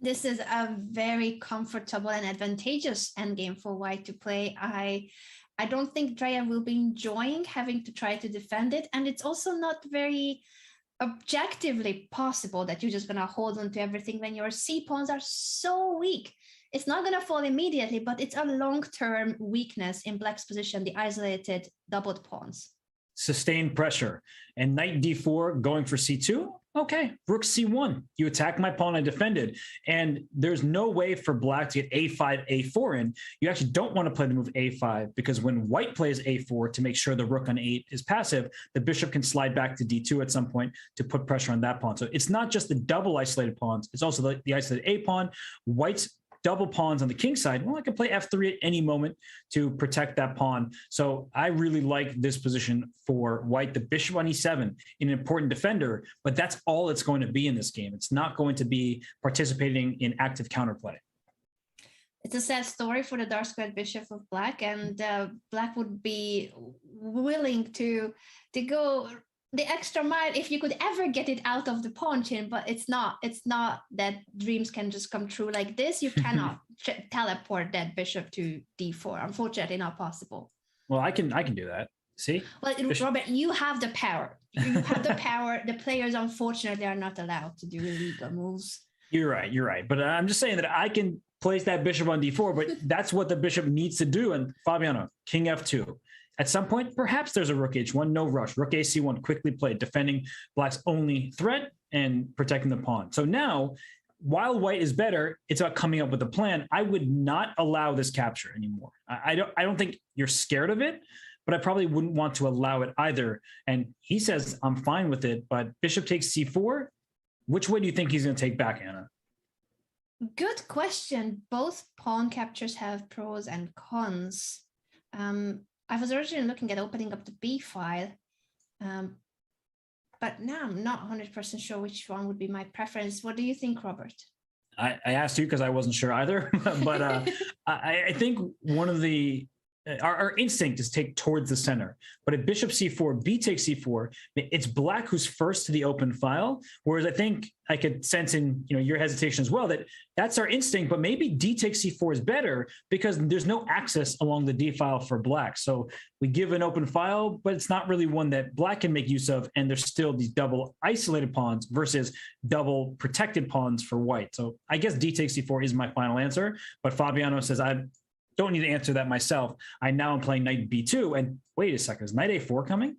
This is a very comfortable and advantageous endgame for white to play. I don't think Drev will be enjoying having to try to defend it, and it's also not very objectively possible that you're just going to hold on to everything when your C pawns are so weak. It's not going to fall immediately, but it's a long-term weakness in black's position, the isolated doubled pawns. Sustained pressure. And knight d4 going for c2. Okay, rook c1. You attack my pawn, I defended. And there's no way for black to get a5, a4 in. You actually don't want to play the move a5, because when white plays a4 to make sure the rook on 8 is passive, the bishop can slide back to d2 at some point to put pressure on that pawn. So it's not just the double isolated pawns, it's also the isolated a pawn. White's double pawns on the king side, well, I can play f3 at any moment to protect that pawn. So I really like this position for white. The bishop on e7, an important defender, but that's all it's going to be in this game. It's not going to be participating in active counterplay. It's a sad story for the dark squared bishop of black, and black would be willing to go the extra mile if you could ever get it out of the pawn chain, but it's not that dreams can just come true like this. You cannot teleport that bishop to d4. Unfortunately, not possible. Well, I can do that. See? Well, Robert, you have the power. You have the power. The players, unfortunately, are not allowed to do illegal moves. You're right. But I'm just saying that I can place that bishop on d4, but that's what the bishop needs to do. And Fabiano, king f2. At some point, perhaps there's a rook h1, no rush. Rook ac1, quickly played, defending black's only threat and protecting the pawn. So now, while white is better, it's about coming up with a plan. I would not allow this capture anymore. I don't think you're scared of it, but I probably wouldn't want to allow it either. And he says, I'm fine with it, but bishop takes c4. Which way do you think he's going to take back, Anna? Good question. Both pawn captures have pros and cons. I was originally looking at opening up the B file, but now I'm not 100% sure which one would be my preference. What do you think, Robert? I asked you because I wasn't sure either, but I think one of our instinct is take towards the center. But at bishop c4, b takes c4, it's black who's first to the open file. Whereas I think I could sense in your hesitation as well that that's our instinct, but maybe d takes c4 is better because there's no access along the d file for black. So we give an open file, but it's not really one that black can make use of. And there's still these double isolated pawns versus double protected pawns for white. So I guess d takes c4 is my final answer. But Fabiano says I don't need to answer that myself. I now am playing knight b2. And wait a second, is knight a4 coming?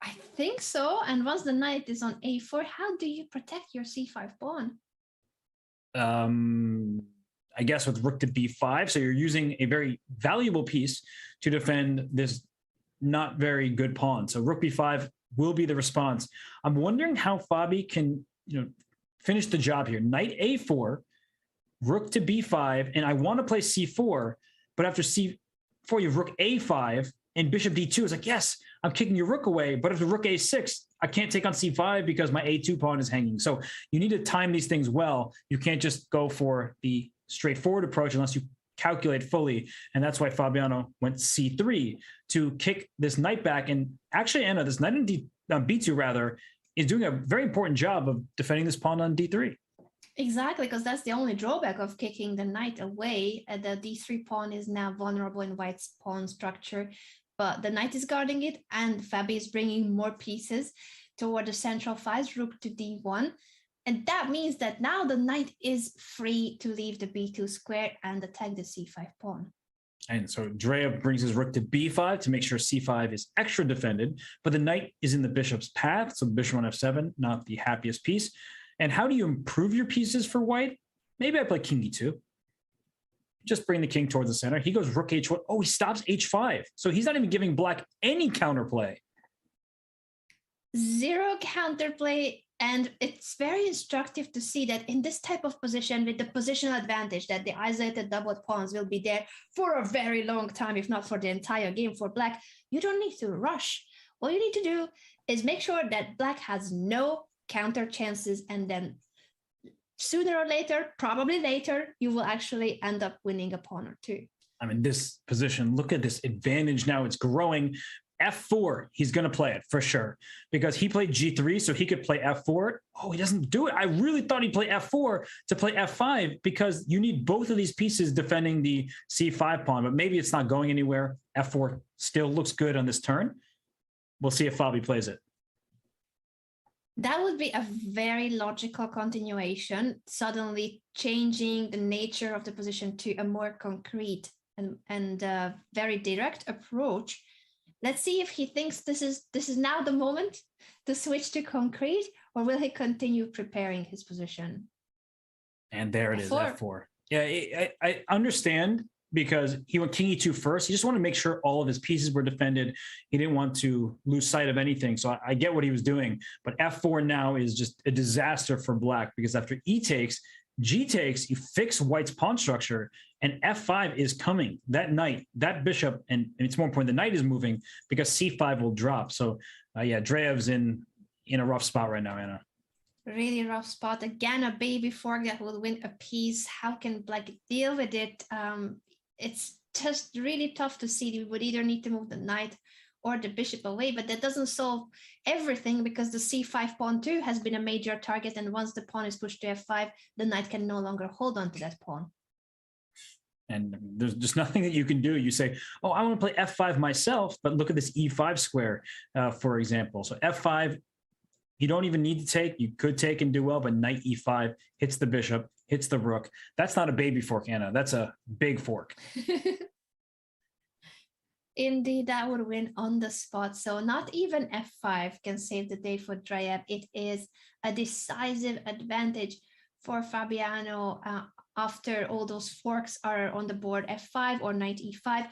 I think so. And once the knight is on a4, how do you protect your c5 pawn? I guess with rook to b5. So you're using a very valuable piece to defend this not very good pawn. So rook b5 will be the response. I'm wondering how Fabi can finish the job here. Knight a4, rook to b5, and I want to play c4, but after c4, you have rook a5, and bishop d2 is like, yes, I'm kicking your rook away, but after rook a6, I can't take on c5 because my a2 pawn is hanging. So you need to time these things well. You can't just go for the straightforward approach unless you calculate fully, and that's why Fabiano went c3 to kick this knight back. And actually, Anna, this knight on b2 rather is doing a very important job of defending this pawn on d3. Exactly, because that's the only drawback of kicking the knight away. The d3 pawn is now vulnerable in white's pawn structure, but the knight is guarding it, and Fabi is bringing more pieces toward the central files, rook to d1. And that means that now the knight is free to leave the b2 square and attack the c5 pawn. And so Drev brings his rook to b5 to make sure c5 is extra defended, but the knight is in the bishop's path, so bishop on f7, not the happiest piece. And how do you improve your pieces for white? Maybe I play king e2. Just bring the king towards the center. He goes rook h1. Oh, he stops h5. So he's not even giving black any counterplay. zero counterplay. And it's very instructive to see that in this type of position, with the positional advantage that the isolated doubled pawns will be there for a very long time, if not for the entire game for Black, you don't need to rush. All you need to do is make sure that Black has no counter chances, and then sooner or later, probably later, you will actually end up winning a pawn or two. I mean, this position, look at this advantage now. It's growing. F4, he's going to play it for sure because he played G3, so he could play F4. Oh, he doesn't do it. I really thought he'd play F4 to play F5 because you need both of these pieces defending the C5 pawn, but maybe it's not going anywhere. F4 still looks good on this turn. We'll see if Fabi plays it. That would be a very logical continuation, suddenly changing the nature of the position to a more concrete and very direct approach. Let's see if he thinks this is now the moment to switch to concrete, or will he continue preparing his position? And there it is, F4. Yeah, I understand because he went king e2 first. He just wanted to make sure all of his pieces were defended. He didn't want to lose sight of anything. So I get what he was doing. But F4 now is just a disaster for Black because after E takes, G takes, you fix White's pawn structure, and F5 is coming. That knight, that bishop, and it's more important, the knight is moving because C5 will drop. So yeah, Drev's in a rough spot right now, Anna. Really rough spot. Again, a baby fork that will win a piece. How can Black deal with it? It's just really tough to see. We would either need to move the knight or the bishop away, but that doesn't solve everything because the C5 pawn too has been a major target, and once the pawn is pushed to F5, the knight can no longer hold on to that pawn. And there's just nothing that you can do. You say, oh, I want to play F5 myself, but look at this E5 square, for example. So F5, you don't even need to take. You could take and do well, but knight E5 hits the bishop, hits the rook. That's not a baby fork, Anna. That's a big fork. Indeed, that would win on the spot. So not even F5 can save the day for Drev. It is a decisive advantage for Fabiano after all those forks are on the board, F5 or knight E5.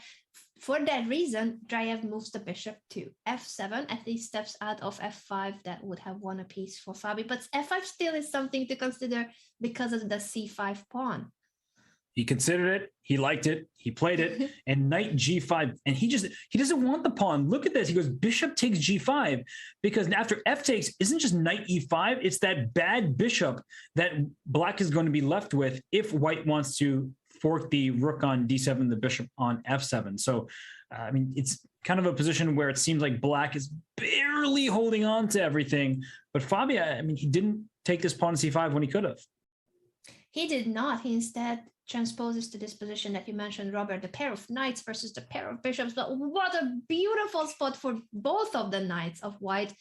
For that reason, Drev moves the bishop to F7, at least steps out of F5. That would have won a piece for Fabi, but F5 still is something to consider because of the C5 pawn. He considered it. He liked it. He played it. And knight G5. And he doesn't want the pawn. Look at this. He goes, bishop takes G5. Because after F takes, isn't just knight E5. It's that bad bishop that Black is going to be left with if White wants to fork the rook on D7, the bishop on F7. So, I mean, it's kind of a position where it seems like Black is barely holding on to everything. But Fabi, I mean, he didn't take this pawn to C5 when he could have. He did not. He instead transposes to this position that you mentioned, Robert, the pair of knights versus the pair of bishops. But what a beautiful spot for both of the knights of White.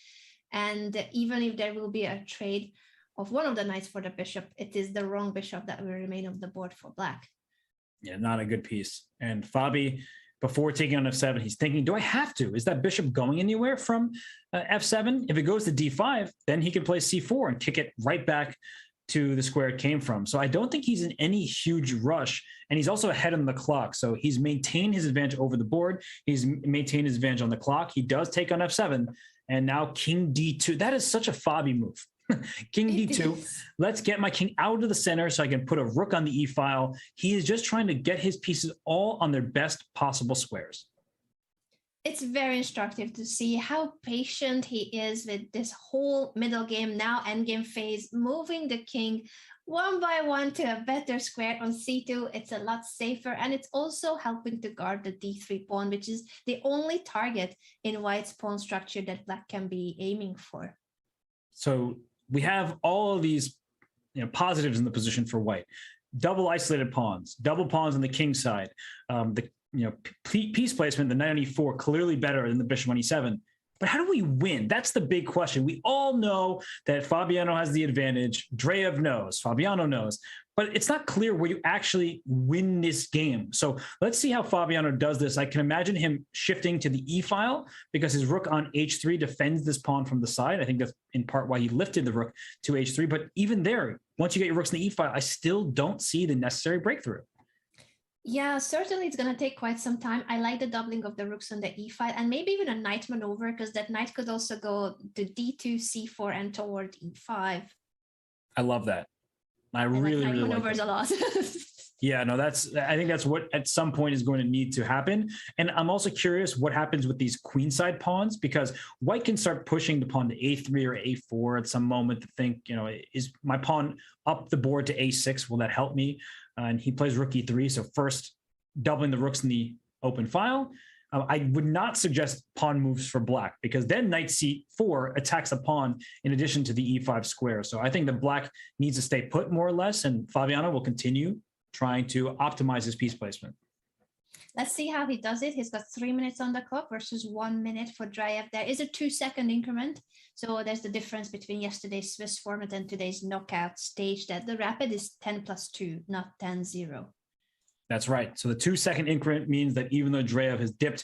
And even if there will be a trade of one of the knights for the bishop, it is the wrong bishop that will remain on the board for Black. Yeah, not a good piece. And Fabi, before taking on F7, he's thinking, do I have to? Is that bishop going anywhere from F7? If it goes to D5, then he can play C4 and kick it right back to the square it came from. So I don't think he's in any huge rush. And he's also ahead on the clock. So he's maintained his advantage over the board. He's maintained his advantage on the clock. He does take on F7. And now King D2. That is such a Fabi move. King D2. Let's get my king out of the center so I can put a rook on the E file. He is just trying to get his pieces all on their best possible squares. It's very instructive to see how patient he is with this whole middle game, now endgame phase, moving the king one by one to a better square on C2. It's a lot safer, and it's also helping to guard the D3 pawn, which is the only target in White's pawn structure that Black can be aiming for. So we have all of these positives in the position for White. Double isolated pawns, double pawns on the king side. The piece placement, the knight on E4, clearly better than the bishop on E7. But how do we win? That's the big question. We all know that Fabiano has the advantage. Drev knows. Fabiano knows. But it's not clear where you actually win this game. So let's see how Fabiano does this. I can imagine him shifting to the E file because his rook on H3 defends this pawn from the side. I think that's in part why he lifted the rook to H3. But even there, once you get your rooks in the E file, I still don't see the necessary breakthrough. Yeah, certainly it's going to take quite some time. I like the doubling of the rooks on the e5 and maybe even a knight maneuver, because that knight could also go to d2, c4, and toward e5. I love that. I like really maneuvers like a lot. Yeah, no, I think that's what at some point is going to need to happen. And I'm also curious what happens with these queenside pawns, because white can start pushing the pawn to a3 or a4 at some moment to think, is my pawn up the board to a6? Will that help me? And he plays rook e3. So first doubling the rooks in the open file. I would not suggest pawn moves for black, because then knight c4 attacks a pawn in addition to the e5 square. So I think that black needs to stay put more or less, and Fabiano will continue trying to optimize his piece placement. Let's see how he does it. He's got 3 minutes on the clock versus 1 minute for Drev. There is a 2-second increment. So there's the difference between yesterday's Swiss format and today's knockout stage, that the rapid is 10+2, not 10-0. That's right. So the 2-second increment means that even though Drev has dipped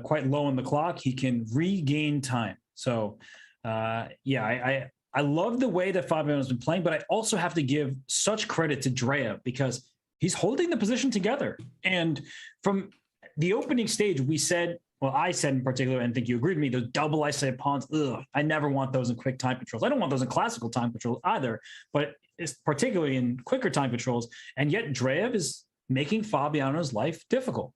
quite low on the clock, he can regain time. So I love the way that Fabiano has been playing, but I also have to give such credit to Drev, because he's holding the position together. And from the opening stage, we said, well, I said in particular, and I think you agreed with me, those double isolated pawns, I never want those in quick time controls. I don't want those in classical time controls either, but it's particularly in quicker time controls. And yet Drev is making Fabiano's life difficult.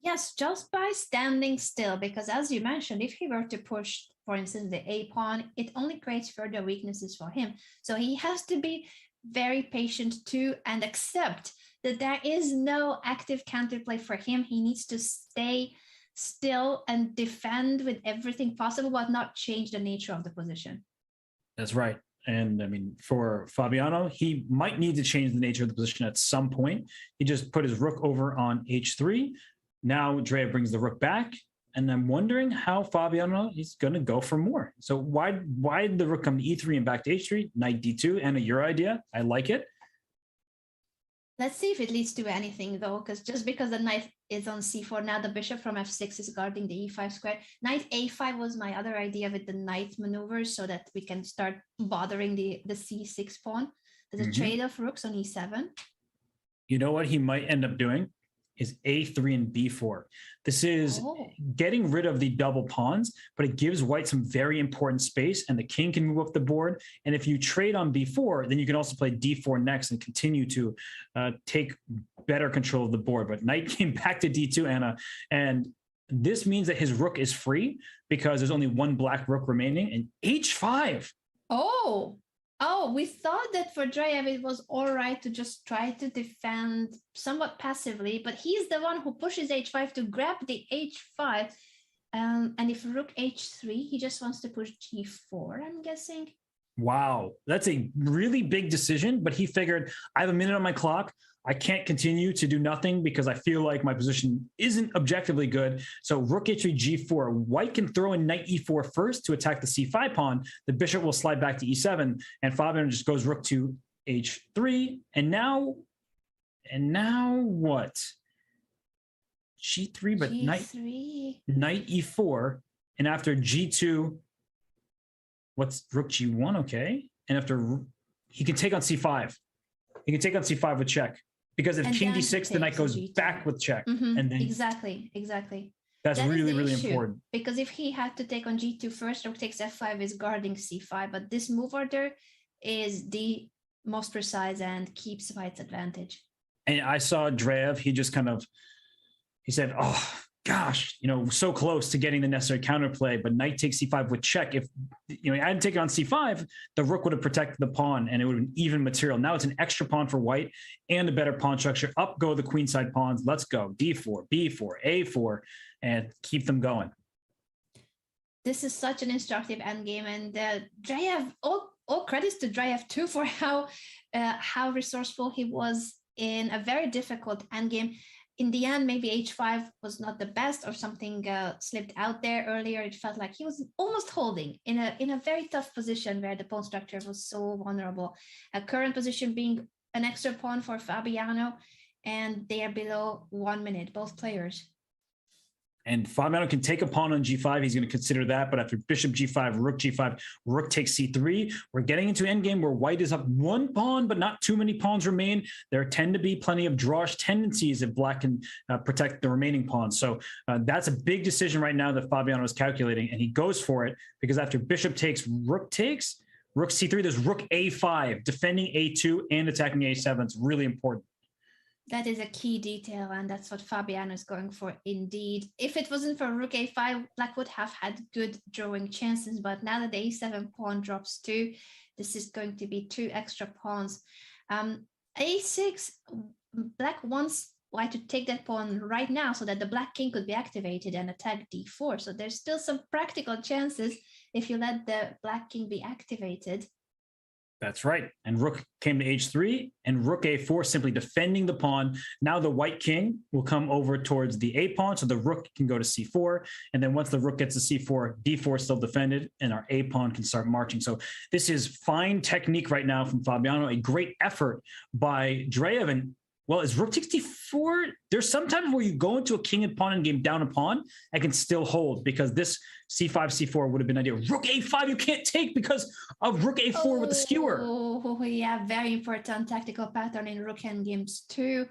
Yes, just by standing still, because as you mentioned, if he were to push, for instance, the a pawn, it only creates further weaknesses for him. So he has to be very patient too, and accept that there is no active counterplay for him. He needs to stay still and defend with everything possible, but not change the nature of the position. That's right. And I mean, for Fabiano, he might need to change the nature of the position at some point. He just put his rook over on h3. Now Drev brings the rook back, and I'm wondering how Fabiano is going to go for more. So why did the rook come to e3 and back to h3? Knight d2, Anna, your idea. I like it. Let's see if it leads to anything, though, because just because the knight is on c4, now the bishop from f6 is guarding the e5 square. Knight a5 was my other idea with the knight maneuvers, so that we can start bothering the c6 pawn. There's a trade of rooks on e7. You know what he might end up doing? Is a3 and b4. This is getting rid of the double pawns, but it gives white some very important space, and the king can move up the board. And if you trade on b4, then you can also play d4 next and continue to take better control of the board. But knight came back to d2, Anna, and this means that his rook is free because there's only one black rook remaining, and h5. Oh, we thought that for Drev it was all right to just try to defend somewhat passively, but he's the one who pushes h5 to grab the h5. And if rook h3, he just wants to push g4, I'm guessing. Wow, that's a really big decision, but he figured, I have a minute on my clock. I can't continue to do nothing because I feel like my position isn't objectively good. So rook h3, g4. White can throw in knight e4 first to attack the c5 pawn. The bishop will slide back to e7, and Fabiano just goes rook to h3. And now what? g3, but g3. Knight e4, and after g2, what's rook g1? Okay, and after he can take on c5. He can take on c5 with check. Because if king d6, the knight goes back with check. And then exactly. That's really important. Because if he had to take on g2 first, rook takes f5 is guarding c5. But this move order is the most precise and keeps white's advantage. And I saw Drev, he said, oh, gosh, so close to getting the necessary counterplay, but knight takes c5 with check. If I hadn't taken on c5, the rook would have protected the pawn and it would have been even material. Now it's an extra pawn for white and a better pawn structure. Up go the queenside pawns. Let's go. d4, b4, a4, and keep them going. This is such an instructive endgame, and Drev, all credits to Drev too for how resourceful he was in a very difficult endgame. In the end, maybe h5 was not the best, or something slipped out there earlier. It felt like he was almost holding in a very tough position where the pawn structure was so vulnerable. A current position being an extra pawn for Fabiano, and they are below 1 minute, both players. And Fabiano can take a pawn on g5. He's going to consider that. But after bishop g5, rook g5, rook takes c3, we're getting into endgame where white is up one pawn, but not too many pawns remain. There tend to be plenty of drawish tendencies if black can protect the remaining pawns. So that's a big decision right now that Fabiano is calculating, and he goes for it because after bishop takes, rook c3, there's rook a5, defending a2 and attacking a7. It's really important. That is a key detail, and that's what Fabiano is going for indeed. If it wasn't for rook a5, black would have had good drawing chances, but now that the a7 pawn drops too, this is going to be 2 extra pawns. A6, black wants white to take that pawn right now so that the black king could be activated and attack d4. So there's still some practical chances if you let the black king be activated. That's right. And rook came to h3 and rook a4, simply defending the pawn. Now the white king will come over towards the a pawn, so the rook can go to c4. And then once the rook gets to c4, d4 is still defended, and our a pawn can start marching. So this is fine technique right now from Fabiano, a great effort by Drev. And well, is rook takes d4? There's sometimes where you go into a king and pawn and game down a pawn and can still hold, because this c5, c4 would have been ideal. Rook a5, you can't take because of rook a4 with the skewer. Oh, yeah, very important tactical pattern in rook endgames too.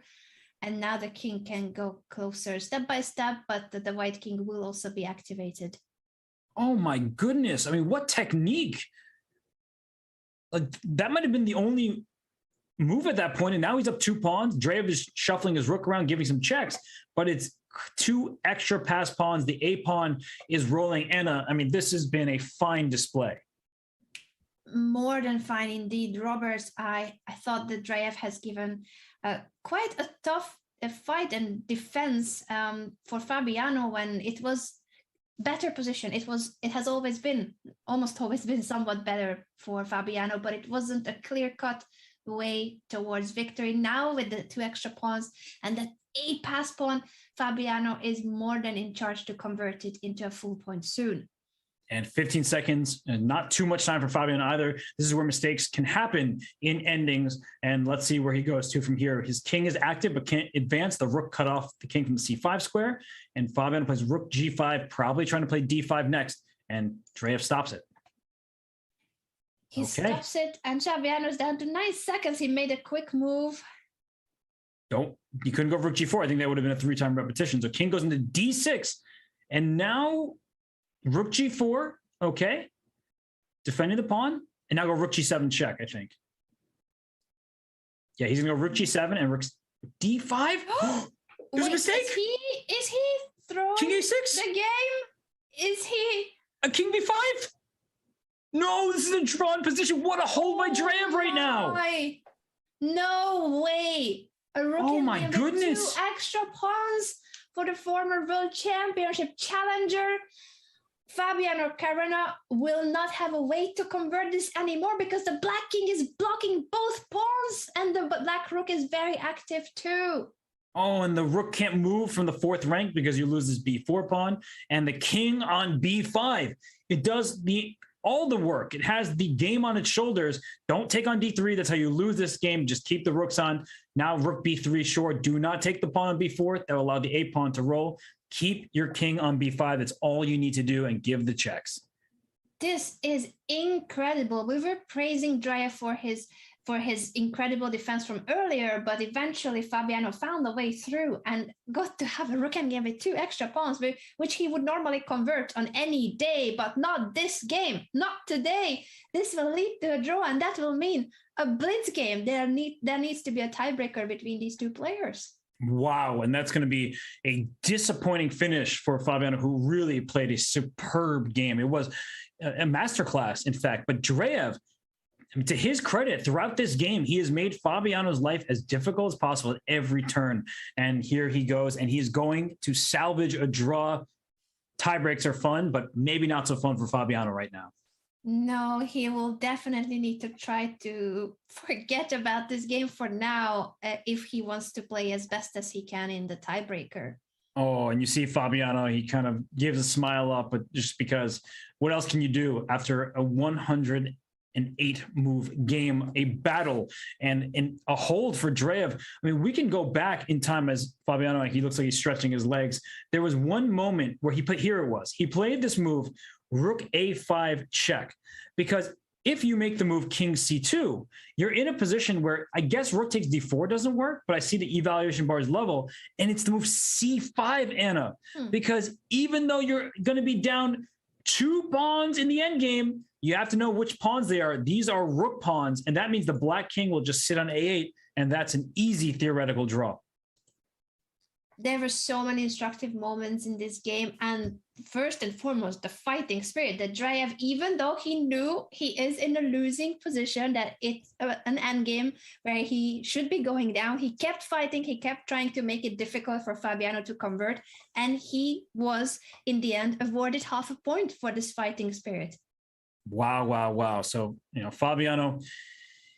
And now the king can go closer step by step, but the white king will also be activated. Oh my goodness. I mean, what technique? Like, that might have been the only move at that point, and now he's up 2 pawns. Drev is shuffling his rook around, giving some checks, but it's 2 extra pass pawns. The a pawn is rolling. Anna, I mean, this has been a fine display. More than fine indeed, Robert. I thought that Drev has given quite a tough fight and defense for Fabiano when it was better position. It has always been, almost always been somewhat better for Fabiano, but it wasn't a clear-cut way towards victory. Now with the 2 extra pawns and that a pass pawn, Fabiano is more than in charge to convert it into a full point soon. And 15 seconds, and not too much time for Fabiano either. This is where mistakes can happen in endings. And let's see where he goes to from here. His king is active but can't advance. The rook cut off the king from the c5 square, and Fabiano plays rook g5, probably trying to play d5 next, and Drev stops it. He stops it, and Fabiano's down to 9 seconds. He made a quick move. You couldn't go rook g4. I think that would have been a 3-time repetition. So king goes into d6, and now rook g4, okay. Defending the pawn, and now go rook g7 check, I think. Yeah, he's gonna go rook g7 and rook d5. There's a mistake. Is he throwing king a6? The game? Is he a king b5? No, this is a drawn position. What a hold by Drev right now. No way. A rook oh my goodness. 2 extra pawns for the former World Championship challenger. Fabiano Caruana will not have a way to convert this anymore because the black king is blocking both pawns and the black rook is very active too. Oh, and the rook can't move from the 4th rank because you lose this b4 pawn, and the king on b5. It does all the work. It has the game on its shoulders. Don't take on d3. That's how you lose this game. Just keep the rooks on. Now rook b3 short. Do not take the pawn on b4. That will allow the a pawn to roll. Keep your king on b5. That's all you need to do, and give the checks. This is incredible. We were praising Drev for his incredible defense from earlier, but eventually Fabiano found a way through and got to have a rook endgame with 2 extra pawns, which he would normally convert on any day, but not this game, not today. This will lead to a draw, and that will mean a blitz game. There needs to be a tiebreaker between these 2 players. Wow, and that's going to be a disappointing finish for Fabiano, who really played a superb game. It was a masterclass, in fact, but Drev, to his credit, throughout this game, he has made Fabiano's life as difficult as possible at every turn. And here he goes, and he's going to salvage a draw. Tiebreaks are fun, but maybe not so fun for Fabiano right now. No, he will definitely need to try to forget about this game for now if he wants to play as best as he can in the tiebreaker. Oh, and you see Fabiano, he kind of gives a smile up, but just because what else can you do after a 100 an 8-move game, a battle, and a hold for Drev. I mean, we can go back in time as Fabiano, he looks like he's stretching his legs. There was one moment where he played this move, Rook A5 check, because if you make the move King C2, you're in a position where I guess Rook takes D4 doesn't work, but I see the evaluation bar is level, and it's the move C5, Anna, because even though you're going to be down 2 pawns in the end game, you have to know which pawns they are. These are Rook pawns, and that means the Black King will just sit on A8, and that's an easy theoretical draw. There were so many instructive moments in this game, and first and foremost, the fighting spirit that Drev, even though he knew he is in a losing position, that it's an end game where he should be going down, he kept fighting, he kept trying to make it difficult for Fabiano to convert, and he was, in the end, awarded half a point for this fighting spirit. Wow. So, Fabiano,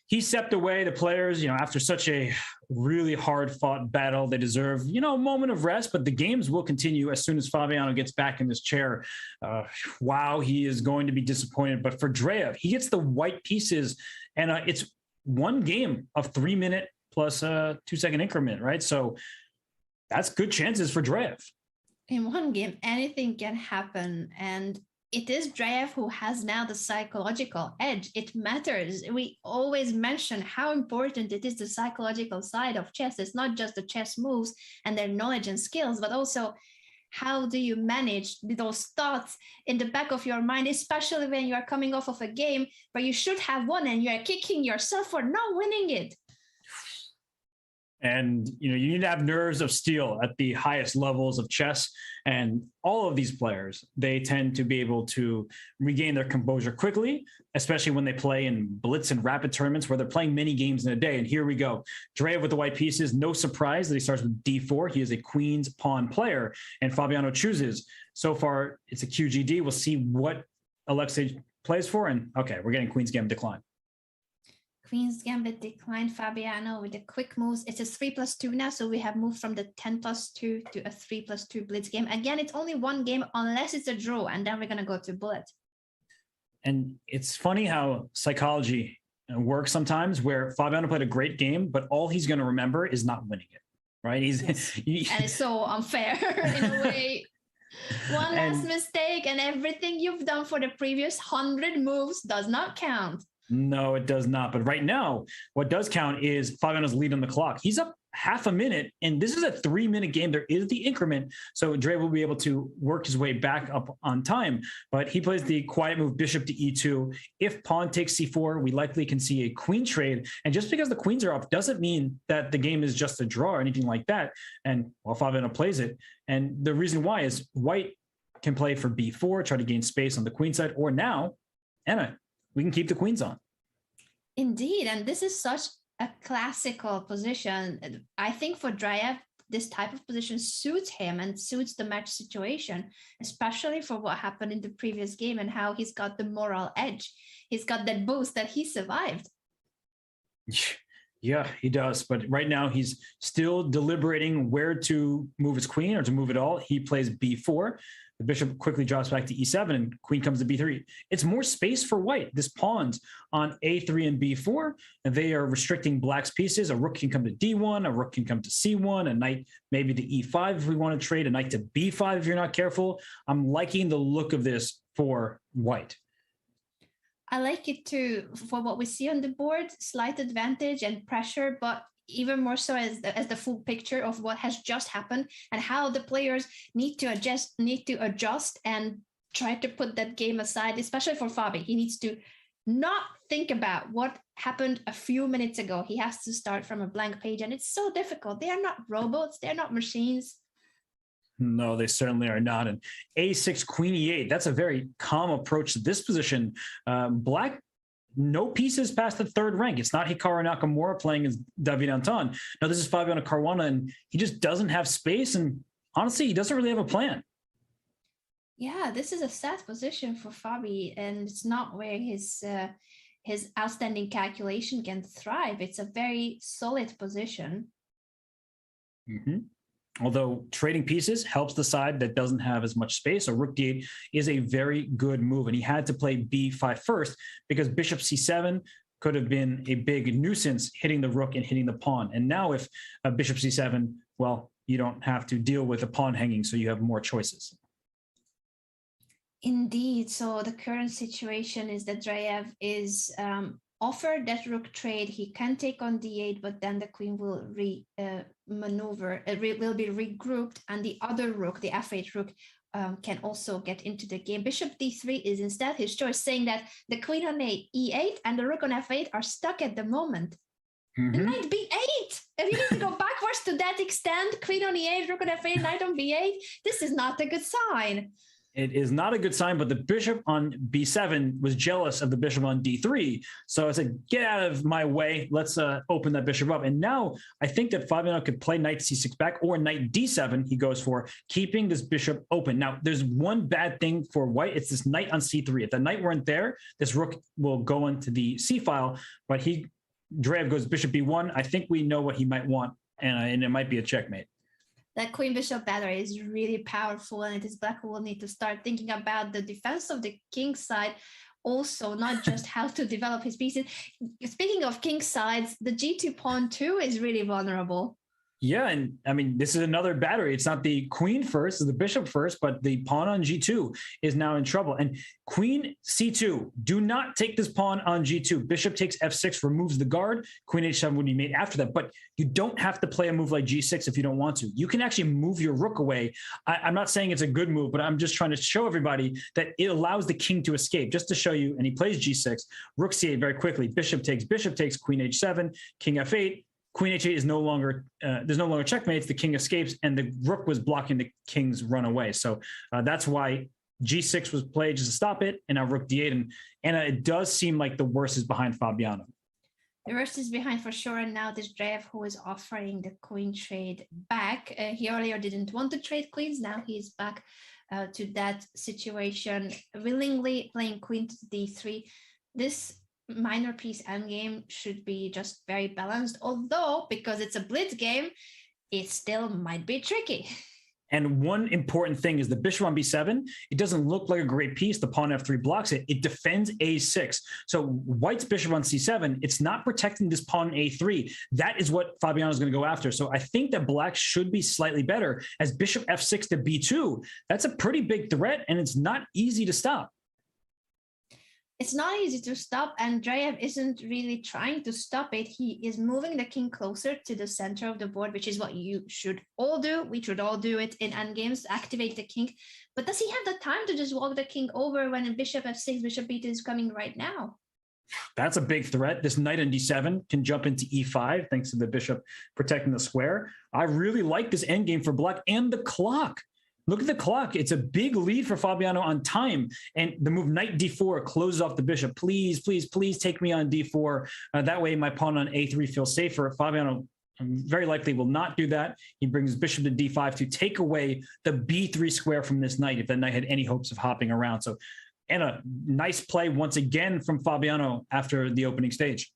he stepped away. The players, after such a really hard-fought battle, they deserve, a moment of rest, but the games will continue as soon as Fabiano gets back in this chair. Wow, he is going to be disappointed. But for Drev, he gets the white pieces, and it's one game of 3-minute plus a 2-second increment, right? So that's good chances for Drev. In one game, anything can happen, and it is Drev who has now the psychological edge. It matters. We always mention how important it is, the psychological side of chess. It's not just the chess moves and their knowledge and skills, but also how do you manage those thoughts in the back of your mind, especially when you are coming off of a game where you should have won and you are kicking yourself for not winning it. And, you need to have nerves of steel at the highest levels of chess. And all of these players, they tend to be able to regain their composure quickly, especially when they play in blitz and rapid tournaments where they're playing many games in a day. And here we go. Drev with the white pieces. No surprise that he starts with D4. He is a queen's pawn player. And Fabiano chooses. So far, it's a QGD. We'll see what Alexei plays for. And, okay, we're getting Queen's Gambit decline. Queen's Gambit declined Fabiano with the quick moves. It's a 3+2 now, so we have moved from the 10+2 to a 3+2 blitz game. Again, it's only one game unless it's a draw, and then we're going to go to bullet. And it's funny how psychology works sometimes, where Fabiano played a great game, but all he's going to remember is not winning it, right? Yes. And it's so unfair in a way. One last mistake and everything you've done for the previous 100 moves does not count. No, it does not. But right now, what does count is Fabiano's lead on the clock. He's up half a minute, and this is a 3-minute game. There is the increment, so Drev will be able to work his way back up on time. But he plays the quiet move, bishop to e2. If pawn takes c4, we likely can see a queen trade. And just because the queens are up doesn't mean that the game is just a draw or anything like that. And Fabiano plays it. And the reason why is white can play for b4, try to gain space on the queen side, or now, Anna, we can keep the queens on. Indeed, and this is such a classical position. I think for Drev, this type of position suits him and suits the match situation, especially for what happened in the previous game and how he's got the moral edge. He's got that boost that he survived. Yeah, he does. But right now he's still deliberating where to move his queen or to move it all. He plays b4. The bishop quickly drops back to e7 and queen comes to b3. It's more space for white. This pawns on a3 and b4, and they are restricting black's pieces. A rook can come to d1, a rook can come to c1, a knight maybe to e5 if we want to trade, a knight to b5 if you're not careful. I'm liking the look of this for white. I like it too. For what we see on the board, slight advantage and pressure, but even more so as the full picture of what has just happened and how the players need to adjust and try to put that game aside, especially for Fabi. He needs to not think about what happened a few minutes ago. He has to start from a blank page, and it's so difficult. They are not robots. They're not machines. No, they certainly are not. And a6, queen e8, that's a very calm approach to this position. Black, no pieces past the third rank. It's not Hikaru Nakamura playing as David Anton. No, this is Fabiano Caruana, and he just doesn't have space. And honestly, he doesn't really have a plan. Yeah, this is a sad position for Fabi, and it's not where his outstanding calculation can thrive. It's a very solid position. Mm-hmm. Although trading pieces helps the side that doesn't have as much space. So rook d8 is a very good move. And he had to play b5 first because bishop c7 could have been a big nuisance hitting the rook and hitting the pawn. And now if bishop c7, well, you don't have to deal with a pawn hanging, so you have more choices. Indeed. So the current situation is that Drev is offered that rook trade. He can take on d8, but then the queen will maneuver. It will be regrouped, and the other rook, the f8 rook, can also get into the game. Bishop d3 is instead his choice, saying that the queen on e8 and the rook on f8 are stuck at the moment. The knight b8. If you need to go backwards to that extent, queen on e8, rook on f8, knight on b8, this is not a good sign. It is not a good sign, but the bishop on b7 was jealous of the bishop on d3. So I said, get out of my way. Let's open that bishop up. And now I think that Fabiano could play knight c6 back or knight d7 he goes for, keeping this bishop open. Now, there's one bad thing for white. It's this knight on c3. If the knight weren't there, this rook will go into the c file, but Drev goes bishop b1. I think we know what he might want, and it might be a checkmate. That queen bishop battery is really powerful, and it is black who will need to start thinking about the defense of the king's side, also not just how to develop his pieces. Speaking of king sides, the g2 pawn too is really vulnerable. Yeah, and I mean, this is another battery. It's not the queen first, it's the bishop first, but the pawn on g2 is now in trouble. And queen c2, do not take this pawn on g2. Bishop takes f6, removes the guard. Queen h7 would be made after that, but you don't have to play a move like g6 if you don't want to. You can actually move your rook away. I'm not saying it's a good move, but I'm just trying to show everybody that it allows the king to escape, just to show you. And he plays g6, rook c8 very quickly. Bishop takes, queen h7, king f8. Queen h8 is no longer, there's no longer checkmates, the king escapes, and the rook was blocking the king's run away. So that's why g6 was played just to stop it, and now rook d8. And it does seem like the worst is behind Fabiano. The worst is behind for sure, and now this Drev who is offering the queen trade back. He earlier didn't want to trade queens, now he's back to that situation, willingly playing queen to d3. This minor piece endgame should be just very balanced, although because it's a blitz game, it still might be tricky. And one important thing is the bishop on b7, it doesn't look like a great piece. The pawn f3 blocks it. It defends a6. So white's bishop on c7, it's not protecting this pawn on a3. That is what Fabiano is going to go after. So I think that black should be slightly better as bishop f6 to b2. That's a pretty big threat, and it's not easy to stop. It's not easy to stop, and Drev isn't really trying to stop it. He is moving the king closer to the center of the board, which is what you should all do. We should all do it in endgames, activate the king. But does he have the time to just walk the king over when bishop f6, bishop b2 is coming right now? That's a big threat. This knight on d7 can jump into e5 thanks to the bishop protecting the square. I really like this endgame for black, and the clock. Look at the clock. It's a big lead for Fabiano on time. And the move knight d4 closes off the bishop. Please, please, please take me on d4. That way my pawn on a3 feels safer. Fabiano very likely will not do that. He brings bishop to d5 to take away the b3 square from this knight if that knight had any hopes of hopping around. So, and a nice play once again from Fabiano after the opening stage.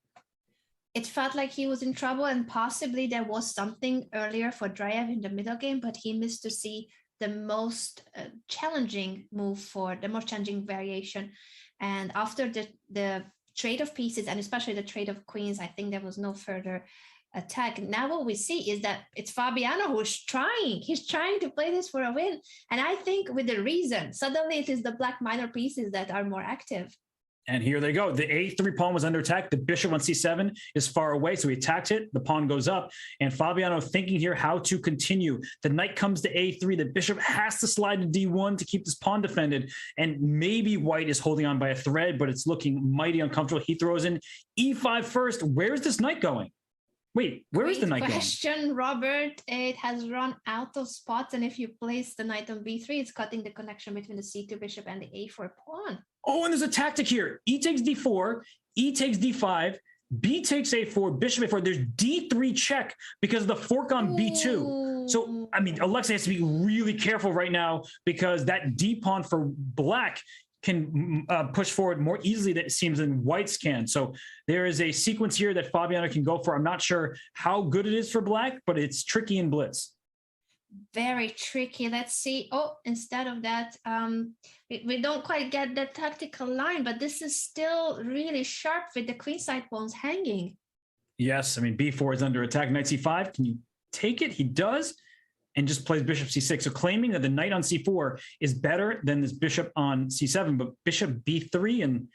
It felt like he was in trouble, and possibly there was something earlier for Drev in the middle game, but he missed to see the most challenging move for the most challenging variation. And after the trade of pieces, and especially the trade of queens, I think there was no further attack. Now what we see is that it's Fabiano who's trying. He's trying to play this for a win. And I think with a reason. Suddenly it is the black minor pieces that are more active. And here they go. The a3 pawn was under attack. The bishop on c7 is far away, so he attacks it. The pawn goes up. And Fabiano thinking here how to continue. The knight comes to a3. The bishop has to slide to d1 to keep this pawn defended. And maybe white is holding on by a thread, but it's looking mighty uncomfortable. He throws in e5 first. Where's this knight going? Wait, where is the knight going? Question, Robert. It has run out of spots, and if you place the knight on b3, it's cutting the connection between the c2 bishop and the a4 pawn. Oh, and there's a tactic here. E takes d4, E takes d5, B takes a4, bishop a4. There's d3 check because of the fork on b2. So, I mean, Alexei has to be really careful right now because that d pawn for black can push forward more easily than it seems than whites can. So there is a sequence here that Fabiano can go for. I'm not sure how good it is for black, but it's tricky in blitz. very tricky. Let's see. Oh, instead of that, we don't quite get the tactical line, but this is still really sharp with the queenside pawns hanging. Yes, I mean, b4 is under attack. Knight c5, can you take it? He does, and just plays bishop c6. So claiming that the knight on c4 is better than this bishop on c7, but bishop b3 and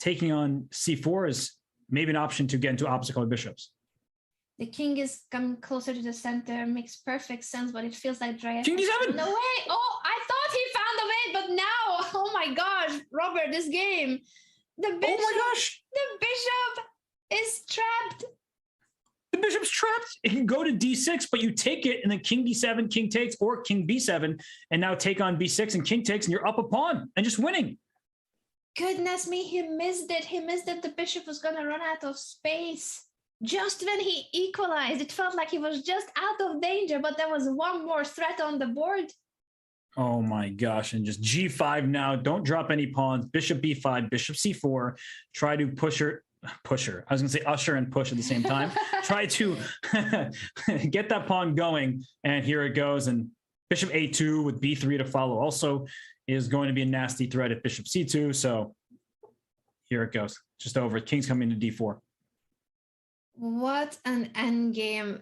taking on c4 is maybe an option to get into opposite color bishops. The king is coming closer to the center, makes perfect sense, but it feels like Drev. King d7! No way! Oh, I thought he found a way, but now, oh my gosh, Robert, this game. The bishop, oh my gosh! The bishop is trapped. The bishop's trapped. It can go to d6, but you take it, and then king d7, king takes, or king b7, and now take on b6, and king takes, and you're up a pawn, and just winning. Goodness me, he missed it. He missed that the bishop was going to run out of space. Just when he equalized, it felt like he was just out of danger, but there was one more threat on the board. Oh my gosh, and just g5 now. Don't drop any pawns. Bishop b5, bishop c4. Try to push her. I was going to say usher and push at the same time. Try to get that pawn going, and here it goes. And bishop a2 with b3 to follow also is going to be a nasty threat at bishop c2. So here it goes. Just over. King's coming to d4. What an endgame.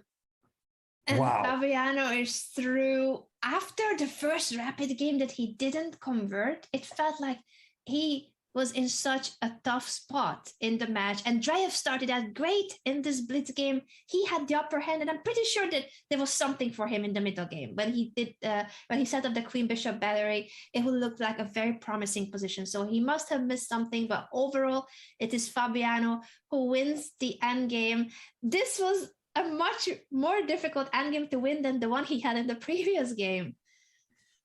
And wow. Paravian is through. After the first rapid game that he didn't convert, it felt like he was in such a tough spot in the match. And Drev started out great in this blitz game. He had the upper hand, and I'm pretty sure that there was something for him in the middle game. When he did, when he set up the queen bishop battery, it would look like a very promising position. So he must have missed something, but overall, it is Fabiano who wins the endgame. This was a much more difficult endgame to win than the one he had in the previous game.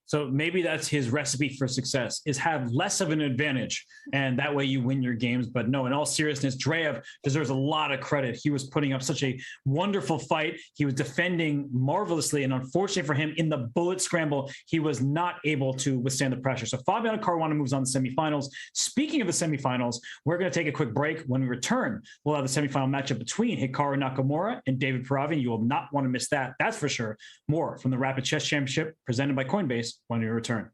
So maybe that's his recipe for success, is have less of an advantage, and that way you win your games. But no, in all seriousness, Drev deserves a lot of credit. He was putting up such a wonderful fight. He was defending marvelously, and unfortunately for him, in the bullet scramble, he was not able to withstand the pressure. So Fabiano Caruana moves on to semifinals. Speaking of the semifinals, we're going to take a quick break. When we return, we'll have the semifinal matchup between Hikaru Nakamura and David Paravian. You will not want to miss that. That's for sure. More from the Rapid Chess Championship presented by Coinbase when we return.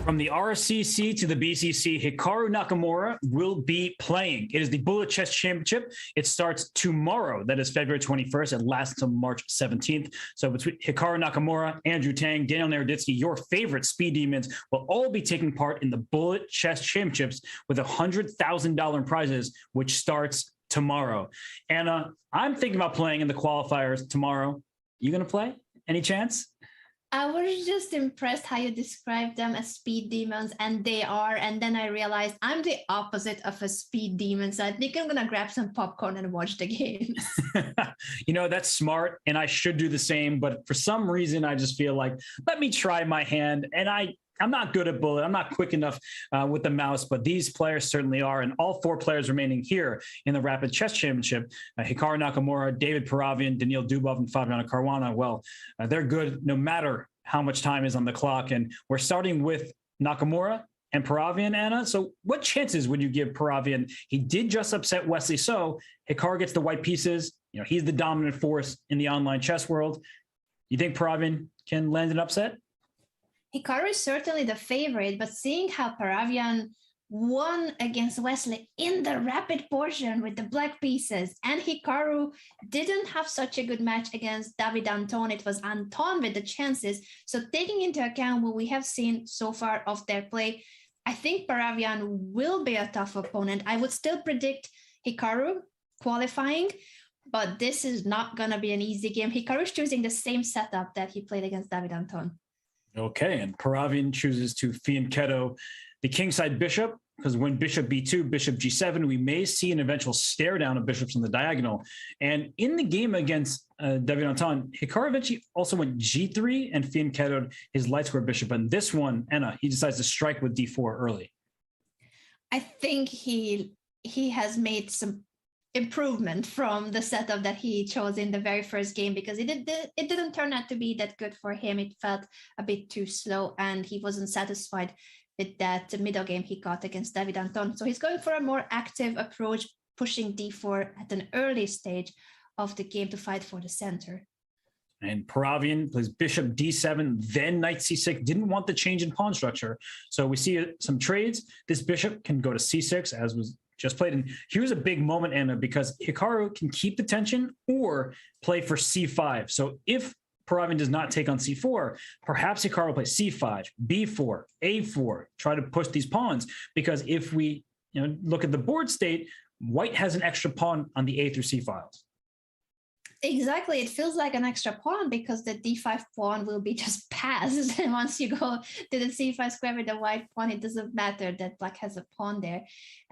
From the RCC to the BCC, Hikaru Nakamura will be playing. It is the Bullet Chess Championship. It starts tomorrow. That is February 21st. It lasts until March 17th. So between Hikaru Nakamura, Andrew Tang, Daniel Naroditsky, your favorite speed demons will all be taking part in the Bullet Chess Championships with $100,000 in prizes, which starts tomorrow. Anna, I'm thinking about playing in the qualifiers tomorrow. You going to play? Any chance? I was just impressed how you described them as speed demons, and they are. And then I realized I'm the opposite of a speed demon. So I think I'm going to grab some popcorn and watch the games. That's smart. And I should do the same. But for some reason, I just feel like, let me try my hand. And I'm not good at bullet. I'm not quick enough with the mouse, but these players certainly are. And all 4 players remaining here in the Rapid Chess Championship, Hikaru Nakamura, David Paravian, Daniil Dubov, and Caruana, well, they're good no matter how much time is on the clock. And we're starting with Nakamura and Paravian, Anna. So what chances would you give Paravian? He did just upset Wesley So. Hikaru gets the white pieces. He's the dominant force in the online chess world. You think Paravian can land an upset? Hikaru is certainly the favorite, but seeing how Paravian won against Wesley in the rapid portion with the black pieces, and Hikaru didn't have such a good match against David Anton. It was Anton with the chances. So taking into account what we have seen so far of their play, I think Paravian will be a tough opponent. I would still predict Hikaru qualifying, but this is not going to be an easy game. Hikaru is choosing the same setup that he played against David Anton. Okay, and Paravian chooses to fianchetto the kingside bishop, because when bishop b2, bishop g7, we may see an eventual stare down of bishops on the diagonal. And in the game against David Anton, Hikaru eventually also went g3 and fianchettoed his light square bishop. And this one, Anna, he decides to strike with d4 early. I think he has made some improvement from the setup that he chose in the very first game, because it didn't turn out to be that good for him. It felt a bit too slow, and he wasn't satisfied with that middle game he got against David Anton. So he's going for a more active approach, pushing d4 at an early stage of the game to fight for the center. And Paravian plays bishop d7, then knight c6, didn't want the change in pawn structure. So we see some trades. This bishop can go to c6, as was just played. And here's a big moment, Anna, because Hikaru can keep the tension or play for c5. So if Paravian does not take on c4, perhaps Hikaru will play c5, b4, a4, try to push these pawns. Because if we look at the board state, white has an extra pawn on the a through c files. Exactly. It feels like an extra pawn because the d5 pawn will be just passed. And once you go to the c5 square with the white pawn, it doesn't matter that black has a pawn there.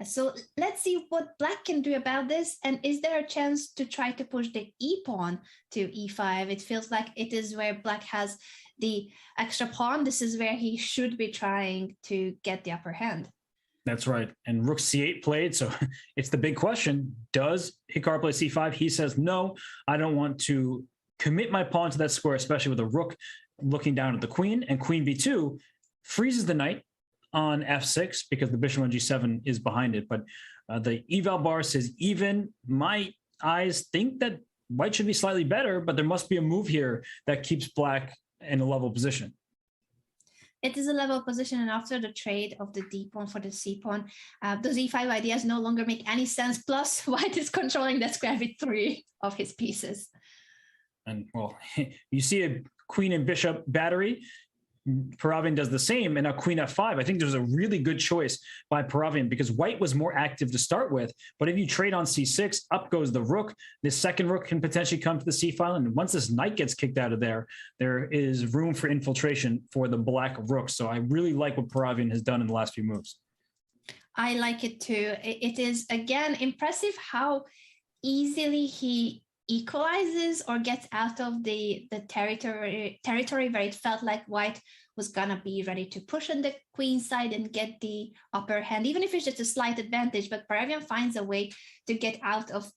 So let's see what black can do about this. And is there a chance to try to push the e pawn to e5? It feels like it is where black has the extra pawn. This is where he should be trying to get the upper hand. That's right. And rook c8 played. So it's the big question. Does Hikaru play c5? He says, no, I don't want to commit my pawn to that square, especially with a rook looking down at the queen. And queen b2 freezes the knight on f6 because the bishop on g7 is behind it. But the eval bar says even. My eyes think that white should be slightly better, but there must be a move here that keeps black in a level position. It is a level position, and after the trade of the d pawn for the c pawn, those e5 ideas no longer make any sense. Plus, white is controlling that square with 3 of his pieces. And well, you see a queen and bishop battery. Paravian does the same, and now queen f5. I think there's a really good choice by Paravian because white was more active to start with. But if you trade on c6, up goes the rook. This second rook can potentially come to the c file, and once this knight gets kicked out of there, there is room for infiltration for the black rook. So I really like what Paravian has done in the last few moves. I like it too. It is, again, impressive how easily he equalizes or gets out of the territory where it felt like white was gonna be ready to push on the queen side and get the upper hand, even if it's just a slight advantage. But Paravian finds a way to get out of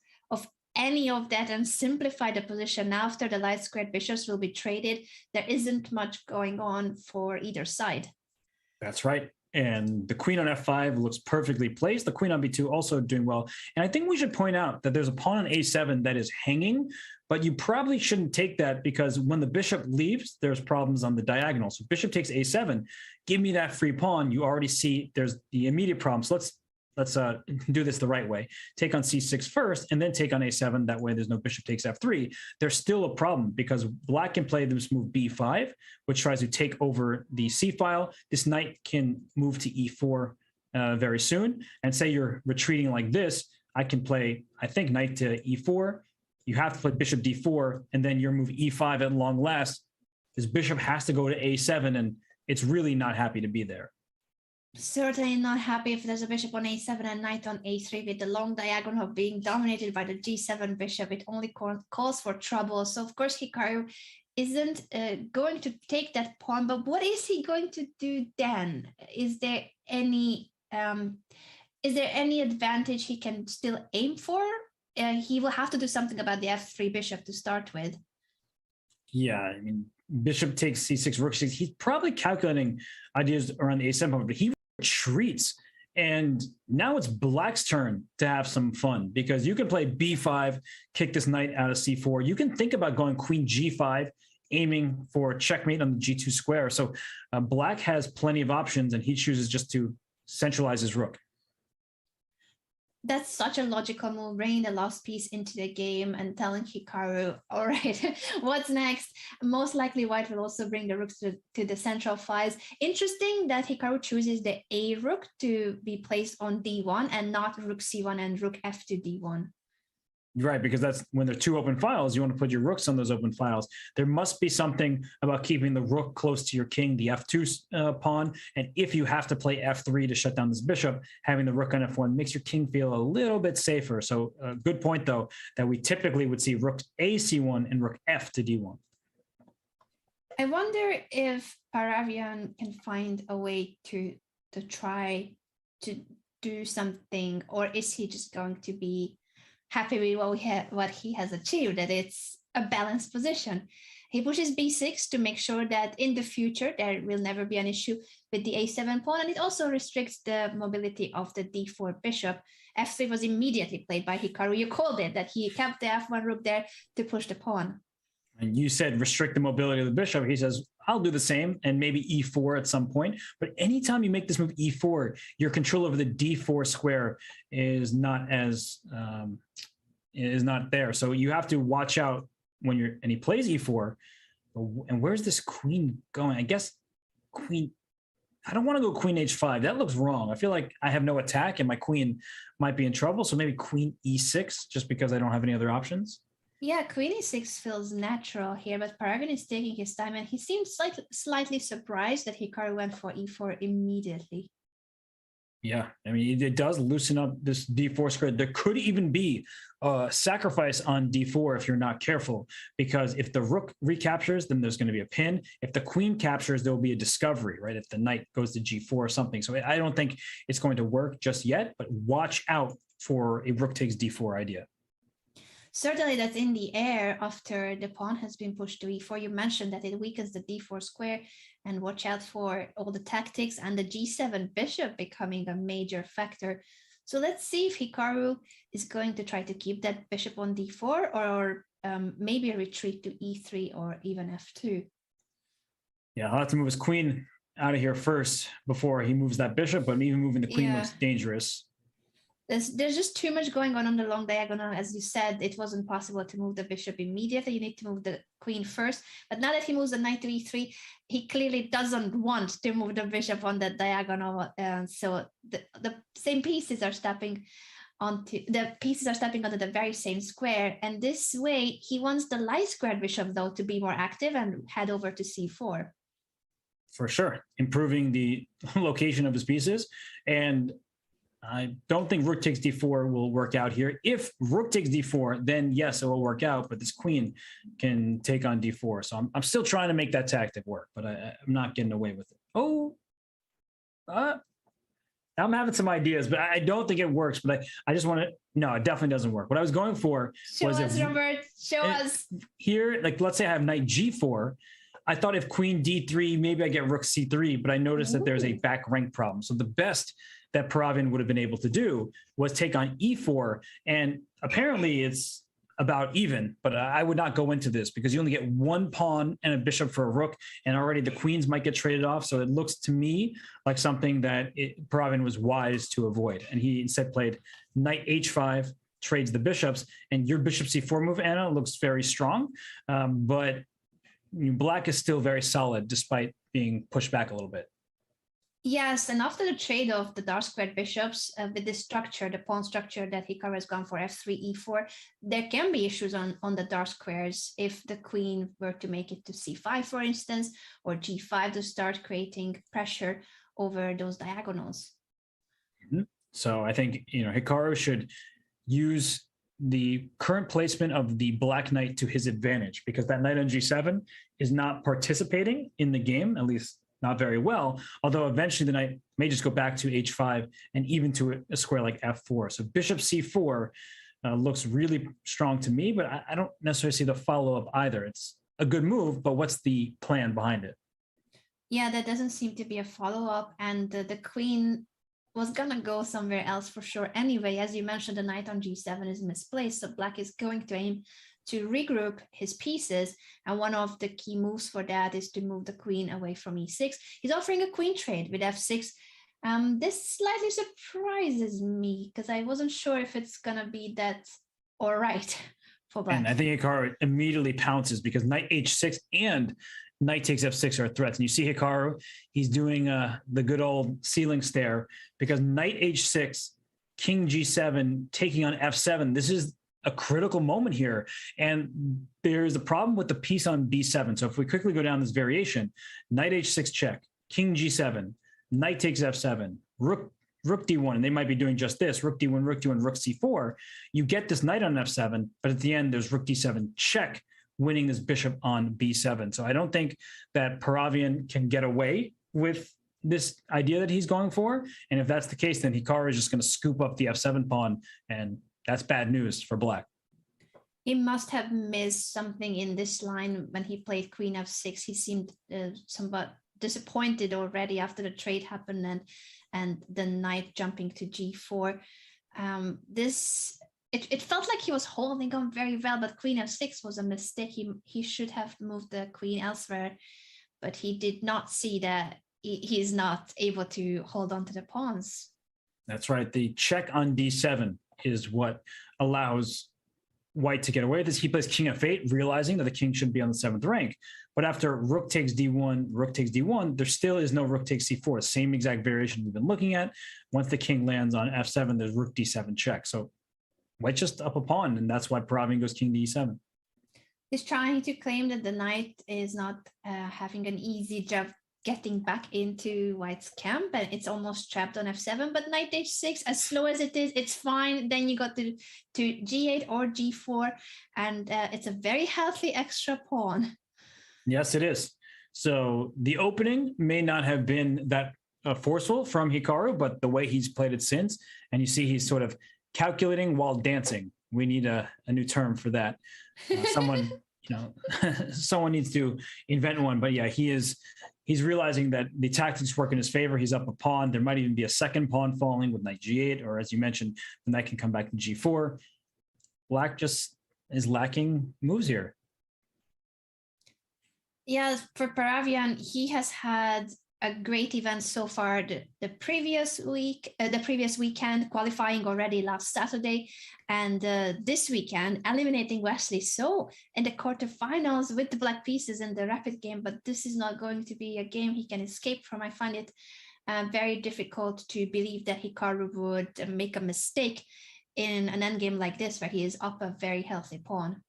any of that and simplify the position. Now, after the light squared bishops will be traded, there isn't much going on for either side. That's right. And the queen on f5 looks perfectly placed. The queen on b2 also doing well. And I think we should point out that there's a pawn on a7 that is hanging, but you probably shouldn't take that because when the bishop leaves, there's problems on the diagonal. So bishop takes a7, give me that free pawn. You already see there's the immediate problem. So let's do this the right way. Take on c6 first, and then take on a7. That way there's no bishop takes f3. There's still a problem because black can play this move b5, which tries to take over the c file. This knight can move to e4 very soon. And say you're retreating like this, I can play, I think, knight to e4. You have to play bishop d4, and then your move e5 at long last. This bishop has to go to a7, and it's really not happy to be there. Certainly not happy if there's a bishop on a7 and knight on a3 with the long diagonal being dominated by the g7 bishop. It only calls for trouble. So of course Hikaru isn't going to take that pawn, but what is he going to do then? Is there any advantage he can still aim for? He will have to do something about the f3 bishop to start with. Yeah, I mean, bishop takes c6, rook c6. He's probably calculating ideas around the a7 but he retreats. And now it's black's turn to have some fun because you can play b5, kick this knight out of c4. You can think about going queen g5, aiming for checkmate on the g2 square. So black has plenty of options, and he chooses just to centralize his rook. That's such a logical move, bringing the last piece into the game and telling Hikaru, all right, what's next? Most likely white will also bring the rooks to the central files. Interesting that Hikaru chooses the A rook to be placed on d1 and not rook c1 and rook f to d1. Right, because that's when there are two open files, you want to put your rooks on those open files. There must be something about keeping the rook close to your king, the f2 pawn. And if you have to play f3 to shut down this bishop, having the rook on f1 makes your king feel a little bit safer. So a good point, though, that we typically would see rook a c1 and rook f to d1. I wonder if Paravian can find a way to try to do something, or is he just going to be happy with what he has achieved, that it's a balanced position? He pushes b6 to make sure that in the future there will never be an issue with the a7 pawn, and it also restricts the mobility of the d4 bishop. f3 was immediately played by Hikaru. You called it, that he kept the f1 rook there to push the pawn. And you said restrict the mobility of the bishop. He says, I'll do the same, and maybe e4 at some point. But anytime you make this move e4, your control over the d4 square is not there. So you have to watch out when you're, and he plays e4. And where's this queen going? I guess queen, I don't want to go queen h5. That looks wrong. I feel like I have no attack and my queen might be in trouble. So maybe queen e6, just because I don't have any other options. Yeah, queen e6 feels natural here, but Paravian is taking his time, and he seems slightly surprised that Hikaru went for e4 immediately. Yeah, I mean, it does loosen up this d4 square. There could even be a sacrifice on d4 if you're not careful, because if the rook recaptures, then there's going to be a pin. If the queen captures, there will be a discovery, right? If the knight goes to g4 or something. So I don't think it's going to work just yet, but watch out for a rook takes d4 idea. Certainly that's in the air after the pawn has been pushed to e4. You mentioned that it weakens the d4 square, and watch out for all the tactics and the g7 bishop becoming a major factor. So let's see if Hikaru is going to try to keep that bishop on d4, or maybe a retreat to e3 or even f2. Yeah, I'll have to move his queen out of here first before he moves that bishop, but even moving the queen looks dangerous. There's just too much going on the long diagonal. As you said, it wasn't possible to move the bishop immediately. You need to move the queen first. But now that he moves the knight to e3, he clearly doesn't want to move the bishop on that diagonal. So the same pieces are stepping onto the very same square. And this way, he wants the light squared bishop, though, to be more active and head over to c4. For sure, improving the location of his pieces. And I don't think rook takes d4 will work out here. If rook takes d4, then yes, it will work out, but this queen can take on d4. So I'm still trying to make that tactic work, but I'm not getting away with it. I'm having some ideas, but I don't think it works. But I just want to, no, it definitely doesn't work. What I was going for was Robert, show us. Here, like, let's say I have knight g4. I thought if queen d3, maybe I get rook c3, but I noticed that there's a back rank problem. So the best that Paravian would have been able to do was take on e4. And apparently it's about even, but I would not go into this because you only get one pawn and a bishop for a rook, and already the queens might get traded off. So it looks to me like something that Paravian was wise to avoid. And he instead played knight h5, trades the bishops, and your bishop c4 move, Anna, looks very strong. But black is still very solid despite being pushed back a little bit. Yes, and after the trade of the dark squared bishops with the structure, the pawn structure that Hikaru has gone for f3, e4, there can be issues on the dark squares if the queen were to make it to c5, for instance, or g5 to start creating pressure over those diagonals. So I think, Hikaru should use the current placement of the black knight to his advantage, because that knight on g7 is not participating in the game, at least not very well, although eventually the knight may just go back to h5 and even to a square like f4. So bishop c4 looks really strong to me, but I don't necessarily see the follow-up either. It's a good move, but what's the plan behind it? Yeah, there doesn't seem to be a follow-up, and the queen was gonna go somewhere else for sure anyway. As you mentioned, the knight on g7 is misplaced, so black is going to aim to regroup his pieces, and one of the key moves for that is to move the queen away from e6. He's offering a queen trade with f6. This slightly surprises me because I wasn't sure if it's gonna be that all right for black. And I think Hikaru immediately pounces because knight h6 and knight takes f6 are threats. And you see Hikaru, he's doing the good old ceiling stare, because knight h6, king g7, taking on f7. This is a critical moment here. And there's a problem with the piece on b7. So if we quickly go down this variation, knight h6 check, king g7, knight takes f7, rook d1, and they might be doing just this, rook d1, rook c4. You get this knight on f7, but at the end there's rook d7 check, winning this bishop on b7. So I don't think that Paravian can get away with this idea that he's going for. And if that's the case, then Hikaru is just going to scoop up the f7 pawn, and that's bad news for black. He must have missed something in this line when he played queen f6. He seemed somewhat disappointed already after the trade happened and the knight jumping to g4. It felt like he was holding on very well, but queen f6 was a mistake. He should have moved the queen elsewhere, but he did not see that he is not able to hold on to the pawns. That's right. The check on d7 is what allows white to get away with this. He plays king f8, realizing that the king shouldn't be on the 7th rank. But after rook takes d1, there still is no rook takes c4. Same exact variation we've been looking at. Once the king lands on f7, there's rook d7 check. So white just up a pawn, and that's why Paravian goes king to e7. He's trying to claim that the knight is not having an easy job getting back into white's camp, and it's almost trapped on f7. But knight h6, as slow as it is, it's fine. Then you got to g8 or g4, and it's a very healthy extra pawn. Yes, it is. So the opening may not have been that forceful from Hikaru, but the way he's played it since, and you see he's sort of calculating while dancing. We need a new term for that. Someone, someone needs to invent one. But yeah, he's realizing that the tactics work in his favor. He's up a pawn. There might even be a second pawn falling with knight g8, or as you mentioned, the knight can come back to g4. Black just is lacking moves here. Yeah, for Paravian, he has had a great event so far. The previous weekend, qualifying already last Saturday, and this weekend eliminating Wesley. So in the quarterfinals with the black pieces in the rapid game, but this is not going to be a game he can escape from. I find it very difficult to believe that Hikaru would make a mistake in an endgame like this, where he is up a very healthy pawn.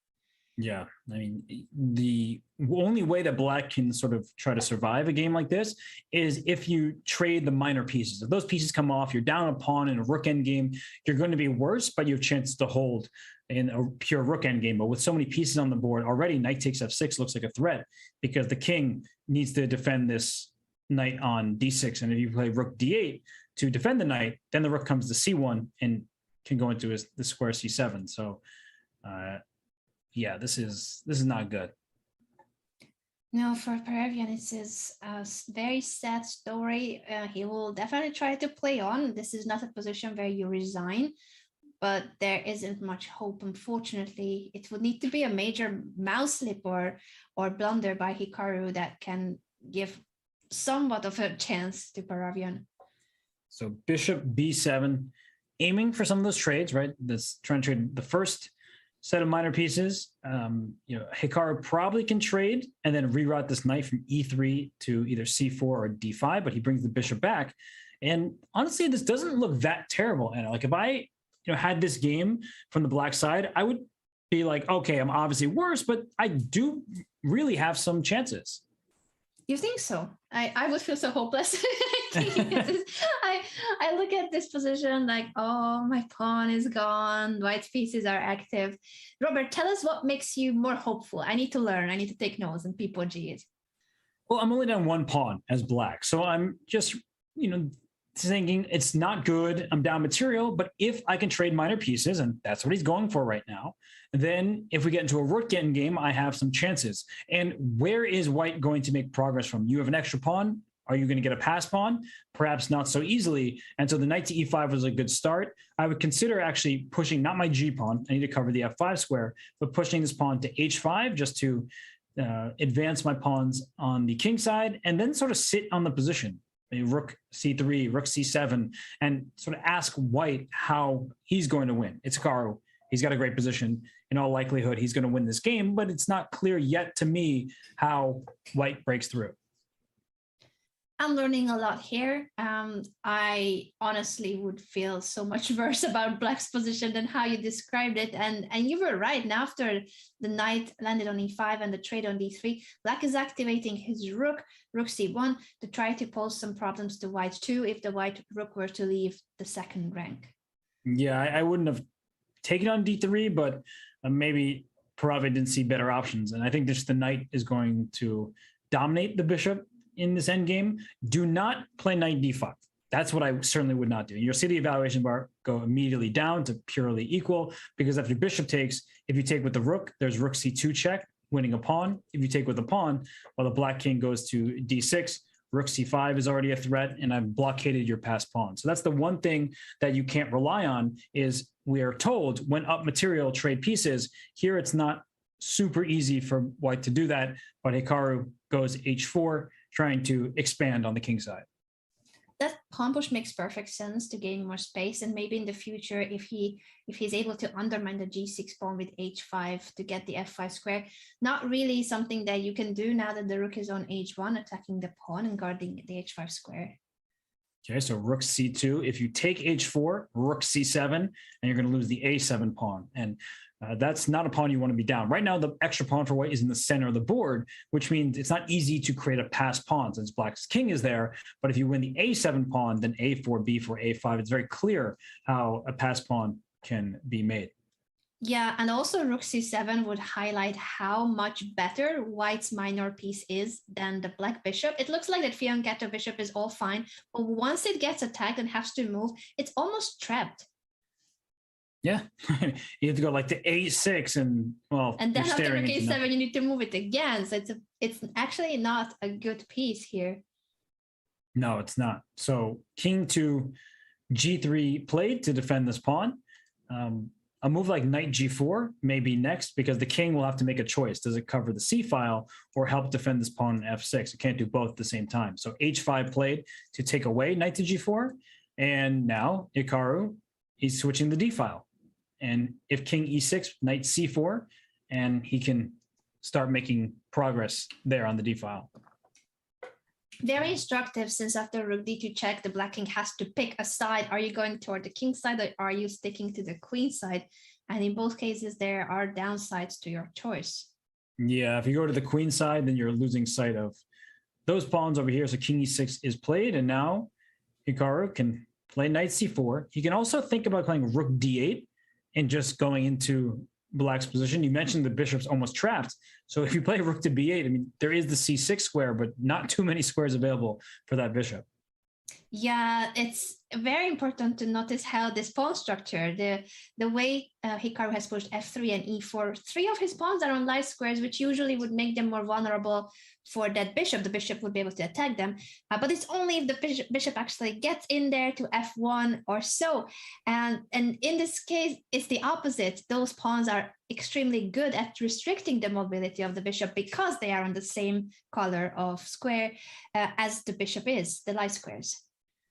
Yeah, I mean, the only way that black can sort of try to survive a game like this is if you trade the minor pieces. If those pieces come off, you're down a pawn in a rook endgame, you're going to be worse, but you have chances to hold in a pure rook endgame. But with so many pieces on the board already, knight takes f6 looks like a threat, because the king needs to defend this knight on d6. And if you play rook d8 to defend the knight, then the rook comes to c1 and can go into the square c7. So, yeah, this is not good. No, for Paravian, it's a very sad story. He will definitely try to play on. This is not a position where you resign, but there isn't much hope, unfortunately. It would need to be a major mouse slip or blunder by Hikaru that can give somewhat of a chance to Paravian. So bishop b7, aiming for some of those trades, right? This trying to trade the first set of minor pieces. Hikaru probably can trade and then reroute this knight from e3 to either c4 or d5, but he brings the bishop back. And honestly, this doesn't look that terrible. And like if I had this game from the black side, I would be like, okay, I'm obviously worse, but I do really have some chances. You think so? I would feel so hopeless. I look at this position like, oh, my pawn is gone. White pieces are active. Robert, tell us what makes you more hopeful. I need to learn. I need to take notes and people G it. Well, I'm only down one pawn as black. So I'm just, thinking it's not good. I'm down material, but if I can trade minor pieces, and that's what he's going for right now, then if we get into a rook getting game, I have some chances. And where is white going to make progress from? You have an extra pawn. Are you going to get a pass pawn? Perhaps not so easily. And so the knight to e5 was a good start. I would consider actually pushing, not my g pawn, I need to cover the f5 square, but pushing this pawn to h5 just to advance my pawns on the king side and then sort of sit on the position. Rook c3, rook c7, and sort of ask white how he's going to win. It's Hikaru. He's got a great position. In all likelihood, he's going to win this game, but it's not clear yet to me how white breaks through. I'm learning a lot here. I honestly would feel so much worse about black's position than how you described it. And you were right. And after the knight landed on e5 and the trade on d3, black is activating his rook c1, to try to pose some problems to white too if the white rook were to leave the second rank. Yeah, I wouldn't have taken on d3, but maybe Paravian didn't see better options. And I think just the knight is going to dominate the bishop in this endgame. Do not play knight d5. That's what I certainly would not do. You'll see the evaluation bar go immediately down to purely equal, because after bishop takes, if you take with the rook, there's rook c2 check, winning a pawn. If you take with the pawn, well, the black king goes to d6, rook c5 is already a threat, and I've blockaded your passed pawn. So that's the one thing that you can't rely on, is we are told when up material, trade pieces. Here it's not super easy for white to do that, but Hikaru goes h4, trying to expand on the king side. That pawn push makes perfect sense to gain more space, and maybe in the future, if he's able to undermine the g6 pawn with h5 to get the f5 square, not really something that you can do now that the rook is on h1, attacking the pawn and guarding the h5 square. Okay, so rook c2. If you take h4, rook c7, and you're going to lose the a7 pawn. And that's not a pawn you want to be down. Right now, the extra pawn for white is in the center of the board, which means it's not easy to create a passed pawn since black's king is there. But if you win the a7 pawn, then a4, b4, a5, it's very clear how a passed pawn can be made. Yeah, and also rook c7 would highlight how much better white's minor piece is than the black bishop. It looks like that fianchetto bishop is all fine, but once it gets attacked and has to move, it's almost trapped. Yeah, you have to go like to a6 and, well, and then after rook a7, you need to move it again. So it's actually not a good piece here. No, it's not. So king to g3 played to defend this pawn. A move like knight g4 may be next, because the king will have to make a choice. Does it cover the c file or help defend this pawn in f6? It can't do both at the same time. So h5 played to take away knight to g4. And now Hikaru, he's switching the d file. And if king e6, knight c4, and he can start making progress there on the d file. Very instructive, since after rook d2 check, the black king has to pick a side. Are you going toward the king side, or are you sticking to the queen side? And in both cases, there are downsides to your choice. Yeah, if you go to the queen side, then you're losing sight of those pawns over here. So king e6 is played, and now Hikaru can play knight c4. He can also think about playing rook d8 and just going into black's position. You mentioned the bishop's almost trapped. So if you play rook to b8, I mean, there is the c6 square, but not too many squares available for that bishop. Yeah, it's very important to notice how this pawn structure, the way Hikaru has pushed f3 and e4, 3 of his pawns are on light squares, which usually would make them more vulnerable for that bishop. The bishop would be able to attack them, but it's only if the bishop actually gets in there to f1 or so. And in this case, it's the opposite. Those pawns are extremely good at restricting the mobility of the bishop because they are on the same color of square as the bishop is, the light squares.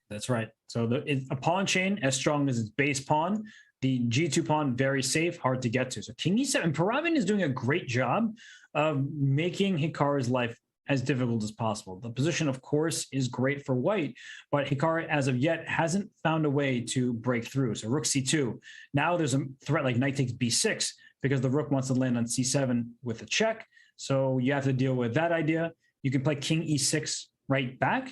That's right. So a pawn chain as strong as its base pawn, the G2 pawn very safe, hard to get to. So King E7, Paravian is doing a great job of making Hikaru's life as difficult as possible. The position, of course, is great for white, but Hikaru, as of yet, hasn't found a way to break through. So rook C2. Now there's a threat like knight takes B6 because the rook wants to land on C7 with a check. So you have to deal with that idea. You can play King E6 right back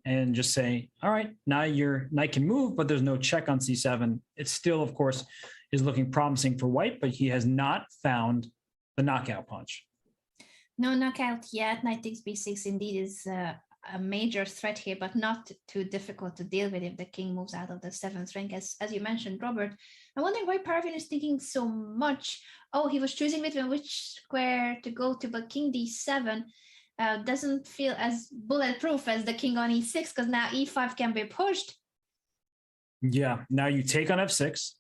and just say, all right, now your knight can move, but there's no check on C7. It still, of course, is looking promising for white, but he has not found the knockout punch. No knockout yet. Knight takes B6 indeed is a major threat here, but not too difficult to deal with if the king moves out of the 7th rank. As you mentioned, Robert, I'm wondering why Paravian is thinking so much. Oh, he was choosing between which square to go to, but King D7 doesn't feel as bulletproof as the king on E6 because now E5 can be pushed. Yeah, now you take on F6,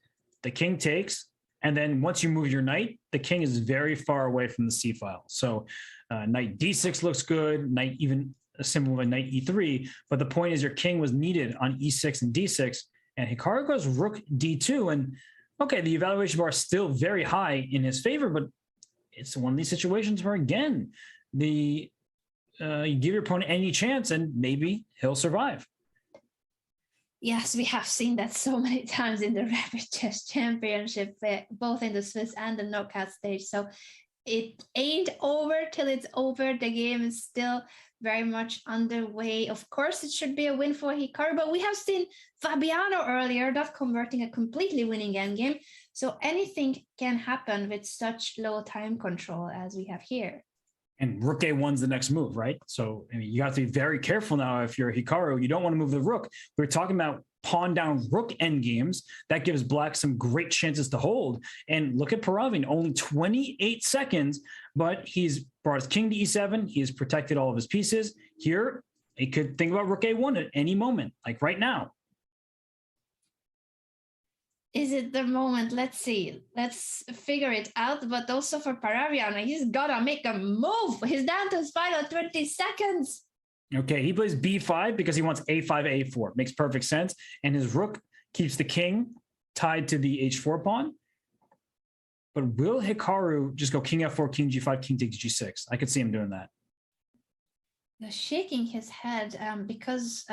the king takes, and then once you move your knight, the king is very far away from the C file. So knight D6 looks good, knight even a symbol of a knight E3, but the point is your king was needed on E6 and D6, and Hikaru goes rook D2, and okay, the evaluation bar is still very high in his favor, but it's one of these situations where, again, you give your opponent any chance and maybe he'll survive. Yes, we have seen that so many times in the Rapid Chess Championship, both in the Swiss and the knockout stage. So it ain't over till it's over. The game is still very much underway. Of course, it should be a win for Hikaru, but we have seen Fabiano earlier not converting a completely winning endgame. So anything can happen with such low time control as we have here. And rook A1's the next move, right? So I mean, you have to be very careful now if you're Hikaru. You don't want to move the rook. We're talking about pawn down rook endgames. That gives black some great chances to hold. And look at Paravian, only 28 seconds, but he's brought his king to E7. He has protected all of his pieces. Here, he could think about rook A1 at any moment, like right now. Is it the moment? Let's see. Let's figure it out. But also for Paravian, he's got to make a move. He's down to his final 20 seconds. Okay, he plays B5 because he wants A5, A4. Makes perfect sense. And his rook keeps the king tied to the H4 pawn. But will Hikaru just go king F4, king G5, king takes G6? I could see him doing that. Shaking his head because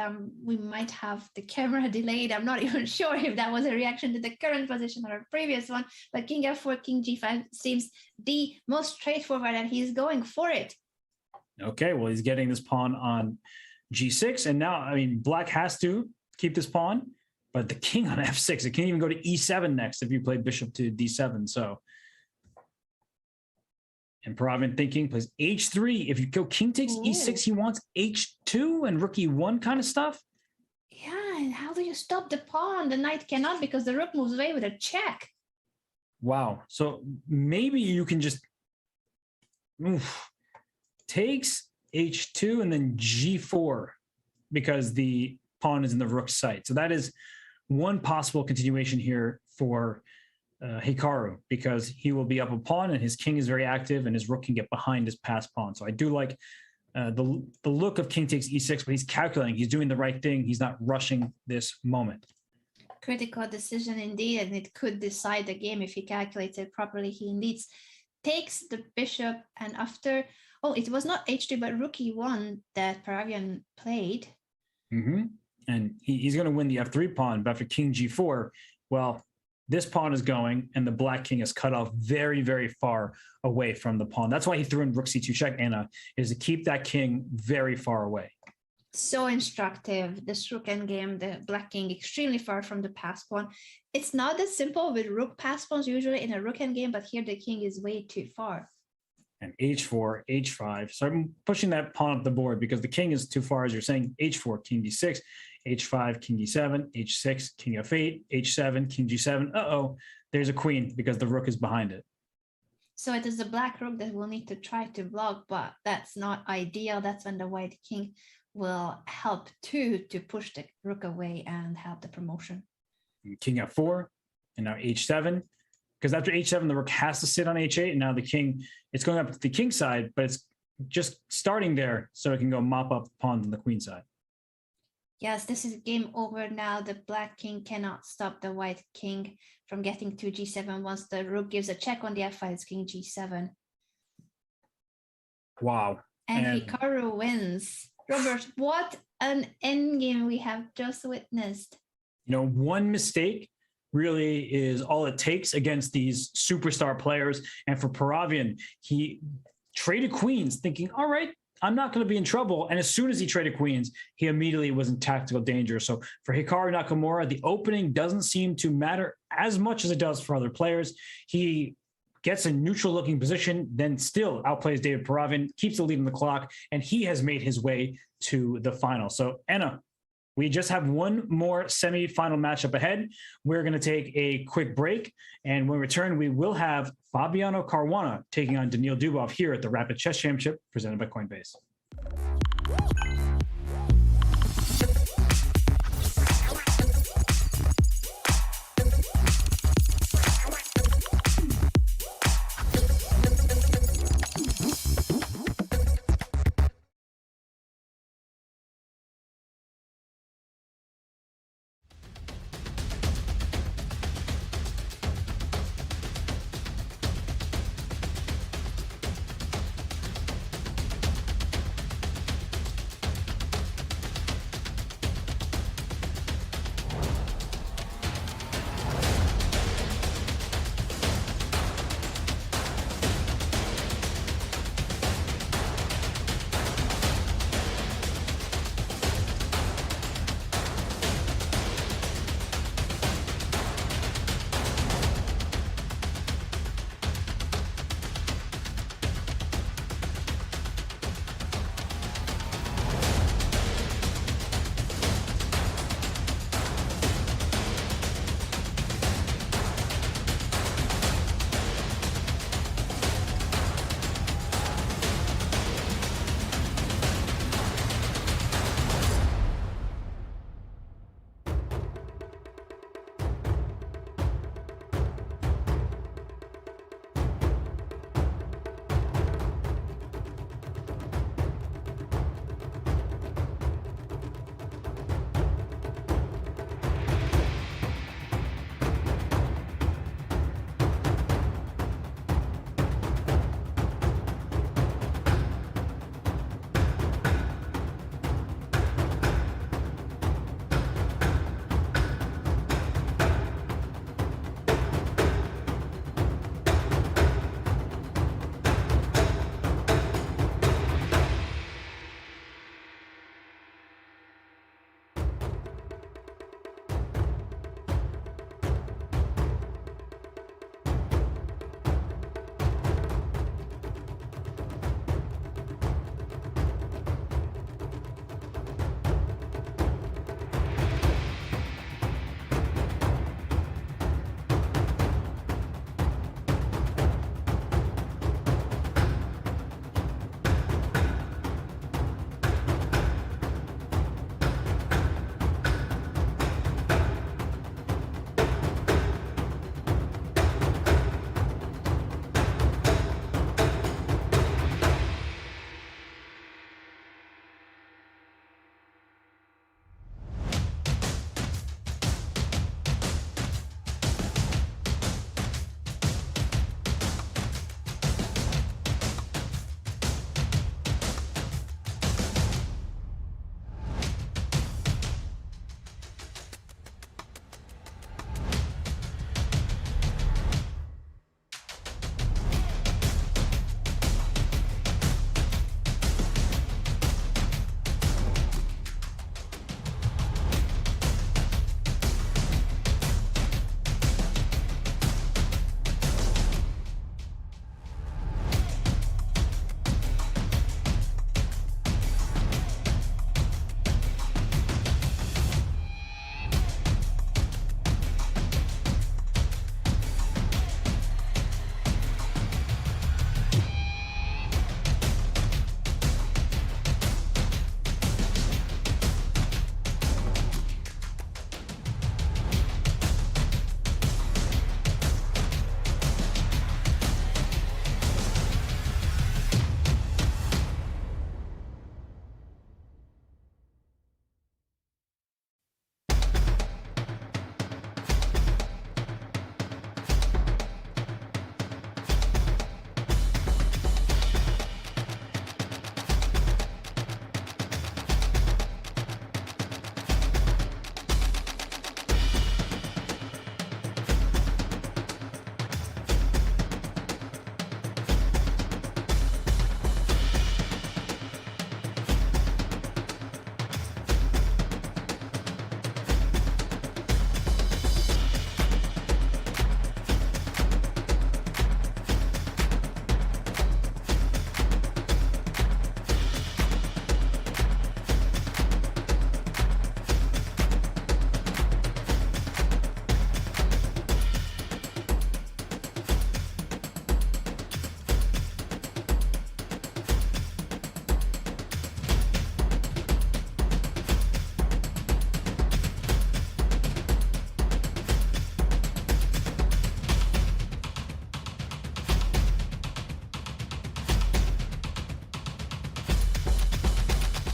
we might have the camera delayed. I'm not even sure if that was a reaction to the current position or a previous one, but king F4, king G5 seems the most straightforward and he's going for it. Okay, well, he's getting this pawn on G6. And now, I mean, black has to keep this pawn, but the king on F6, it can't even go to E7 next if you play bishop to D7. So, and Paravian thinking plays H3. If you go king takes E6, he wants H2 and rook E1 kind of stuff. Yeah, and how do you stop the pawn? The knight cannot because the rook moves away with a check. Wow. So maybe you can just takes H2 and then G4 because the pawn is in the rook site. So that is one possible continuation here for Hikaru, because he will be up a pawn and his king is very active and his rook can get behind his passed pawn. So I do like the look of king takes E6, but he's calculating, he's doing the right thing. He's not rushing this moment. Critical decision indeed, and it could decide the game if he calculates it properly. He indeed takes the bishop, and after, it was not H2, but rook E1 that Paravian played. Mm-hmm. And he's going to win the F3 pawn, but after king G4, well, this pawn is going and the black king is cut off very, very far away from the pawn. That's why he threw in rook C2 check, Anna, is to keep that king very far away. So instructive. This rook endgame, the black king extremely far from the pass pawn. It's not that simple with rook pass pawns usually in a rook endgame, but here the king is way too far. and h4, h5. So I'm pushing that pawn up the board because the king is too far, as you're saying. h4, king d6, h5, king d7, h6, king f8, h7, king g7. Uh-oh, there's a queen because the rook is behind it. So it is the black rook that will need to try to block, but that's not ideal. That's when the white king will help too to push the rook away and help the promotion. King f4, and now h7. Because after h7, the rook has to sit on h8, and now the king, it's going up to the king side, but it's just starting there so it can go mop up pawns on the queen side. Yes, this is game over now. The black king cannot stop the white king from getting to g7 once the rook gives a check on the f5, it's king g7. Wow. And Hikaru wins. Robert, what an endgame we have just witnessed. You know, one mistake really is all it takes against these superstar players. And for Paravian, he traded queens thinking, all right, I'm not going to be in trouble. And as soon as he traded queens, he immediately was in tactical danger. So for Hikaru Nakamura, the opening doesn't seem to matter as much as it does for other players. He gets a neutral looking position, then still outplays David Paravian, keeps the lead on the clock, and he has made his way to the final. So Anna, we just have one more semi-final matchup ahead. We're going to take a quick break, and when we return, we will have Fabiano Caruana taking on Daniil Dubov here at the Rapid Chess Championship presented by Coinbase.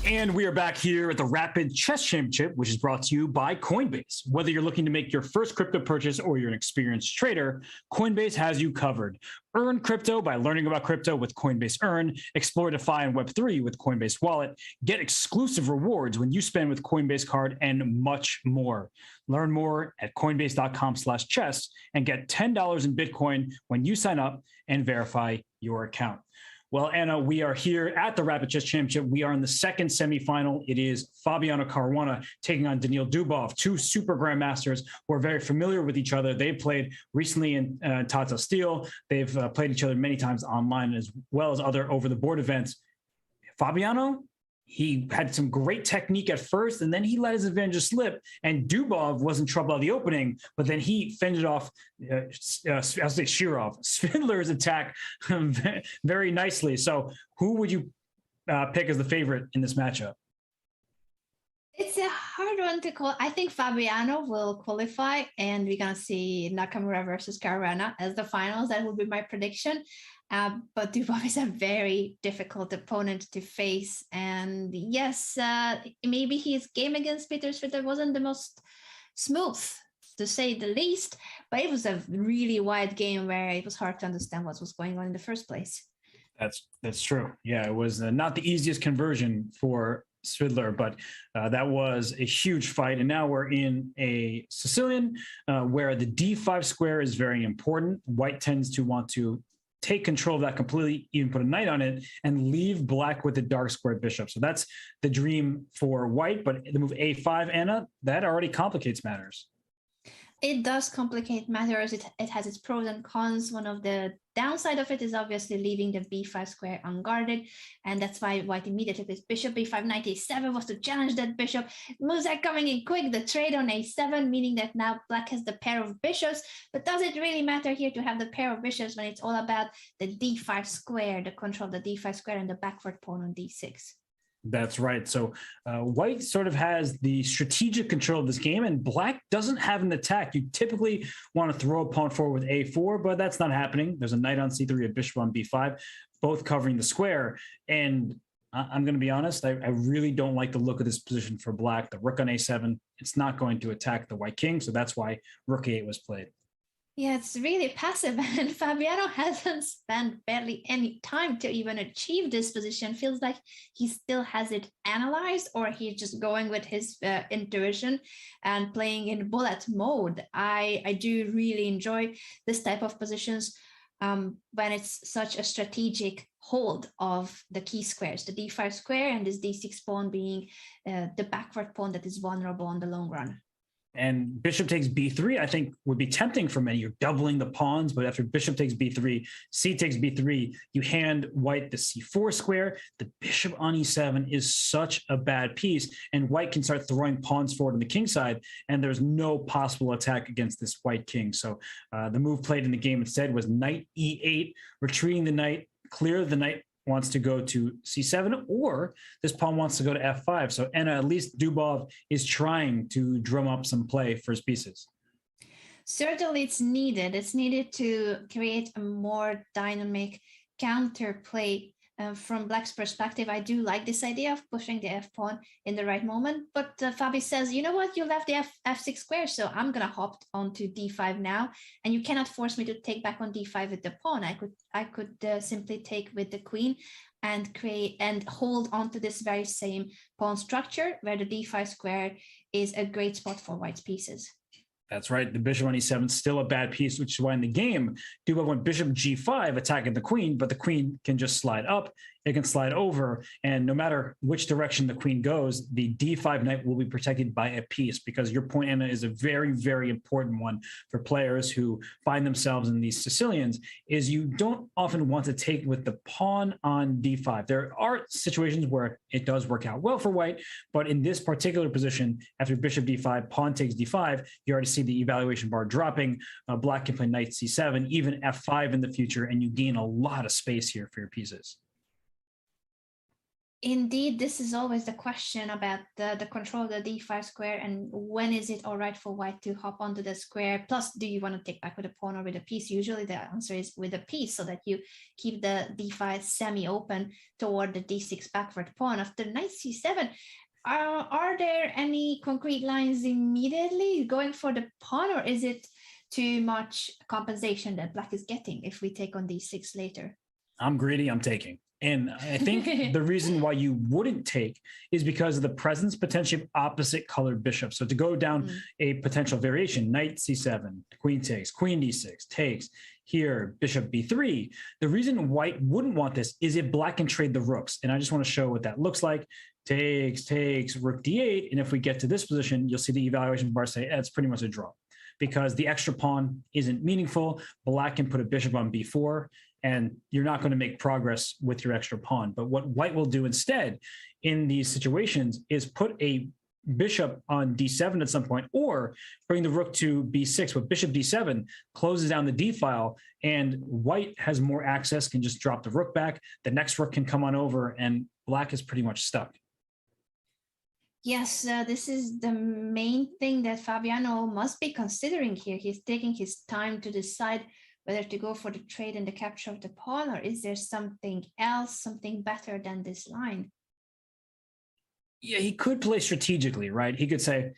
And we are back here at the Rapid Chess Championship, which is brought to you by Coinbase. Whether you're looking to make your first crypto purchase or you're an experienced trader, Coinbase has you covered. Earn crypto by learning about crypto with Coinbase Earn, explore DeFi and Web3 with Coinbase Wallet, get exclusive rewards when you spend with Coinbase Card, and much more. Learn more at coinbase.com/chess and get $10 in Bitcoin when you sign up and verify your account. Well, Anna, we are here at the Rapid Chess Championship. We are in the second semifinal. It is Fabiano Caruana taking on Daniil Dubov, two super grandmasters who are very familiar with each other. They've played recently in Tata Steel. They've played each other many times online as well as other over-the-board events. Fabiano, he had some great technique at first, and then he let his advantage slip, and Dubov was in trouble at the opening, but then he fended off, Svidler's attack very nicely. So who would you pick as the favorite in this matchup? It's a hard one to call. I think Fabiano will qualify, and we're going to see Nakamura versus Caruana as the finals. That would be my prediction. But Dubov is a very difficult opponent to face. And yes, maybe his game against Peter Svidler wasn't the most smooth, to say the least, but it was a really wide game where it was hard to understand what was going on in the first place. That's true. Yeah, it was not the easiest conversion for Svidler, but that was a huge fight. And now we're in a Sicilian where the D5 square is very important. White tends to want to take control of that completely, even put a knight on it, and leave black with the dark squared bishop. So that's the dream for white, but the move A5, Anna, that already complicates matters. It does complicate matters. It has its pros and cons. One of the downside of it is obviously leaving the b5 square unguarded, and that's why white immediately plays bishop b5. Knight a7 was to challenge that bishop. Moves are coming in quick. The trade on a7, meaning that now black has the pair of bishops. But does it really matter here to have the pair of bishops when it's all about the d5 square, the control of the d5 square, and the backward pawn on d6? That's right. So white sort of has the strategic control of this game, and black doesn't have an attack. You typically want to throw a pawn forward with a4, but that's not happening. There's a knight on c3, a bishop on b5, both covering the square. And I'm going to be honest, I really don't like the look of this position for black. The rook on a7, it's not going to attack the white king, so that's why rook a8 was played. Yeah, it's really passive, and Fabiano hasn't spent barely any time to even achieve this position. Feels like he still has it analyzed, or he's just going with his intuition and playing in bullet mode. I do really enjoy this type of positions when it's such a strategic hold of the key squares, the d5 square and this d6 pawn being the backward pawn that is vulnerable on the long run. And bishop takes b3, I think, would be tempting for many. You're doubling the pawns, but after bishop takes b3, c takes b3, you hand white the c4 square. The bishop on e7 is such a bad piece, and white can start throwing pawns forward on the king side, and there's no possible attack against this white king. So the move played in the game instead was knight e8, retreating the knight, clear the knight wants to go to c7, or this pawn wants to go to f5. So Anna, at least Dubov is trying to drum up some play for his pieces. Certainly it's needed. It's needed to create a more dynamic counterplay. From black's perspective, I do like this idea of pushing the f-pawn in the right moment, but Fabi says, you know what, you left the f6 square, so I'm gonna hop onto d5 now, and you cannot force me to take back on d5 with the pawn. I could simply take with the queen and create and hold onto this very same pawn structure where the d5 square is a great spot for white's pieces. That's right. The bishop on e7 still a bad piece, which is why in the game, Dubov went bishop g5, attacking the queen, but the queen can just slide up. It can slide over, and no matter which direction the queen goes, the d5 knight will be protected by a piece, because your point, Anna, is a very, very important one for players who find themselves in these Sicilians, is you don't often want to take with the pawn on d5. There are situations where it does work out well for white, but in this particular position, after bishop d5, pawn takes d5, you already see the evaluation bar dropping. Black can play knight c7, even f5 in the future, and you gain a lot of space here for your pieces. Indeed, this is always the question about the control of the d5 square and when is it all right for white to hop onto the square. Plus, do you want to take back with a pawn or with a piece? Usually the answer is with a piece so that you keep the d5 semi-open toward the d6 backward pawn. After knight c7, are there any concrete lines immediately going for the pawn, or is it too much compensation that black is getting if we take on d6 later? I'm greedy, I'm taking. And I think the reason why you wouldn't take is because of the presence potentially of opposite colored bishops. So to go down a potential variation, knight c7, queen takes, queen d6, takes, here, bishop b3. The reason white wouldn't want this is if black can trade the rooks. And I just want to show what that looks like. Takes, rook d8. And if we get to this position, you'll see the evaluation bar say, it's pretty much a draw because the extra pawn isn't meaningful. Black can put a bishop on b4. And you're not going to make progress with your extra pawn. But what white will do instead in these situations is put a bishop on d7 at some point, or bring the rook to b6 with bishop d7, closes down the d file, and white has more access, can just drop the rook back. The next rook can come on over, and black is pretty much stuck. Yes, this is the main thing that Fabiano must be considering here. He's taking his time to decide whether to go for the trade and the capture of the pawn, or is there something else, something better than this line? Yeah, he could play strategically, right? He could say,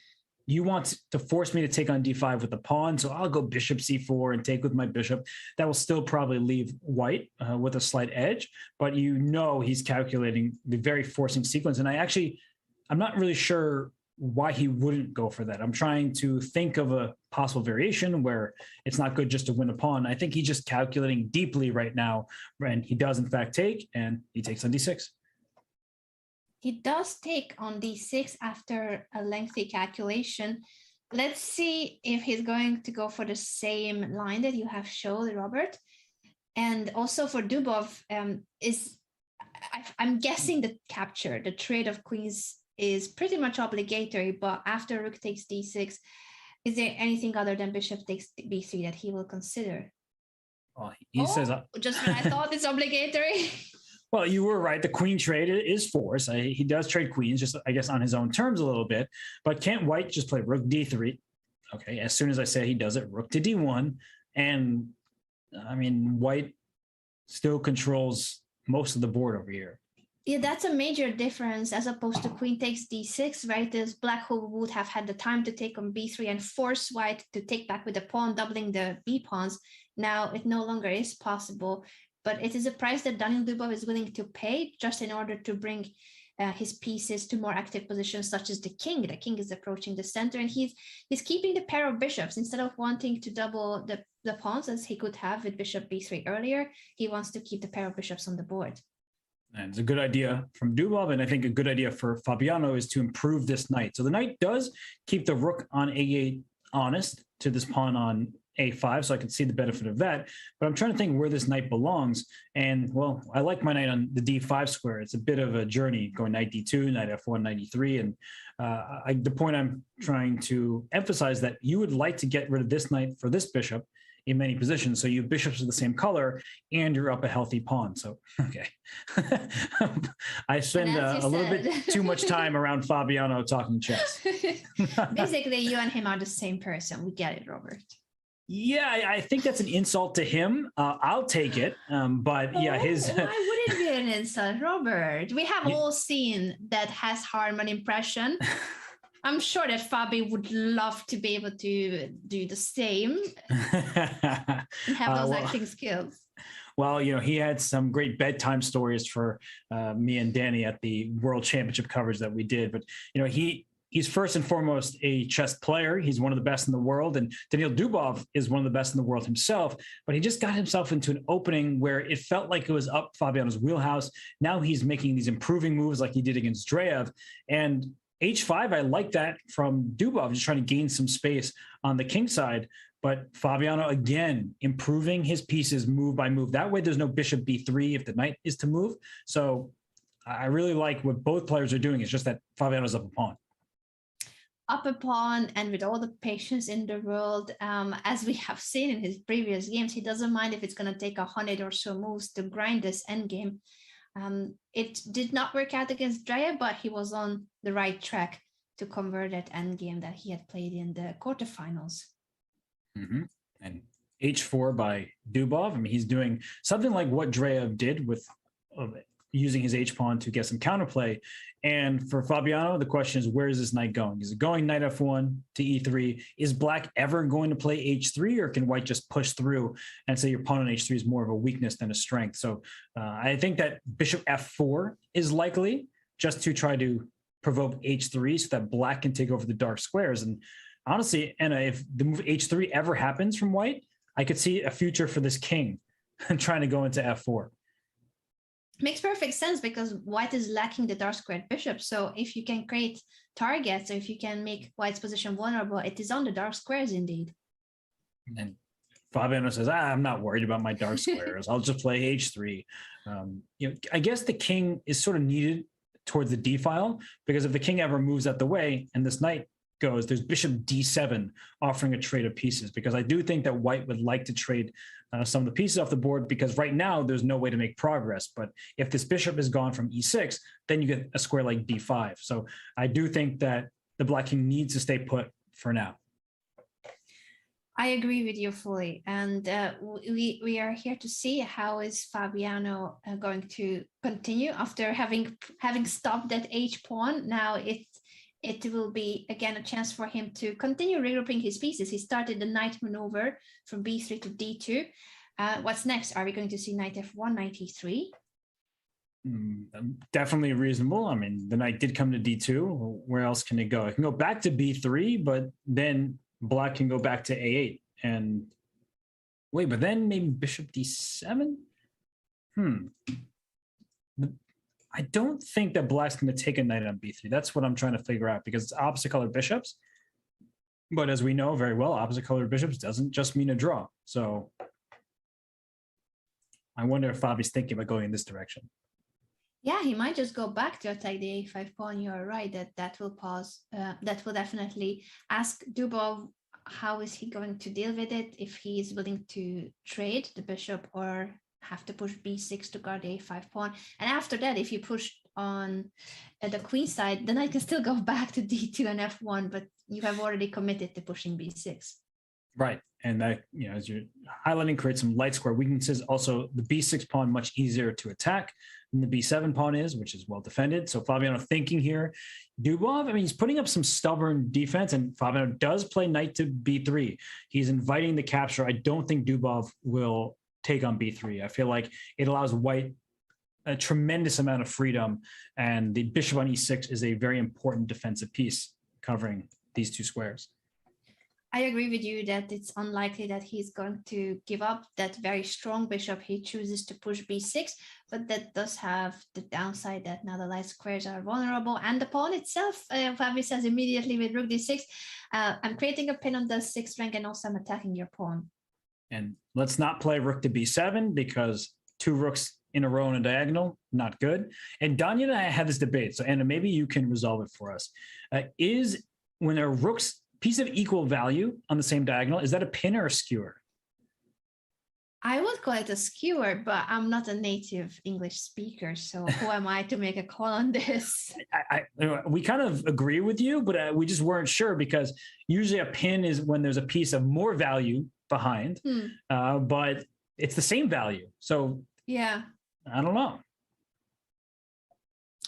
you want to force me to take on d5 with the pawn, so I'll go bishop c4 and take with my bishop. That will still probably leave white with a slight edge, but you know he's calculating the very forcing sequence. And I'm not really sure why he wouldn't go for that. I'm trying to think of a possible variation where it's not good just to win a pawn. I think he's just calculating deeply right now, and he does in fact take, and he takes on d6. He does take on d6 after a lengthy calculation. Let's see if he's going to go for the same line that you have showed, Robert. And also for Dubov, I'm guessing the capture, the trade of queens is pretty much obligatory, but after rook takes d6, is there anything other than bishop takes b3 that he will consider? Well, he says... just when I thought it's obligatory. Well, you were right. The queen trade is forced. He does trade queens, just I guess on his own terms a little bit. But can't white just play rook d3? Okay, as soon as I say he does it, rook to d1. And, I mean, white still controls most of the board over here. Yeah, that's a major difference as opposed to queen takes d6, right? As black who would have had the time to take on b3 and force white to take back with the pawn, doubling the b pawns. Now it no longer is possible, but it is a price that Daniel Dubov is willing to pay just in order to bring his pieces to more active positions, such as the king. The king is approaching the center, and he's keeping the pair of bishops instead of wanting to double the pawns as he could have with bishop b3 earlier. He wants to keep the pair of bishops on the board. And it's a good idea from Dubov, and I think a good idea for Fabiano is to improve this knight. So the knight does keep the rook on a8 honest to this pawn on a5, so I can see the benefit of that. But I'm trying to think where this knight belongs. And, well, I like my knight on the d5 square. It's a bit of a journey going knight d2, knight f1, knight e3. And the point I'm trying to emphasize that you would like to get rid of this knight for this bishop in many positions. So you have bishops of the same color and you're up a healthy pawn. So, okay. I spend a little bit too much time around Fabiano talking chess. Basically, you and him are the same person. We get it, Robert. Yeah, I think that's an insult to him. I'll take it. But yeah, his... Why would it be an insult, Robert? We have all seen that Hess Harman impression. I'm sure that Fabi would love to be able to do the same and have those acting skills. Well, you know, he had some great bedtime stories for me and Danny at the World Championship coverage that we did. But, you know, he's first and foremost a chess player. He's one of the best in the world. And Daniil Dubov is one of the best in the world himself. But he just got himself into an opening where it felt like it was up Fabiano's wheelhouse. Now he's making these improving moves like he did against Drev. And h5, I like that from Dubov, just trying to gain some space on the king side. But Fabiano, again, improving his pieces move by move. That way there's no bishop b3 if the knight is to move. So I really like what both players are doing. It's just that Fabiano's up a pawn. Up a pawn, and with all the patience in the world, as we have seen in his previous games, he doesn't mind if it's going to take 100 or so moves to grind this endgame. It did not work out against Drev, but he was on the right track to convert that endgame that he had played in the quarterfinals. And H4 by Dubov. I mean, he's doing something like what Drev did with using his H-pawn to get some counterplay. And for Fabiano, the question is, where is this knight going? Is it going knight F1 to E3? Is black ever going to play H3, or can white just push through and say your pawn on H3 is more of a weakness than a strength? So I think that bishop F4 is likely, just to try to provoke H3 so that black can take over the dark squares. And honestly, Anna, if the move H3 ever happens from white, I could see a future for this king trying to go into F4. Makes perfect sense, because white is lacking the dark squared bishop. So if you can create targets, or if you can make white's position vulnerable, it is on the dark squares indeed. And Fabiano says, I'm not worried about my dark squares. I'll just play H3. I guess the king is sort of needed towards the D file, because if the king ever moves out the way and this knight goes, there's bishop D7 offering a trade of pieces, because I do think that white would like to trade some of the pieces off the board, because right now there's no way to make progress. But if this bishop is gone from E6, then you get a square like D5. So I do think that the black king needs to stay put for now. I agree with you fully. And we are here to see how is Fabiano going to continue after having stopped that H pawn. Now it will be, again, a chance for him to continue regrouping his pieces. He started the knight maneuver from B3 to D2. What's next? Are we going to see knight F1, knight E3? Definitely reasonable. I mean, the knight did come to D2. Where else can it go? It can go back to B3, but then black can go back to A8. And wait, but then maybe bishop D7? I don't think that black's going to take a knight on B3. That's what I'm trying to figure out, because it's opposite colored bishops. But as we know very well, opposite colored bishops doesn't just mean a draw. So I wonder if Fabi's thinking about going in this direction. Yeah, he might just go back to attack the A5 pawn. You're right, that will pause. That will definitely ask Dubov how is he going to deal with it, if he is willing to trade the bishop or have to push B6 to guard the A5 pawn. And after that, if you push on the queen side, then I can still go back to D2 and F1, but you have already committed to pushing B6. Right. And that, as you're highlighting, creates some light square weaknesses. Also, the B6 pawn much easier to attack than the B7 pawn is, which is well defended. So Fabiano thinking here. Dubov, I mean, he's putting up some stubborn defense, and Fabiano does play knight to B3. He's inviting the capture. I don't think Dubov will take on B3. I feel like it allows white a tremendous amount of freedom, and the bishop on E6 is a very important defensive piece covering these two squares. I agree with you that it's unlikely that he's going to give up that very strong bishop. He chooses to push B6, but that does have the downside that now the light squares are vulnerable, and the pawn itself, Fabi says immediately with rook D6, I'm creating a pin on the 6th rank, and also I'm attacking your pawn. And let's not play rook to B7, because 2 rooks in a row on a diagonal, not good. And Danya and I had this debate. So Anna, maybe you can resolve it for us. Is when there are rooks, piece of equal value on the same diagonal, is that a pin or a skewer? I would call it a skewer, but I'm not a native English speaker, so who am I to make a call on this? We kind of agree with you, but we just weren't sure, because usually a pin is when there's a piece of more value behind, but it's the same value. So yeah, I don't know.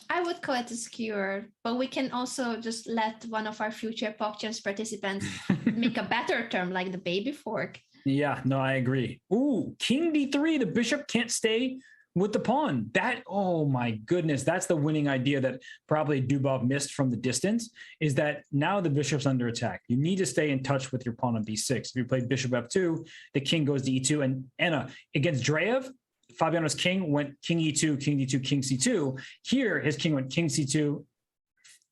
I would call it a skewer, but we can also just let one of our future PogChamps participants make a better term, like the baby fork. Yeah, no, I agree. Ooh, king D3, the bishop can't stay with the pawn. That, oh my goodness, that's the winning idea that probably Dubov missed from the distance, is that now the bishop's under attack. You need to stay in touch with your pawn on B6. If you play bishop F2, the king goes to E2. And Anna, against Drev, Fabiano's king went king E2, king D2, king C2. Here, his king went king C2,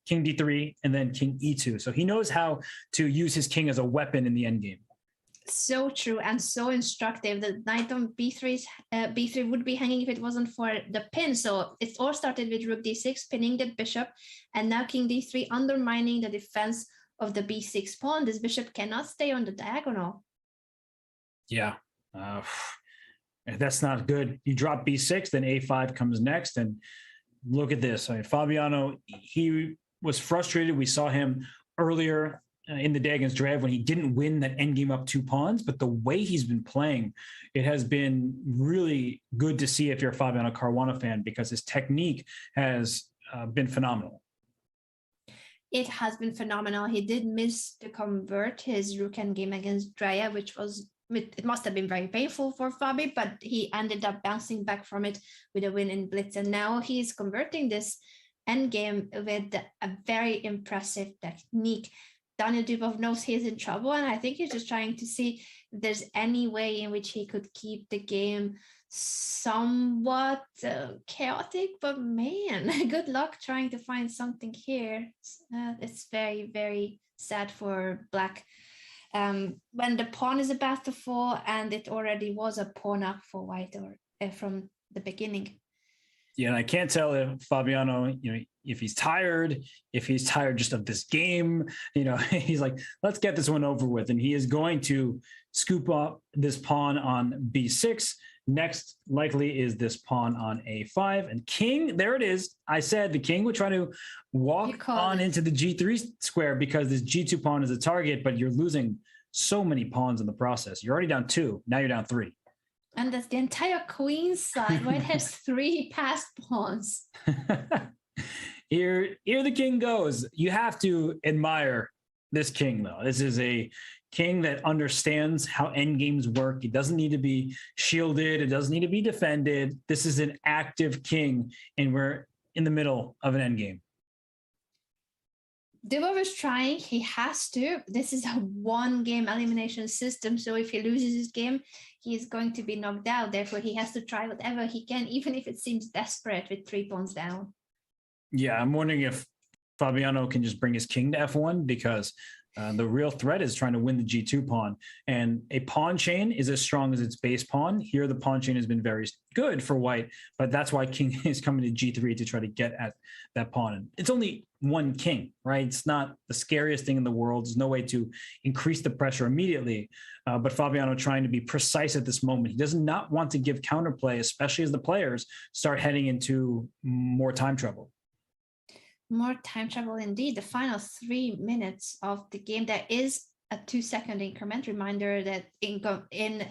king D3, and then king E2. So he knows how to use his king as a weapon in the endgame. So true and so instructive. The knight on B3 would be hanging if it wasn't for the pin. So it all started with rook D6, pinning that bishop, and now king D3 undermining the defense of the B6 pawn. This bishop cannot stay on the diagonal. Yeah. That's not good. You drop b6, then a5 comes next. And look at this. I mean, Fabiano, he was frustrated. We saw him earlier in the day against Drev when he didn't win that endgame up 2 pawns. But the way he's been playing, it has been really good to see if you're a Fabiano Caruana fan, because his technique has been phenomenal. It has been phenomenal. He did miss to convert his rook endgame against Drev, which was, it must have been very painful for Fabi, but he ended up bouncing back from it with a win in Blitz. And now he's converting this endgame with a very impressive technique. Daniel Dubov knows he's in trouble, and I think he's just trying to see if there's any way in which he could keep the game somewhat chaotic. But man, good luck trying to find something here. It's very, very sad for Black. When the pawn is about to fall, and it already was a pawn up for White from the beginning. Yeah, and I can't tell if Fabiano, if he's tired just of this game, he's like, let's get this one over with. And he is going to scoop up this pawn on b6. Next, likely, is this pawn on a5. And king, there it is. I said the king would try to walk on into the g3 square because this g2 pawn is a target, but you're losing so many pawns in the process. You're already down 2. Now you're down 3. And that's the entire queen side. White has 3 passed pawns. Here the king goes. You have to admire this king, though. This is a king that understands how endgames work. It doesn't need to be shielded. It doesn't need to be defended. This is an active king, and we're in the middle of an endgame. Dubov is trying. He has to. This is a 1-game elimination system. So if he loses his game, he's going to be knocked out. Therefore, he has to try whatever he can, even if it seems desperate with 3 pawns down. Yeah, I'm wondering if Fabiano can just bring his king to f1, because the real threat is trying to win the g2 pawn. And a pawn chain is as strong as its base pawn. Here, the pawn chain has been very good for White, but that's why king is coming to g3 to try to get at that pawn. And it's only 1 king, right? It's not the scariest thing in the world. There's no way to increase the pressure immediately. But Fabiano trying to be precise at this moment. He does not want to give counterplay, especially as the players start heading into more time trouble. More time travel indeed. The final 3 minutes of the game, there is a 2-second increment. Reminder that in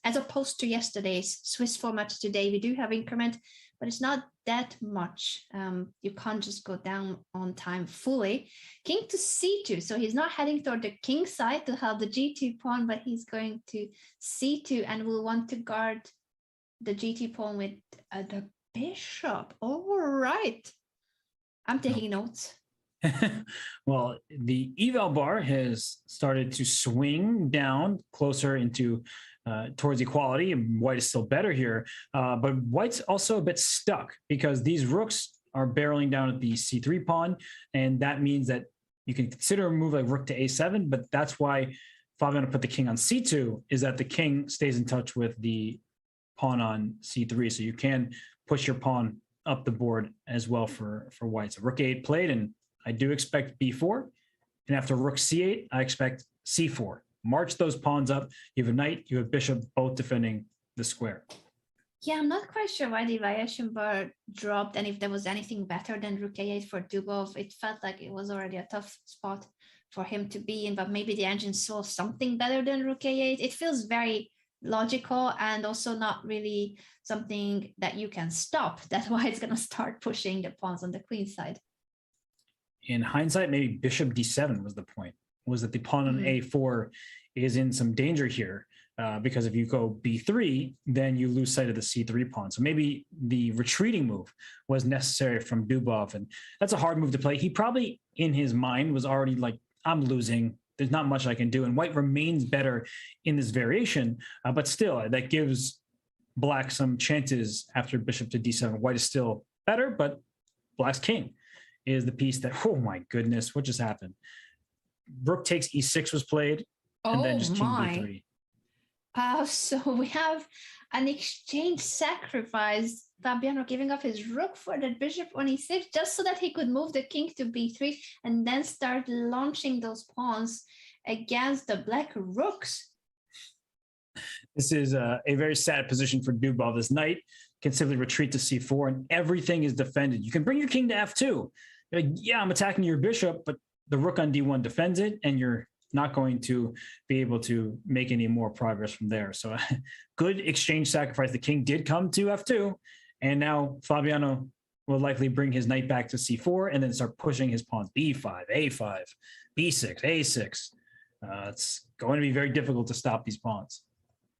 as opposed to yesterday's Swiss format, today we do have increment, but it's not that much. You can't just go down on time fully. King to c2, so he's not heading toward the king side to help the g2 pawn, but he's going to c2 and will want to guard the g2 pawn with the bishop. All right. I'm taking notes. Well, the eval bar has started to swing down closer into towards equality, and White is still better here. But White's also a bit stuck because these rooks are barreling down at the c3 pawn, and that means that you can consider a move like rook to a7, but that's why Fabiano put the king on c2, is that the king stays in touch with the pawn on c3, so you can push your pawn up the board as well for White. So rook a8 played, and I do expect b4. And after rook c8, I expect c4. March those pawns up. You have a knight, you have bishop, both defending the square. Yeah, I'm not quite sure why the variation bar dropped, and if there was anything better than rook a8 for Dubov. It felt like it was already a tough spot for him to be in, but maybe the engine saw something better than rook a8. It feels very logical and also not really something that you can stop. That's why it's going to start pushing the pawns on the queen side. In hindsight, maybe bishop d7 was the point, was that the pawn on a4 is in some danger here, because if you go b3, then you lose sight of the c3 pawn. So maybe the retreating move was necessary from Dubov, and that's a hard move to play. He probably, in his mind, was already like, I'm losing. There's not much I can do. And White remains better in this variation, but still, that gives Black some chances after bishop to d7. White is still better, but Black's king is the piece that, oh my goodness, what just happened? Rook takes e6 was played, and then just king b3. So we have an exchange sacrifice. Fabiano giving up his rook for the bishop on e6, just so that he could move the king to b3 and then start launching those pawns against the black rooks. This is a very sad position for Dubov. This knight can simply retreat to c4 and everything is defended. You can bring your king to f2. You're like, yeah, I'm attacking your bishop, but the rook on d1 defends it and you're not going to be able to make any more progress from there. So good exchange sacrifice. The king did come to f2 and now Fabiano will likely bring his knight back to c4 and then start pushing his pawns b5, a5, b6, a6. It's going to be very difficult to stop these pawns.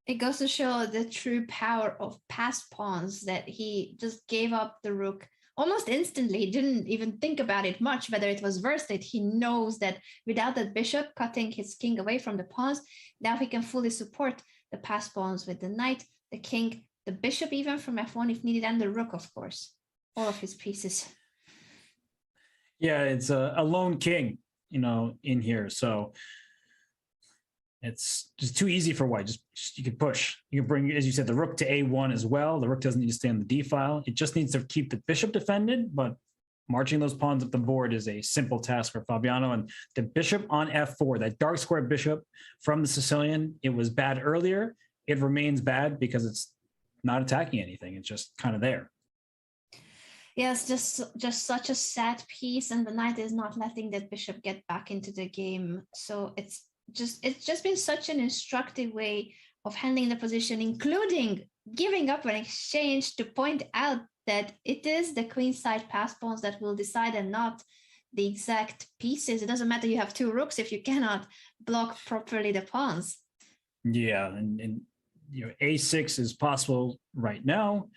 It goes to show the true power of passed pawns, that he just gave up the rook almost instantly. He didn't even think about it much, whether it was worth it. He knows that without that bishop cutting his king away from the pawns, now he can fully support the passed pawns with the knight, the king, the bishop even from f1 if needed, and the rook, of course. All of his pieces. Yeah, it's a lone king, in here. So it's just too easy for white. Just you can push. You can bring, as you said, the rook to a1 as well. The rook doesn't need to stay on the d file. It just needs to keep the bishop defended, but marching those pawns up the board is a simple task for Fabiano. And the bishop on f4, that dark square bishop from the Sicilian, it was bad earlier. It remains bad because it's not attacking anything. It's just kind of there. Yes, just such a sad piece, and the knight is not letting that bishop get back into the game. So it's just been such an instructive way of handling the position, including giving up an exchange to point out that it is the queenside pass pawns that will decide and not the exact pieces. It doesn't matter you have two rooks if you cannot block properly the pawns. Yeah, and a6 is possible right now.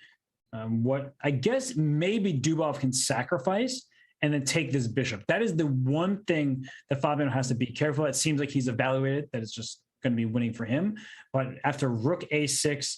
What I guess maybe Dubov can sacrifice and then take this bishop. That is the one thing that Fabiano has to be careful. It seems like he's evaluated that it's just going to be winning for him. But after rook a6,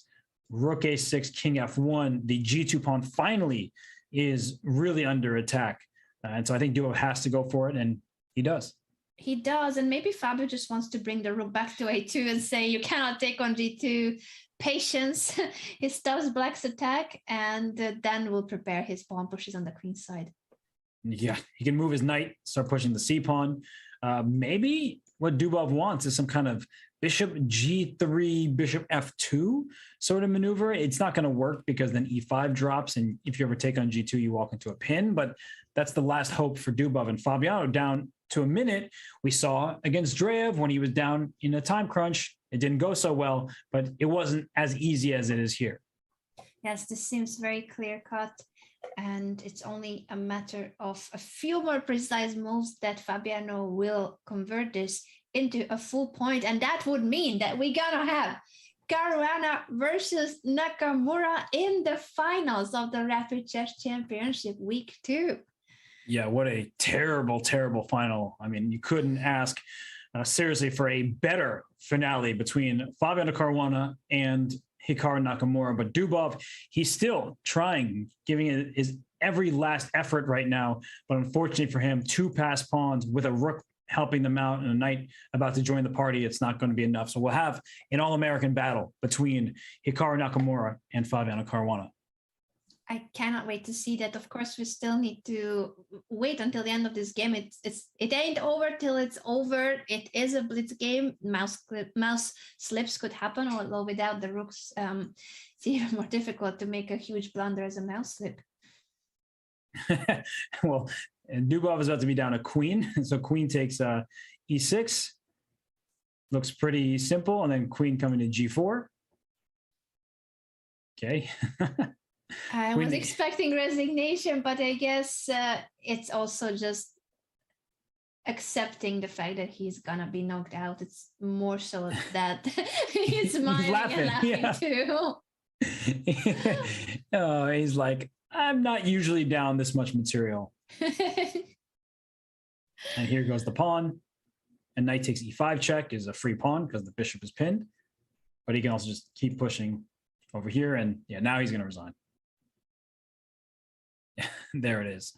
king f1, the g2 pawn finally is really under attack. And so I think Dubov has to go for it, and he does. He does, and maybe Fabio just wants to bring the rook back to a2 and say, you cannot take on g2. Patience. He stops black's attack, and then will prepare his pawn pushes on the queen side. Yeah, he can move his knight, start pushing the c pawn. Maybe what Dubov wants is some kind of bishop g3, bishop f2 sort of maneuver. It's not going to work because then e5 drops, and if you ever take on g2, you walk into a pin. But that's the last hope for Dubov. And Fabiano down to a minute. We saw against Drev when he was down in a time crunch. It didn't go so well, but it wasn't as easy as it is here. Yes, this seems very clear-cut, and it's only a matter of a few more precise moves that Fabiano will convert this into a full point, and that would mean that we're gonna have Caruana versus Nakamura in the finals of the Rapid Chess Championship Week 2. Yeah, what a terrible, terrible final. I mean, you couldn't ask seriously for a better finale between Fabiano Caruana and Hikaru Nakamura. But Dubov, he's still trying, giving it his every last effort right now. But unfortunately for him, two passed pawns with a rook helping them out and a knight about to join the party, it's not going to be enough. So we'll have an all-American battle between Hikaru Nakamura and Fabiano Caruana. I cannot wait to see that. Of course, we still need to wait until the end of this game. It ain't over till it's over. It is a blitz game. Mouse slips could happen, although without the rooks, it's even more difficult to make a huge blunder as a mouse slip. Well, and Dubov is about to be down a queen. So queen takes e6. Looks pretty simple. And then queen coming to g4. Okay. I was expecting resignation, but I guess it's also just accepting the fact that he's gonna be knocked out. It's more so that he's smiling and laughing too. Oh, he's like, I'm not usually down this much material. And here goes the pawn. And knight takes e5 check is a free pawn because the bishop is pinned. But he can also just keep pushing over here. And yeah, now he's going to resign. There it is.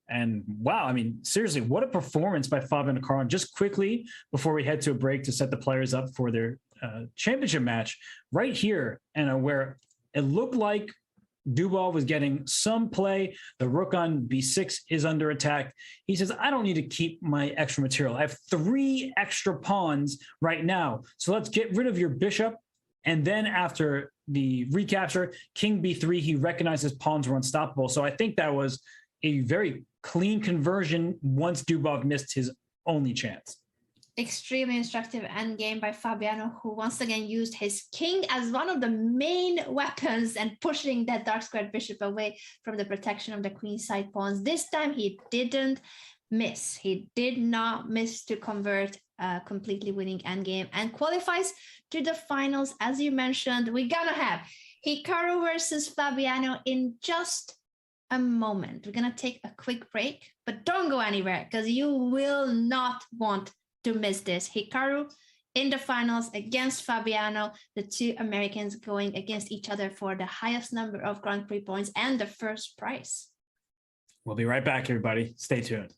And wow, I mean, seriously, what a performance by Fabiano Caruana. Just quickly, before we head to a break to set the players up for their championship match, right here, and where it looked like Dubov was getting some play. The rook on b6 is under attack. He says, I don't need to keep my extra material. I have 3 extra pawns right now. So let's get rid of your bishop And then after the recapture, king b3, he recognized his pawns were unstoppable. So I think that was a very clean conversion once Dubov missed his only chance. Extremely instructive endgame by Fabiano, who once again used his king as one of the main weapons and pushing that dark squared bishop away from the protection of the queenside pawns. This time he didn't miss. He did not miss to convert a completely winning endgame and qualifies to the finals. As you mentioned, we're gonna have Hikaru versus Fabiano in just a moment. We're gonna take a quick break, but don't go anywhere because you will not want to miss this. Hikaru in the finals against Fabiano, the two Americans going against each other for the highest number of Grand Prix points and the first prize. We'll be right back, everybody. Stay tuned.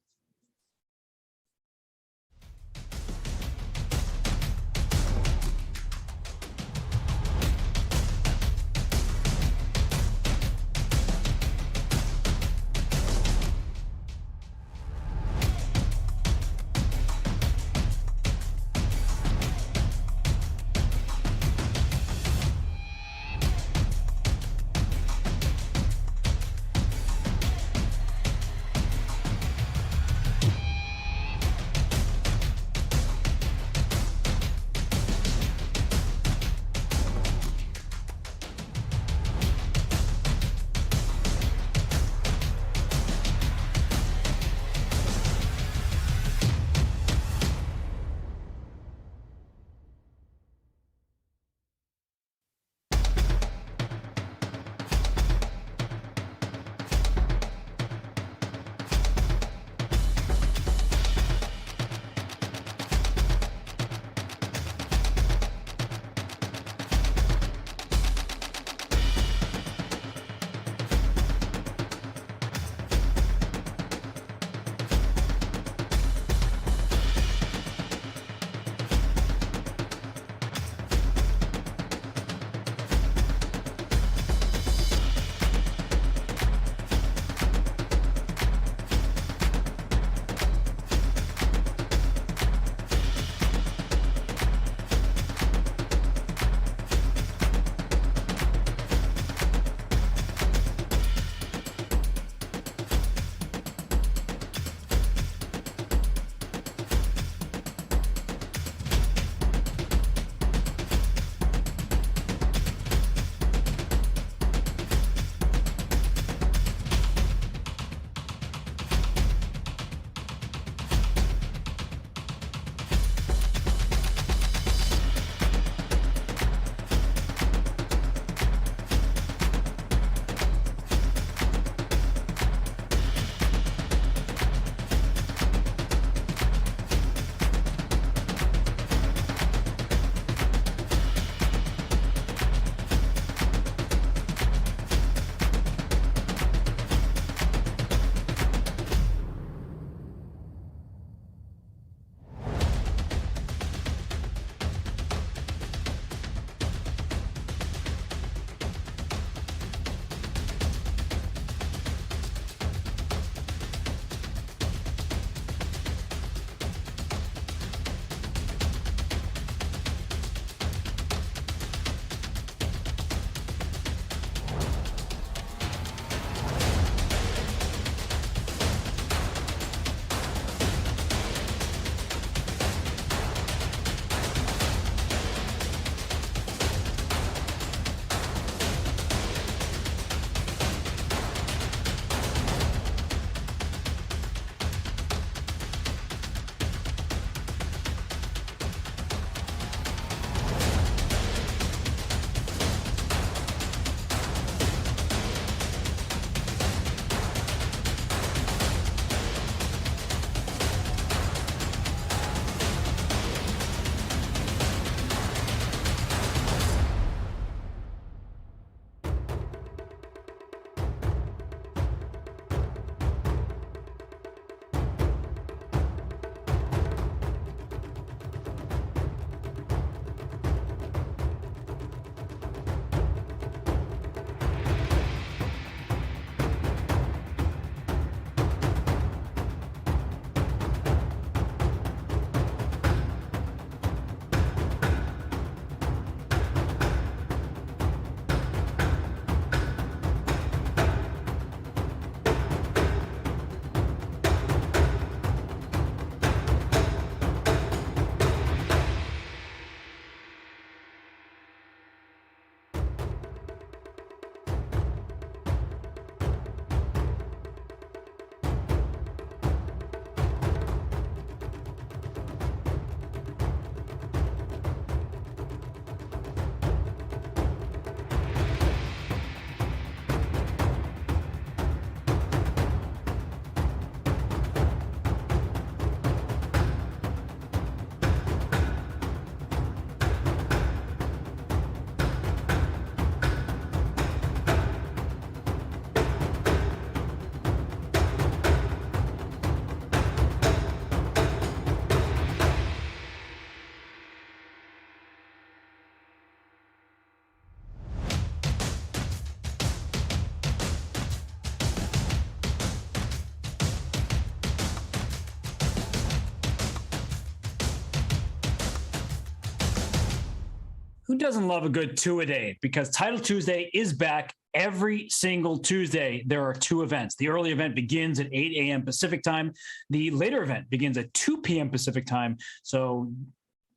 Who doesn't love a good two-a-day? Because Title Tuesday is back every single Tuesday. There are two events. The early event begins at 8 a.m. Pacific time. The later event begins at 2 p.m. Pacific time. So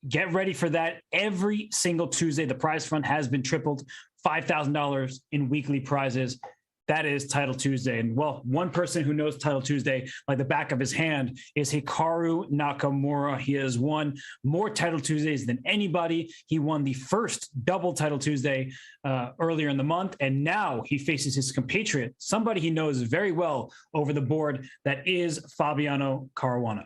get ready for that every single Tuesday. The prize fund has been tripled, $5,000 in weekly prizes. That is Title Tuesday. And well, one person who knows Title Tuesday like the back of his hand is Hikaru Nakamura. He has won more Title Tuesdays than anybody. He won the first double Title Tuesday earlier in the month. And now he faces his compatriot, somebody he knows very well over the board, that is Fabiano Caruana.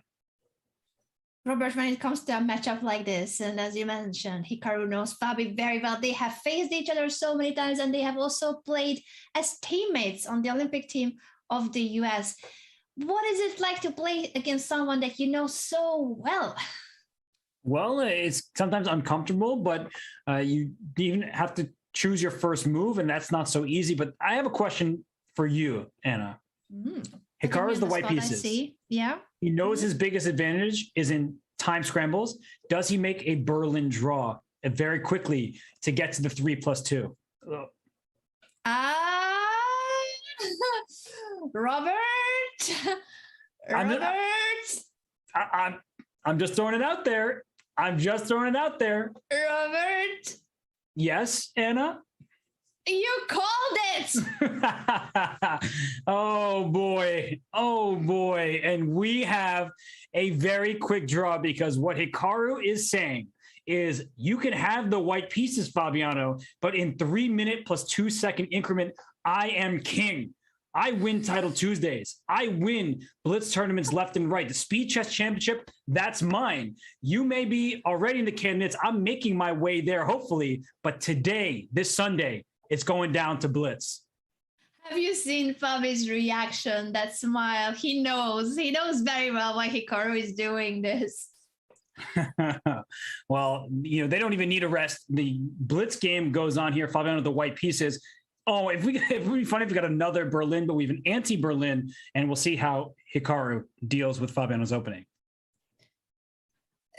Robert, when it comes to a matchup like this, and as you mentioned, Hikaru knows Fabi very well. They have faced each other so many times, and they have also played as teammates on the Olympic team of the US. What is it like to play against someone that you know so well? Well, it's sometimes uncomfortable, but you even have to choose your first move, and that's not so easy. But I have a question for you, Anna. Hikaru is the white pieces. Yeah. He knows his biggest advantage is in time scrambles. Does he make a Berlin draw very quickly to get to the 3+2? Robert. I'm just throwing it out there. Robert. Yes, Anna? You called it. Oh boy. And we have a very quick draw, because what Hikaru is saying is you can have the white pieces, Fabiano, but in 3 minute plus 2 second increment, I am king. I win Title Tuesdays. I win Blitz tournaments left and right. The Speed Chess Championship, that's mine. You may be already in the candidates. I'm making my way there, hopefully. But today, this Sunday, it's going down to Blitz. Have you seen Fabi's reaction, that smile? He knows very well why Hikaru is doing this. Well, they don't even need a rest. The Blitz game goes on here. Fabiano, the white pieces. Oh, it would be funny if we got another Berlin, but we have an anti-Berlin, and we'll see how Hikaru deals with Fabiano's opening.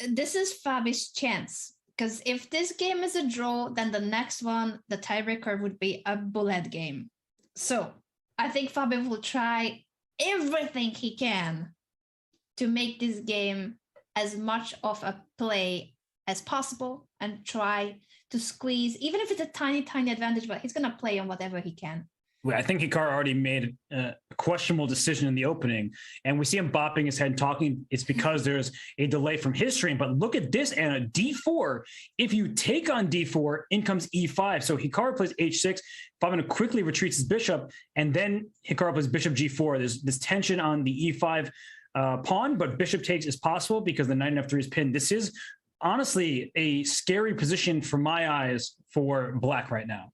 This is Fabi's chance, because if this game is a draw, then the next one, the tiebreaker, would be a bullet game. So I think Fabi will try everything he can to make this game as much of a play as possible and try to squeeze, even if it's a tiny, tiny advantage, but he's going to play on whatever he can. I think Hikaru already made a questionable decision in the opening, and we see him bopping his head and talking. It's because there's a delay from his stream. But look at this, Anna. D4. If you take on D4, in comes E5. So Hikaru plays H6. Fabiano quickly retreats his bishop, and then Hikaru plays bishop G4. There's this tension on the E5 pawn, but bishop takes is possible because the knight in F3 is pinned. This is honestly a scary position for my eyes for Black right now.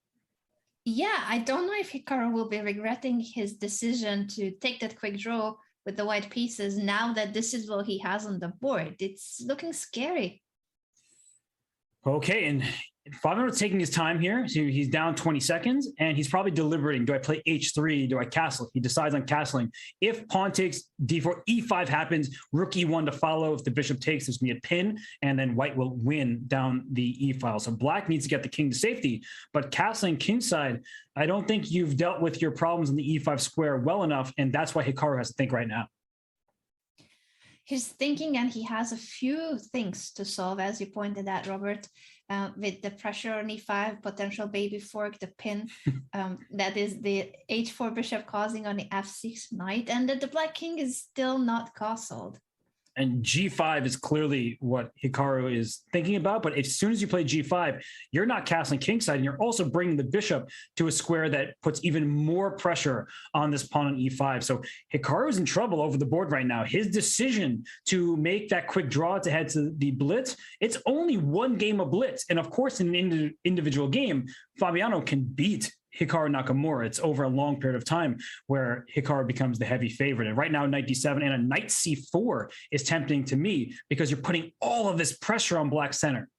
Yeah, I don't know if Hikaru will be regretting his decision to take that quick draw with the white pieces now that this is what he has on the board. It's looking scary. Okay, and Fabiano's taking his time here. So he's down 20 seconds, and he's probably deliberating. Do I play H3? Do I castle? He decides on castling. If pawn takes D4, E5 happens, rook E1 to follow. If the bishop takes, there's going to be a pin, and then white will win down the E file. So black needs to get the king to safety. But castling kingside, I don't think you've dealt with your problems in the E5 square well enough, and that's why Hikaru has to think right now. He's thinking, and he has a few things to solve, as you pointed out, Robert, with the pressure on E5, potential baby fork, the pin, that is the H4 bishop causing on the F6 knight, and that the black king is still not castled. And G5 is clearly what Hikaru is thinking about. But as soon as you play G5, you're not castling kingside, and you're also bringing the bishop to a square that puts even more pressure on this pawn on E5. So Hikaru is in trouble over the board right now. His decision to make that quick draw to head to the blitz, it's only one game of blitz. And of course, in an individual game, Fabiano can beat Hikaru Nakamura. It's over a long period of time where Hikaru becomes the heavy favorite. And right now, knight D7 and a knight C4 is tempting to me because you're putting all of this pressure on black center.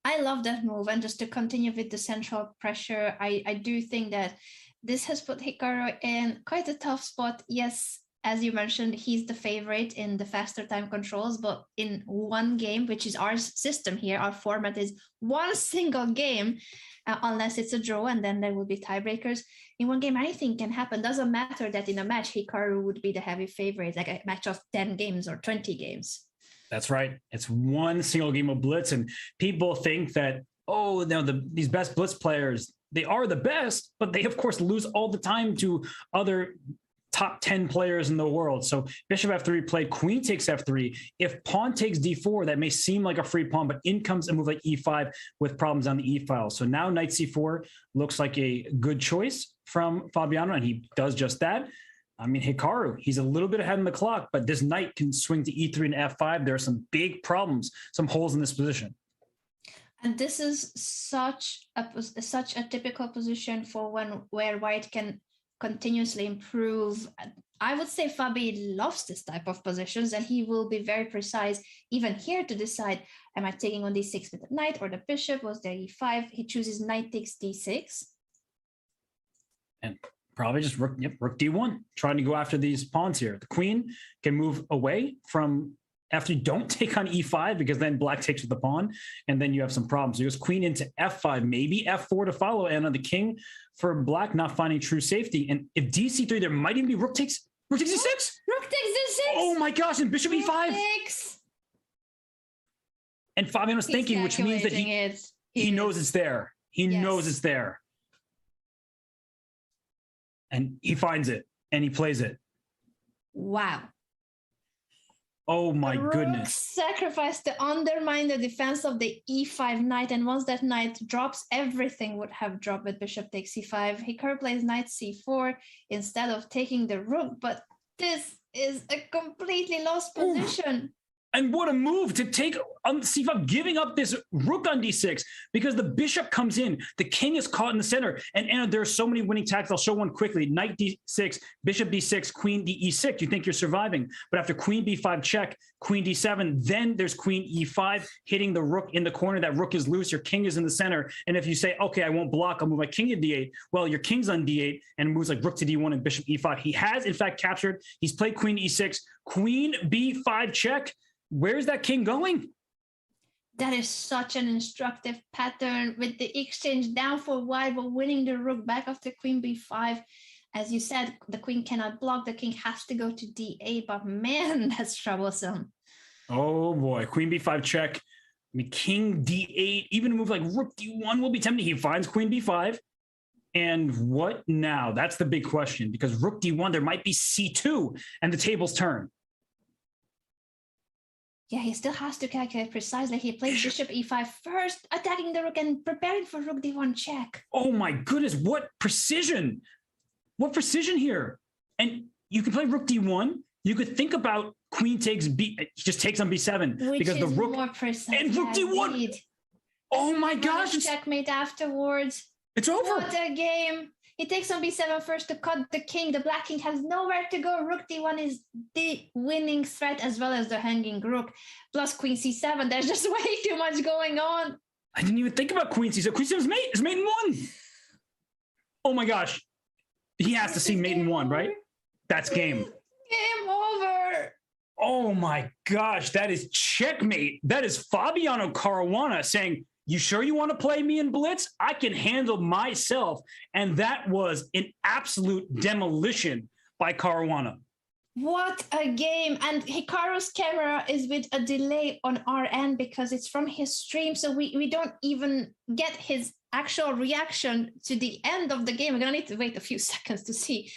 I love that move. And just to continue with the central pressure, I do think that this has put Hikaru in quite a tough spot. Yes, as you mentioned, he's the favorite in the faster time controls, but in one game, which is our system here, our format is one single game, unless it's a draw, and then there will be tiebreakers. In one game, anything can happen. Doesn't matter that in a match, Hikaru would be the heavy favorite, like a match of 10 games or 20 games. That's right. It's one single game of Blitz, and people think that, oh, no, these best Blitz players, they are the best, but they, of course, lose all the time to other top 10 players in the world. So bishop f3 played, queen takes f3. If pawn takes d4, that may seem like a free pawn, but in comes a move like e5 with problems on the e file. So now knight c4 looks like a good choice from Fabiano, and he does just that. I mean, Hikaru, he's a little bit ahead in the clock, but this knight can swing to e3 and f5. There are some big problems, some holes in this position. And this is such a typical position for where white can continuously improve. I would say Fabi loves this type of positions, and he will be very precise even here to decide, am I taking on d6 with the knight or the bishop? Was there e5? He chooses knight takes d6. And probably just rook d1, trying to go after these pawns here. The queen can move away from after you don't take on e5, because then black takes with the pawn, and then you have some problems. So he goes queen into f5, maybe f4 to follow, and on the king for black not finding true safety. And if dc3, there might even be rook takes d6. Rook takes d6. Oh my gosh, and bishop e5. And Fabiano's thinking, which means that he knows it's there. He knows it's there. And he finds it, and he plays it. Wow. Oh my goodness. Sacrifice to undermine the defense of the e5 knight, and once that knight drops, everything would have dropped with bishop takes c5. Hikaru plays knight c4 instead of taking the rook, but this is a completely lost position. Ooh. And what a move to take on c5, giving up this rook on d6, because the bishop comes in, the king is caught in the center, and there are so many winning tactics. I'll show one quickly. Knight d6, bishop d6, queen d6. You think you're surviving, but after queen b5 check, queen d7, then there's queen e5, hitting the rook in the corner. That rook is loose, your king is in the center, and if you say, okay, I won't block, I'll move my king to d8, well, your king's on d8, and moves like rook to d1 and bishop e5. He has, in fact, captured. He's played queen e6, queen b5 check. Where's that king going? That is such an instructive pattern, with the exchange down for white, but winning the rook back after queen b5. As you said, the queen cannot block. The king has to go to d8, but man, that's troublesome. Oh boy, queen b5 check. I mean, king d8, even a move like rook d1 will be tempting. He finds queen b5. And what now? That's the big question, because rook d1, there might be c2, and the tables turn. Yeah, he still has to calculate precisely. He plays bishop e5 first, attacking the rook and preparing for rook d1 check. Oh my goodness, what precision! What precision here! And you can play rook d1. You could think about queen takes b, just takes on b7, which because the is rook more precise. and rook d1. Indeed. Oh my gosh! Checkmate afterwards. It's over. What a game! He takes on b7 first to cut the king. The black king has nowhere to go. Rook d1 is the winning threat, as well as the hanging rook. Plus queen c7. There's just way too much going on. I didn't even think about queen c7. Queen c7 is mate. It's mate in one. Oh my gosh. He has to see mate in one, right? That's game. Game over. Oh my gosh. That is checkmate. That is Fabiano Caruana saying, you sure you want to play me in blitz? I can handle myself. And that was an absolute demolition by Caruana. What a game. And Hikaru's camera is with a delay on our end because it's from his stream. So we don't even get his actual reaction to the end of the game. We're going to need to wait a few seconds to see.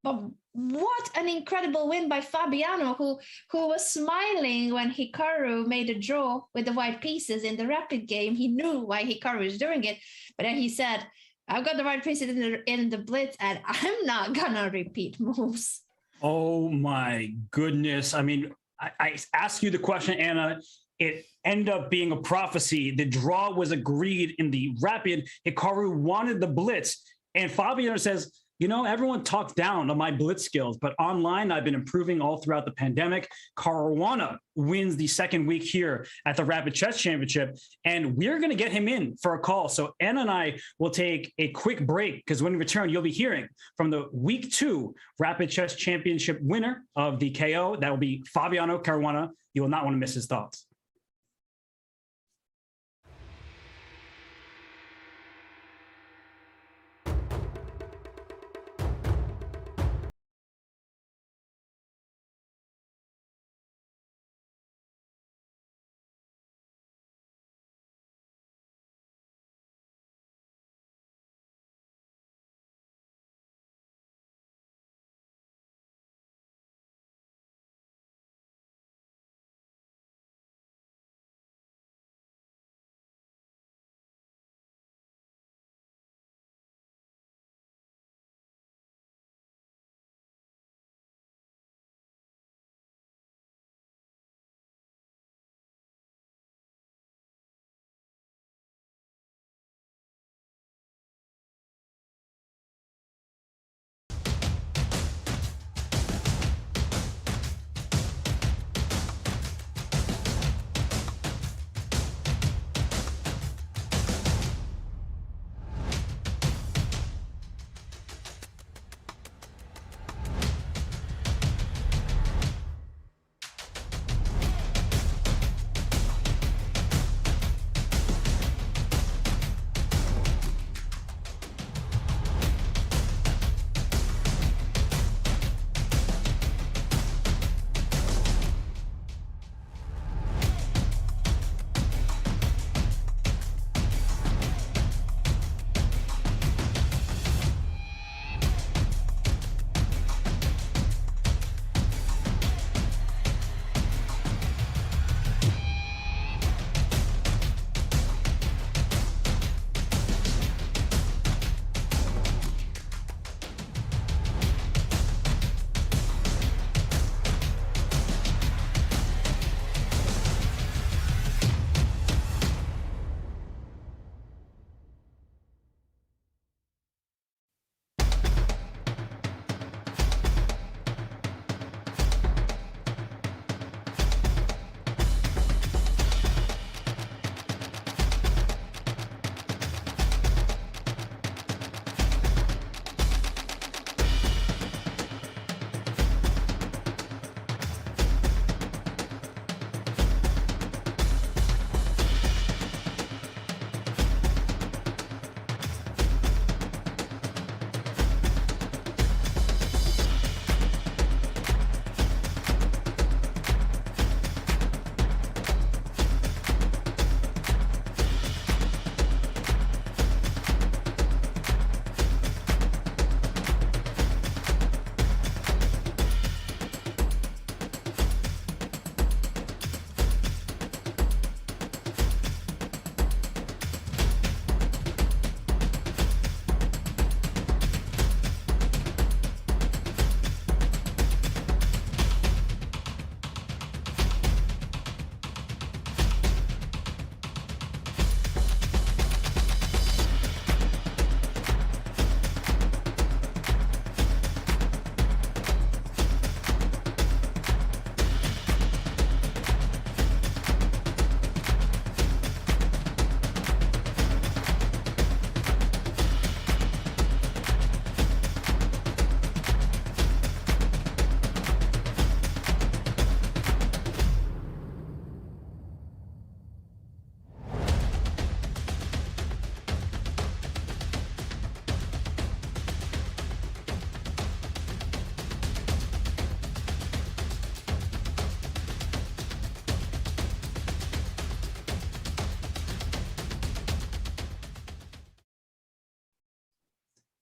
But what an incredible win by Fabiano, who was smiling when Hikaru made a draw with the white pieces in the rapid game. He knew why Hikaru was doing it, but then he said, I've got the white pieces in the blitz, and I'm not gonna repeat moves. Oh my goodness. I mean, I asked you the question, Anna. It ended up being a prophecy. The draw was agreed in the rapid. Hikaru wanted the blitz, and Fabiano says, you know, everyone talked down on my blitz skills, but online I've been improving all throughout the pandemic. Caruana wins the second week here at the Rapid Chess Championship, and we're going to get him in for a call. So Anna and I will take a quick break because when we return, you'll be hearing from the week 2 Rapid Chess Championship winner of the KO. That will be Fabiano Caruana. You will not want to miss his thoughts.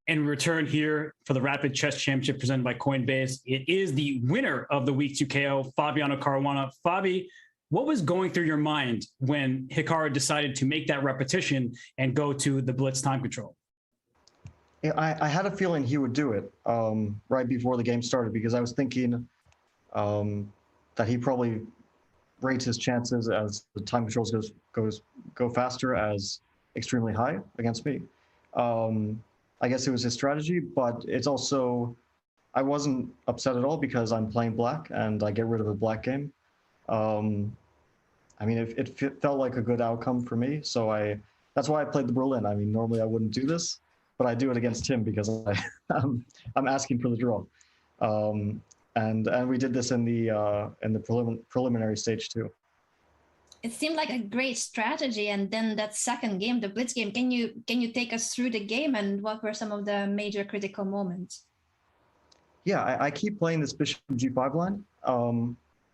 And we return here for the Rapid Chess Championship presented by Coinbase. It is the winner of the Week 2 KO, Fabiano Caruana. Fabi, what was going through your mind when Hikaru decided to make that repetition and go to the blitz time control? Yeah, I had a feeling he would do it right before the game started because I was thinking that he probably rates his chances as the time controls go faster as extremely high against me. I guess it was his strategy, but it's also, I wasn't upset at all because I'm playing black and I get rid of a black game. I mean, it felt like a good outcome for me. So that's why I played the Berlin. I mean, normally I wouldn't do this, but I do it against him because I'm asking for the draw. And we did this in the preliminary stage too. It seemed like a great strategy. And then that second game, the Blitz game, can you take us through the game and what were some of the major critical moments? Yeah, I keep playing this bishop g5 line,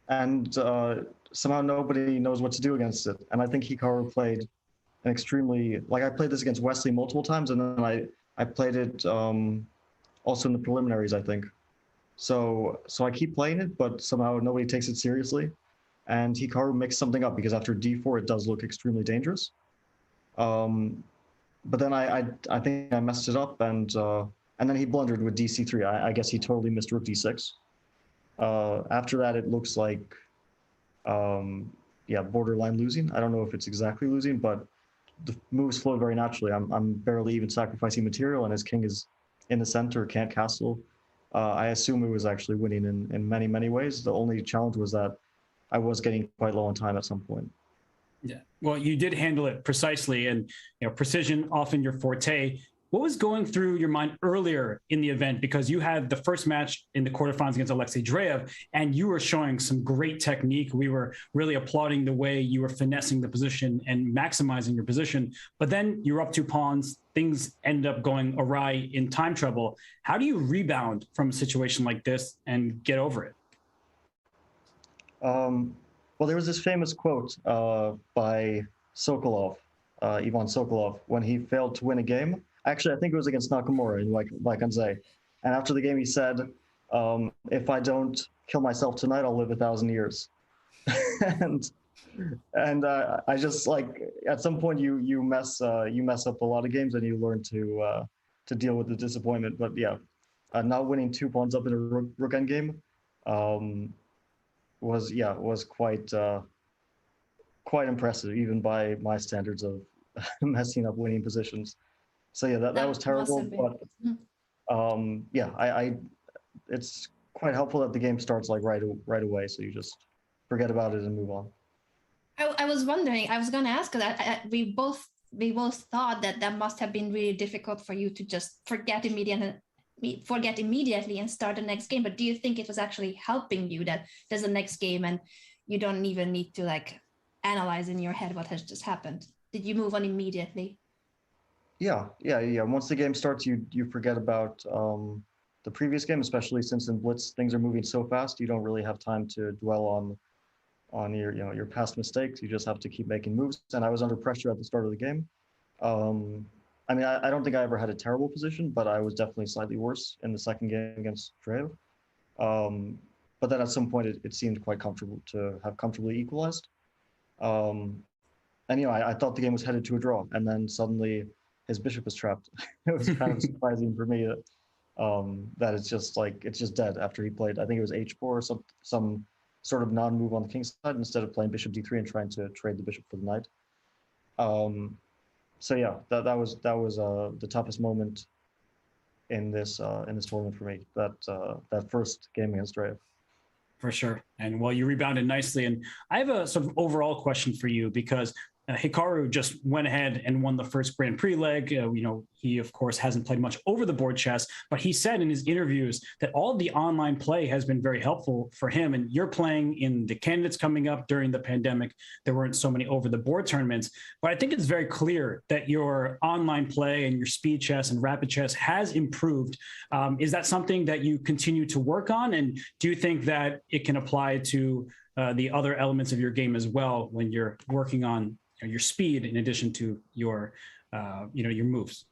and somehow nobody knows what to do against it. And I think Hikaru played an extremely, like I played this against Wesley multiple times, and then I played it also in the preliminaries, I think. So I keep playing it, but somehow nobody takes it seriously. And Hikaru mixed something up because after d4, it does look extremely dangerous. But then I think I messed it up, and then he blundered with dc3. I guess he totally missed rook d6. After that, it looks like, yeah, borderline losing. I don't know if it's exactly losing, but the moves flow very naturally. I'm barely even sacrificing material, and his king is in the center, can't castle. I assume it was actually winning in many, many ways. The only challenge was that I was getting quite low on time at some point. Yeah, well, you did handle it precisely, and precision often your forte. What was going through your mind earlier in the event? Because you had the first match in the quarterfinals against Alexei Drev, and you were showing some great technique. We were really applauding the way you were finessing the position and maximizing your position. But then you're up 2 pawns. Things end up going awry in time trouble. How do you rebound from a situation like this and get over it? Well, there was this famous quote by Sokolov, Ivan Sokolov, when he failed to win a game. Actually, I think it was against Nakamura in Waikanzei. And after the game, he said, if I don't kill myself tonight, I'll live 1,000 years. and I just, like, at some point you mess up a lot of games and you learn to deal with the disappointment. But yeah, not winning 2 pawns up in a rook endgame was quite impressive, even by my standards of messing up winning positions. So yeah, that was terrible. But yeah, it's quite helpful that the game starts like right away, so you just forget about it and move on. I was wondering, I was going to ask that we both thought that must have been really difficult for you to just forget immediately and start the next game. But do you think it was actually helping you that there's a next game and you don't even need to like analyze in your head what has just happened? Did you move on immediately? Yeah. Once the game starts, you forget about the previous game, especially since in Blitz things are moving so fast. You don't really have time to dwell on your past mistakes. You just have to keep making moves. And I was under pressure at the start of the game. I mean, I don't think I ever had a terrible position, but I was definitely slightly worse in the second game against Drev. But then at some point, it seemed quite comfortable to have comfortably equalized. And I thought the game was headed to a draw, and then suddenly his bishop is trapped. It was kind of surprising for me that it's just dead after he played. I think it was h4 or some sort of non-move on the king's side instead of playing bishop d3 and trying to trade the bishop for the knight. So yeah, that was the toughest moment in this tournament for me. That first game against Drev. For sure. And well, you rebounded nicely. And I have a sort of overall question for you, because Hikaru just went ahead and won the first Grand Prix leg. He, of course, hasn't played much over the board chess, but he said in his interviews that all the online play has been very helpful for him. And you're playing in the candidates coming up during the pandemic. There weren't so many over the board tournaments, but I think it's very clear that your online play and your speed chess and rapid chess has improved. Is that something that you continue to work on? And do you think that it can apply to the other elements of your game as well when you're working on your speed in addition to your your moves?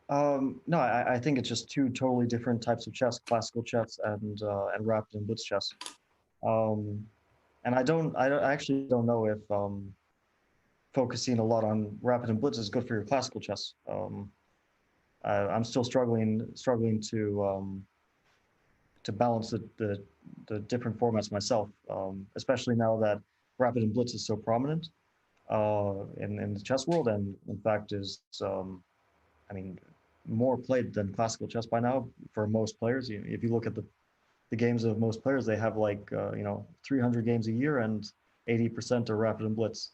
No, I think it's just 2 totally different types of chess: classical chess and rapid and blitz chess. And I actually don't know if focusing a lot on rapid and blitz is good for your classical chess. I'm still struggling to balance the different formats myself, especially now that rapid and blitz is so prominent in the chess world, and in fact is more played than classical chess by now for most players. If you look at the games of most players, they have like 300 games a year, and 80% are rapid and blitz.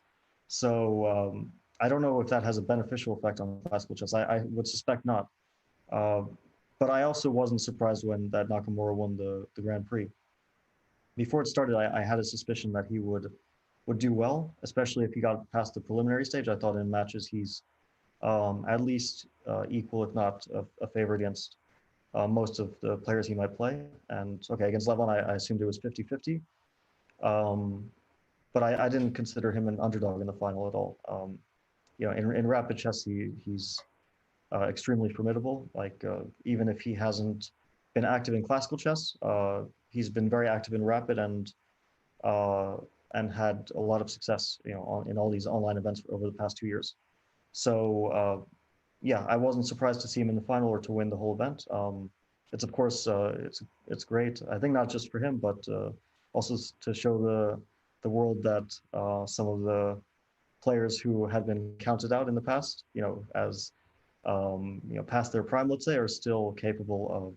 So I don't know if that has a beneficial effect on classical chess. I would suspect not. But I also wasn't surprised when that Nakamura won the Grand Prix. Before it started, I had a suspicion that he would do well, especially if he got past the preliminary stage. I thought in matches he's at least equal, if not a favorite against most of the players he might play. And okay, against Levon, I assumed it was 50-50. But I didn't consider him an underdog in the final at all. In rapid chess, he's extremely formidable. Like even if he hasn't been active in classical chess, he's been very active in rapid and had a lot of success, in all these online events over the past 2 years. So yeah, I wasn't surprised to see him in the final or to win the whole event. It's of course it's great. I think not just for him, but also to show the world that some of the players who had been counted out in the past, as past their prime, let's say, are still capable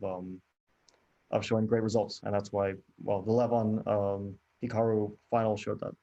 of showing great results. And that's why, well, the Levon Hikaru final showed that.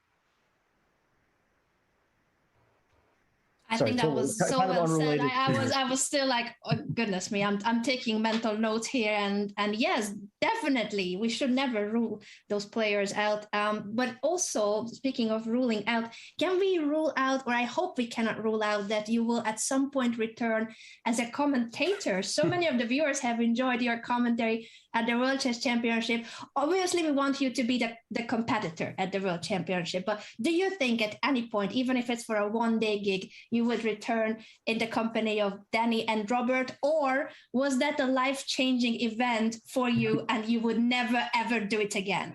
I think that was so well said. I was still like, oh goodness me, I'm taking mental notes here, and yes, definitely we should never rule those players out. But also, speaking of ruling out, can we rule out, or I hope we cannot rule out, that you will at some point return as a commentator? So many of the viewers have enjoyed your commentary at the World Chess Championship. Obviously, we want you to be the competitor at the World Championship, but do you think at any point, even if it's for a one-day gig, you would return in the company of Danny and Robert, or was that a life-changing event for you and you would never ever do it again?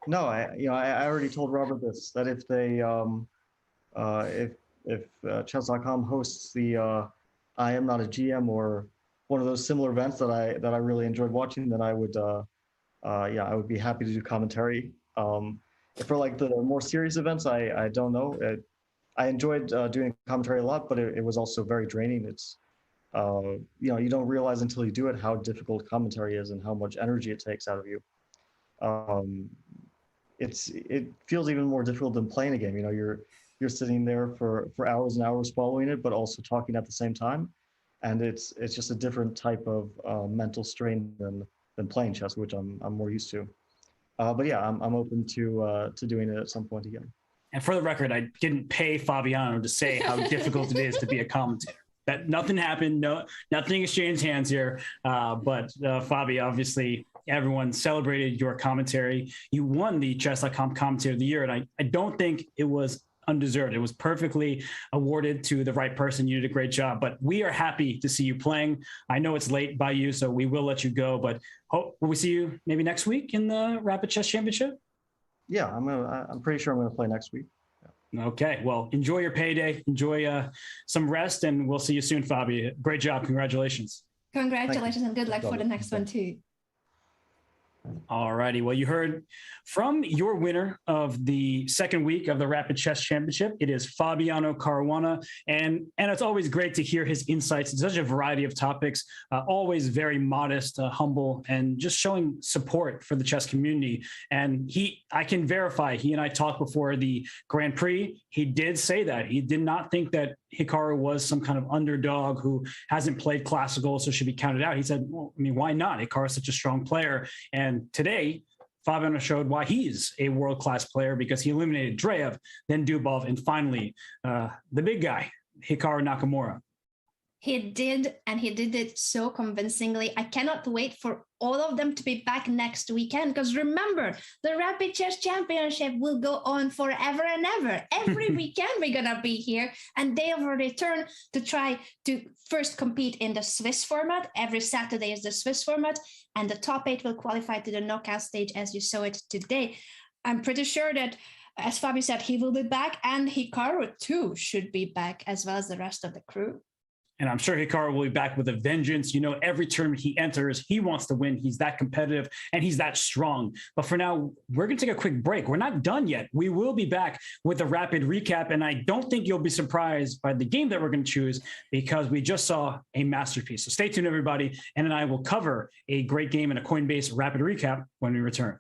No, I already told Robert this, that if they if chess.com hosts the I Am Not a GM or one of those similar events that I really enjoyed watching, then I would I would be happy to do commentary. For like the more serious events, I don't know. I enjoyed doing commentary a lot, but it was also very draining. It's you don't realize until you do it how difficult commentary is and how much energy it takes out of you. It feels even more difficult than playing a game. You're sitting there for hours and hours following it, but also talking at the same time. And it's just a different type of mental strain than playing chess, which I'm more used to. But yeah, I'm open to doing it at some point again. And for the record, I didn't pay Fabiano to say how difficult it is to be a commentator. That nothing happened, nothing exchanged hands here. But Fabi, obviously, everyone celebrated your commentary. You won the Chess.com Commentator of the Year, and I don't think it was undeserved. It was perfectly awarded to the right person. You did a great job, but we are happy to see you playing. I know it's late by you, so we will let you go, but will we see you maybe next week in the Rapid Chess Championship? Yeah, I'm pretty sure I'm going to play next week. Yeah. Okay, well, enjoy your payday, enjoy some rest, and we'll see you soon, Fabi. Great job. Congratulations. Congratulations and good luck for the next one too. All righty. Well, you heard from your winner of the second week of the Rapid Chess Championship. It is Fabiano Caruana. And it's always great to hear his insights in such a variety of topics, always very modest, humble, and just showing support for the chess community. And I can verify, he and I talked before the Grand Prix. He did say that. He did not think that Hikaru was some kind of underdog who hasn't played classical, so should be counted out. He said, well, I mean, why not? Hikaru is such a strong player. And today, Fabiano showed why he's a world-class player, because he eliminated Drev, then Dubov, and finally, the big guy, Hikaru Nakamura. He did, and he did it so convincingly. I cannot wait for all of them to be back next weekend, because remember, the Rapid Chess Championship will go on forever and ever. Every weekend we're going to be here, and they have returned to try to first compete in the Swiss format. Every Saturday is the Swiss format, and the top 8 will qualify to the knockout stage as you saw it today. I'm pretty sure that, as Fabi said, he will be back, and Hikaru too should be back, as well as the rest of the crew. And I'm sure Hikaru will be back with a vengeance. You know, every tournament he enters, he wants to win. He's that competitive and he's that strong. But for now, we're going to take a quick break. We're not done yet. We will be back with a rapid recap. And I don't think you'll be surprised by the game that we're going to choose because we just saw a masterpiece. So stay tuned, everybody. And I will cover a great game and a Coinbase rapid recap when we return.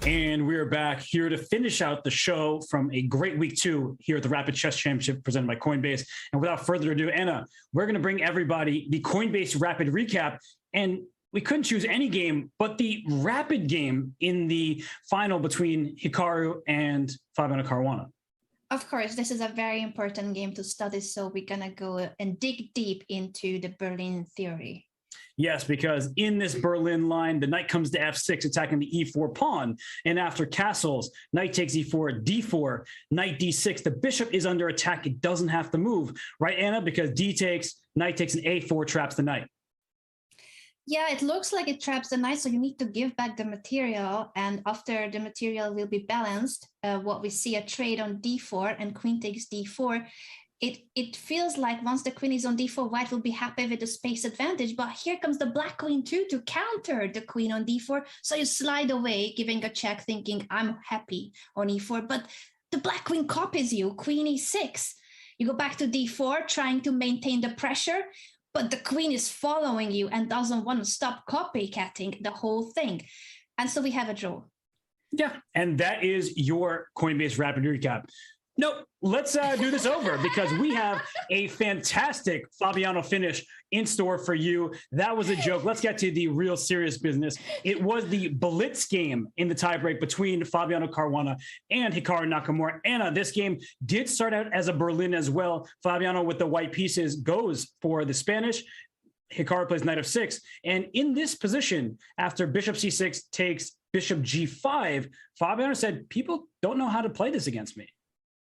And we're back here to finish out the show from a great week 2 here at the Rapid Chess Championship presented by Coinbase. And without further ado, Anna, we're going to bring everybody the Coinbase Rapid Recap. And we couldn't choose any game, but the rapid game in the final between Hikaru and Fabiano Caruana. Of course, this is a very important game to study, so we're going to go and dig deep into the Berlin theory. Yes, because in this Berlin line, the knight comes to f6, attacking the e4 pawn. And after castles, knight takes e4, d4, knight d6. The bishop is under attack. It doesn't have to move, right, Anna? Because d takes, knight takes an a4, traps the knight. Yeah, it looks like it traps the knight, so you need to give back the material. And after the material will be balanced, what we see a trade on d4 and queen takes d4. It feels like once the queen is on d4, white will be happy with the space advantage. But here comes the black queen too to counter the queen on d4. So you slide away, giving a check, thinking I'm happy on e4. But the black queen copies you, queen e6. You go back to d4, trying to maintain the pressure. But the queen is following you and doesn't want to stop copycatting the whole thing. And so we have a draw. Yeah, and that is your Coinbase Rapid Recap. No, let's do this over because we have a fantastic Fabiano finish in store for you. That was a joke. Let's get to the real serious business. It was the blitz game in the tiebreak between Fabiano Caruana and Hikaru Nakamura. Anna, this game did start out as a Berlin as well. Fabiano with the white pieces goes for the Spanish. Hikaru plays knight f6. And in this position, after bishop c6 takes bishop g5, Fabiano said, people don't know how to play this against me.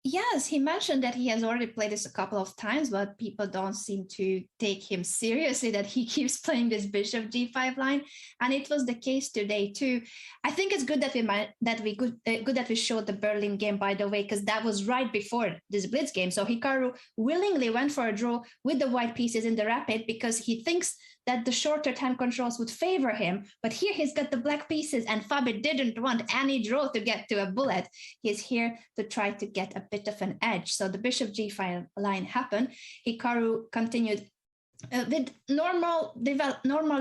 Yes, he mentioned that he has already played this a couple of times, but people don't seem to take him seriously that he keeps playing this bishop g5 line, and it was the case today too. I think it's good that we showed the Berlin game, by the way, because that was right before this blitz game. So Hikaru willingly went for a draw with the white pieces in the rapid because he thinks that the shorter time controls would favor him. But here he's got the black pieces, and Fabi didn't want any draw to get to a bullet. He's here to try to get a bit of an edge. So the bishop g5 line happened. Hikaru continued with normal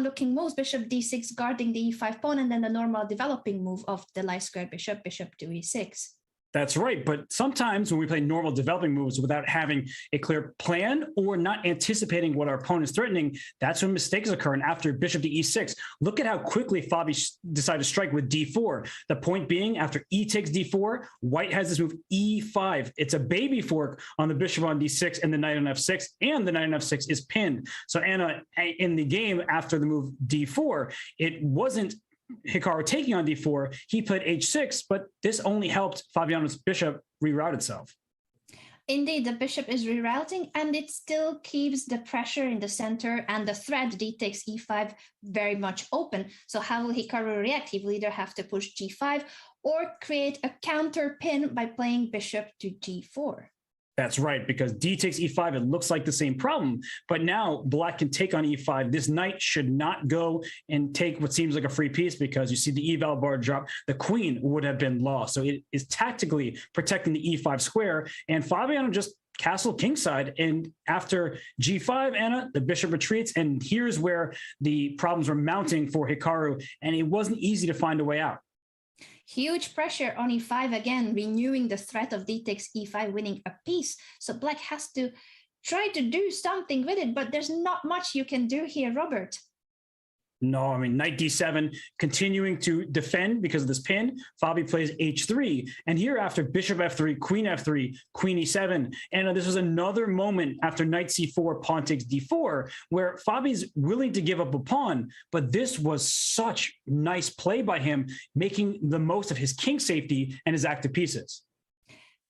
looking moves, bishop d6 guarding the e5 pawn, and then the normal developing move of the light square bishop to e6. That's right. But sometimes when we play normal developing moves without having a clear plan or not anticipating what our opponent is threatening, that's when mistakes occur. And after bishop to e6, look at how quickly Fabi decided to strike with d4. The point being, after e takes d4, white has this move e5. It's a baby fork on the bishop on d6 and the knight on f6, and the knight on f6 is pinned. So Anna, in the game after the move d4, it wasn't Hikaru taking on d4, he played h6, but this only helped Fabiano's bishop reroute itself. Indeed, the bishop is rerouting, and it still keeps the pressure in the center and the threat d takes e5 very much open. So how will Hikaru react? He will either have to push g5 or create a counter pin by playing bishop to g4. That's right, because d takes e5, it looks like the same problem, but now black can take on e5. This knight should not go and take what seems like a free piece because you see the eval bar drop. The queen would have been lost. So it is tactically protecting the e5 square, and Fabiano just castle kingside. And after g5, Anna, the bishop retreats, and here's where the problems were mounting for Hikaru, and it wasn't easy to find a way out. Huge pressure on e5 again, renewing the threat of d takes e5, winning a piece. So black has to try to do something with it, but there's not much you can do here, Robert. No, I mean, knight d7, continuing to defend because of this pin. Fabi plays h3. And here after bishop f3, queen e7. And this was another moment after knight c4, pawn takes d4, where Fabi's willing to give up a pawn. But this was such nice play by him, making the most of his king safety and his active pieces.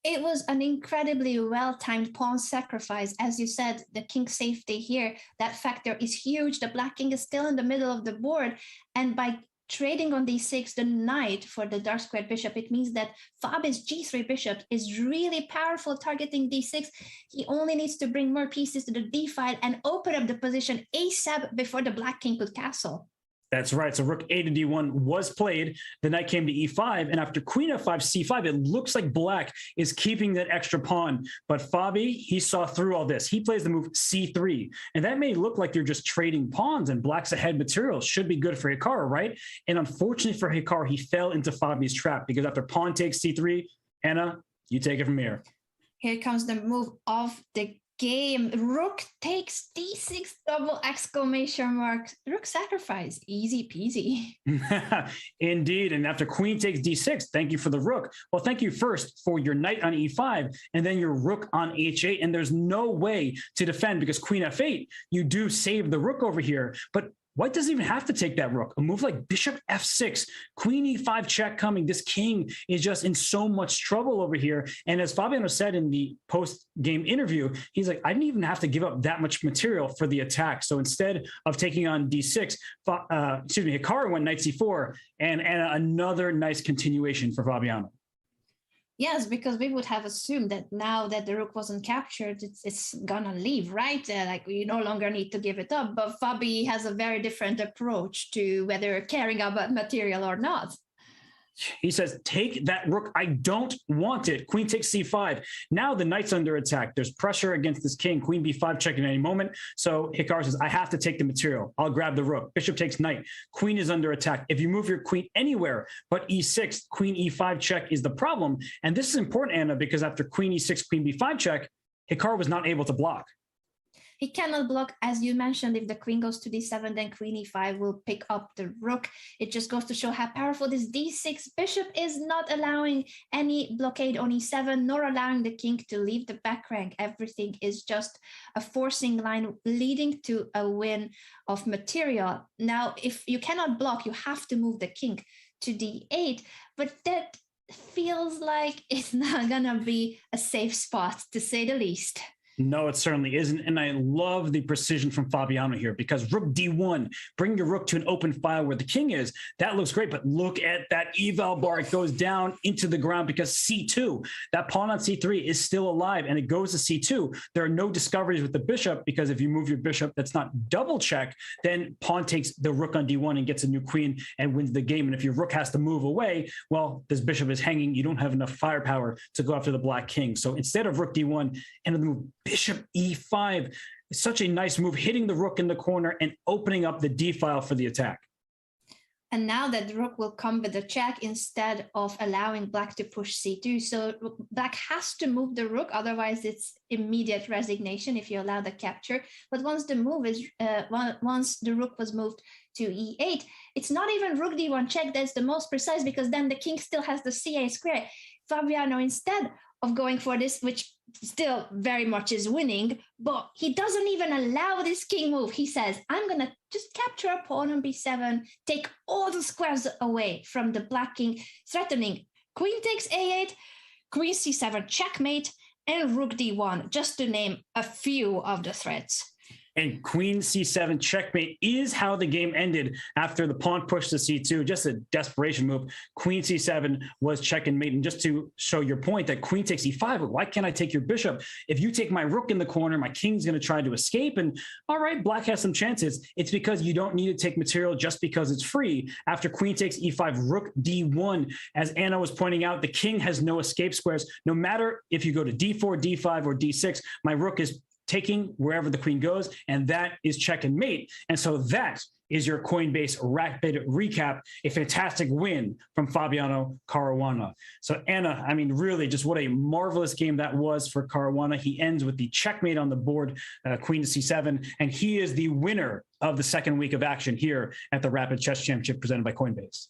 It was an incredibly well-timed pawn sacrifice. As you said, the king safety here, that factor is huge. The black king is still in the middle of the board. And by trading on d6, the knight for the dark squared bishop, it means that Fabi's g3 bishop is really powerful, targeting d6. He only needs to bring more pieces to the d file and open up the position ASAP before the black king could castle. That's right. So rook a to d1 was played. The knight came to e5, and after queen f5, c5, it looks like black is keeping that extra pawn. But Fabi, he saw through all this. He plays the move c3, and that may look like you're just trading pawns, and black's ahead material should be good for Hikaru, right? And unfortunately for Hikaru, he fell into Fabi's trap, because after pawn takes c3, Anna, you take it from here. Here comes the move of the game. Rook takes d6 double exclamation mark. Rook sacrifice. Easy peasy. Indeed. And after queen takes d6, thank you for the rook. Well, thank you first for your knight on e5 and then your rook on h8. And there's no way to defend because queen f8, you do save the rook over here. But white doesn't even have to take that rook. A move like bishop f6, queen e5 check coming. This king is just in so much trouble over here. And as Fabiano said in the post-game interview, he's like, I didn't even have to give up that much material for the attack. So instead of taking on d6, Hikaru went knight c4, and another nice continuation for Fabiano. Yes, because we would have assumed that now that the rook wasn't captured, it's gonna leave, right? Like you no longer need to give it up. But Fabi has a very different approach to whether caring about material or not. He says, take that rook. I don't want it. Queen takes c5. Now the knight's under attack. There's pressure against this king. Queen b5 checking at any moment. So Hikaru says, I have to take the material. I'll grab the rook. Bishop takes knight. Queen is under attack. If you move your queen anywhere but e6, queen e5 check is the problem. And this is important, Anna, because after queen e6, queen b5 check, Hikaru was not able to block. He cannot block, as you mentioned. If the queen goes to d7, then queen e5 will pick up the rook. It just goes to show how powerful this d6 bishop is, not allowing any blockade on e7, nor allowing the king to leave the back rank. Everything is just a forcing line leading to a win of material. Now, if you cannot block, you have to move the king to d8, but that feels like it's not gonna be a safe spot, to say the least. No, it certainly isn't. And I love the precision from Fabiano here, because rook d1, bring your rook to an open file where the king is. That looks great, but look at that eval bar. It goes down into the ground because c2, that pawn on c3 is still alive, and it goes to c2. There are no discoveries with the bishop, because if you move your bishop that's not double check, then pawn takes the rook on d1 and gets a new queen and wins the game. And if your rook has to move away, well, this bishop is hanging. You don't have enough firepower to go after the black king. So instead of rook d1, and the move bishop e5 is such a nice move, hitting the rook in the corner and opening up the d file for the attack. And now that the rook will come with a check instead of allowing black to push c2. So black has to move the rook, otherwise it's immediate resignation if you allow the capture. But once the move is once the rook was moved to e8, it's not even rook d1 check that's the most precise, because then the king still has the c8 square. Fabiano, instead of going for this, which still very much is winning, but he doesn't even allow this king move. He says, I'm going to just capture a pawn on b7, take all the squares away from the black king, threatening queen takes a8, queen c7 checkmate, and rook d1, just to name a few of the threats. And queen c7 checkmate is how the game ended after the pawn pushed to c2. Just a desperation move. Queen c7 was check and mate. And just to show your point that queen takes e5, why can't I take your bishop? If you take my rook in the corner, my king's going to try to escape. And all right, black has some chances. It's because you don't need to take material just because it's free. After queen takes e5, rook d1, as Anna was pointing out, the king has no escape squares. No matter if you go to d4, d5, or d6, my rook is taking wherever the queen goes, and that is check and mate. And so that is your Coinbase rapid recap, a fantastic win from Fabiano Caruana. So Anna, I mean, really just what a marvelous game that was for Caruana. He ends with the checkmate on the board, queen to c7, and he is the winner of the second week of action here at the Rapid Chess Championship presented by Coinbase.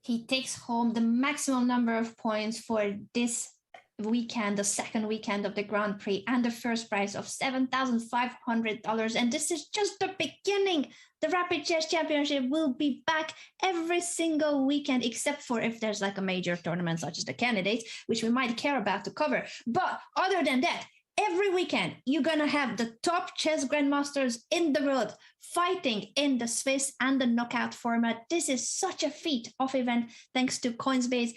He takes home the maximum number of points for this weekend, the second weekend of the Grand Prix, and the first prize of $7,500. And this is just the beginning. The Rapid Chess Championship will be back every single weekend, except for if there's like a major tournament such as the Candidates, which we might care about to cover. But other than that, every weekend, you're going to have the top chess grandmasters in the world fighting in the Swiss and the knockout format. This is such a feat of event, thanks to Coinbase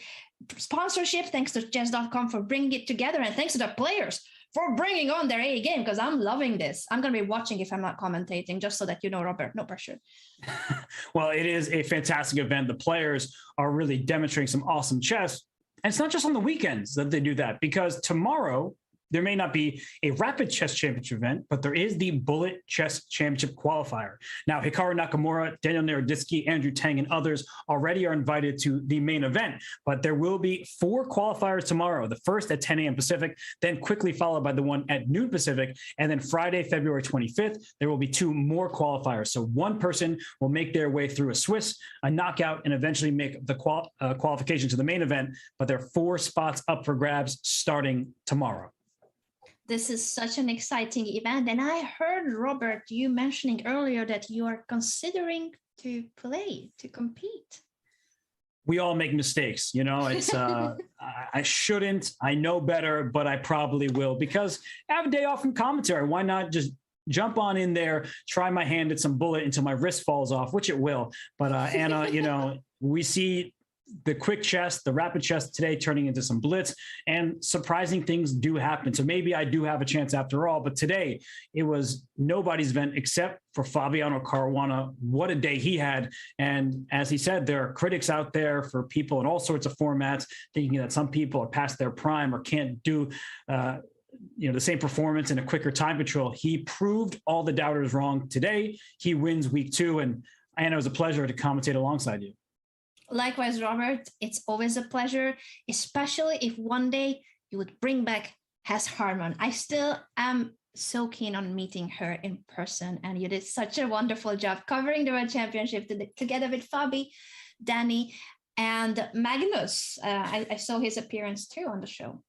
sponsorship, thanks to chess.com for bringing it together, and thanks to the players for bringing on their A game, because I'm loving this. I'm going to be watching if I'm not commentating, just so that you know, Robert, no pressure. Well, it is a fantastic event. The players are really demonstrating some awesome chess. And it's not just on the weekends that they do that, because tomorrow there may not be a rapid chess championship event, but there is the bullet chess championship qualifier. Now, Hikaru Nakamura, Daniel Naroditsky, Andrew Tang, and others already are invited to the main event, but there will be 4 qualifiers tomorrow. The first at 10 a.m. Pacific, then quickly followed by the one at noon Pacific. And then Friday, February 25th, there will be 2 more qualifiers. So one person will make their way through a Swiss, a knockout, and eventually make the qualification to the main event. But there are 4 spots up for grabs starting tomorrow. This is such an exciting event. And I heard, Robert, you mentioning earlier that you are considering to compete. We all make mistakes, it's, I shouldn't, I know better, but I probably will, because I have a day off from commentary. Why not just jump on in there, try my hand at some bullet until my wrist falls off, which it will. But Anna, we see the quick chess, the rapid chess today turning into some blitz, and surprising things do happen. So maybe I do have a chance after all, but today it was nobody's event except for Fabiano Caruana. What a day he had. And as he said, there are critics out there for people in all sorts of formats thinking that some people are past their prime or can't do the same performance in a quicker time control. He proved all the doubters wrong today. He wins week 2, and it was a pleasure to commentate alongside you. Likewise, Robert, it's always a pleasure, especially if one day you would bring back Hess Harman. I still am so keen on meeting her in person, and you did such a wonderful job covering the World Championship together with Fabi, Danny, and Magnus. I saw his appearance too on the show.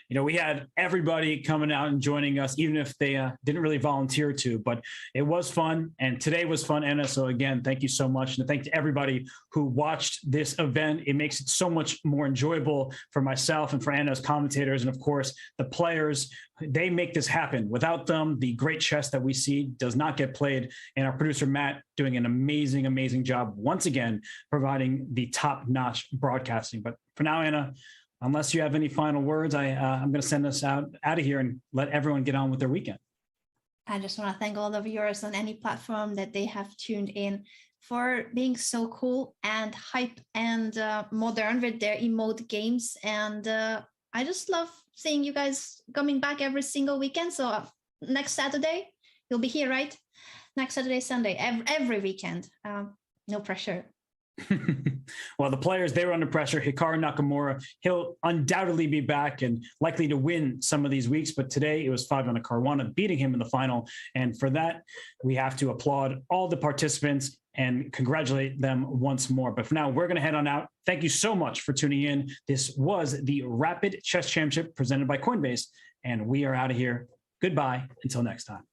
We had everybody coming out and joining us, even if they didn't really volunteer to, but it was fun. And today was fun, Anna. So again, thank you so much. And thank to everybody who watched this event. It makes it so much more enjoyable for myself and for Anna as commentators. And of course, the players, they make this happen. Without them, the great chess that we see does not get played. And our producer, Matt, doing an amazing, amazing job once again, providing the top-notch broadcasting. But for now, Anna, unless you have any final words, I'm going to send us out of here and let everyone get on with their weekend. I just want to thank all the viewers on any platform that they have tuned in for being so cool and hype and modern with their emote games. And I just love seeing you guys coming back every single weekend. So next Saturday, you'll be here, right? Next Saturday, Sunday, every weekend. No pressure. Well, the players, they were under pressure. Hikaru Nakamura, he'll undoubtedly be back and likely to win some of these weeks. But today it was Fabiano Caruana beating him in the final. And for that, we have to applaud all the participants and congratulate them once more. But for now, we're going to head on out. Thank you so much for tuning in. This was the Rapid Chess Championship presented by Coinbase, and we are out of here. Goodbye until next time.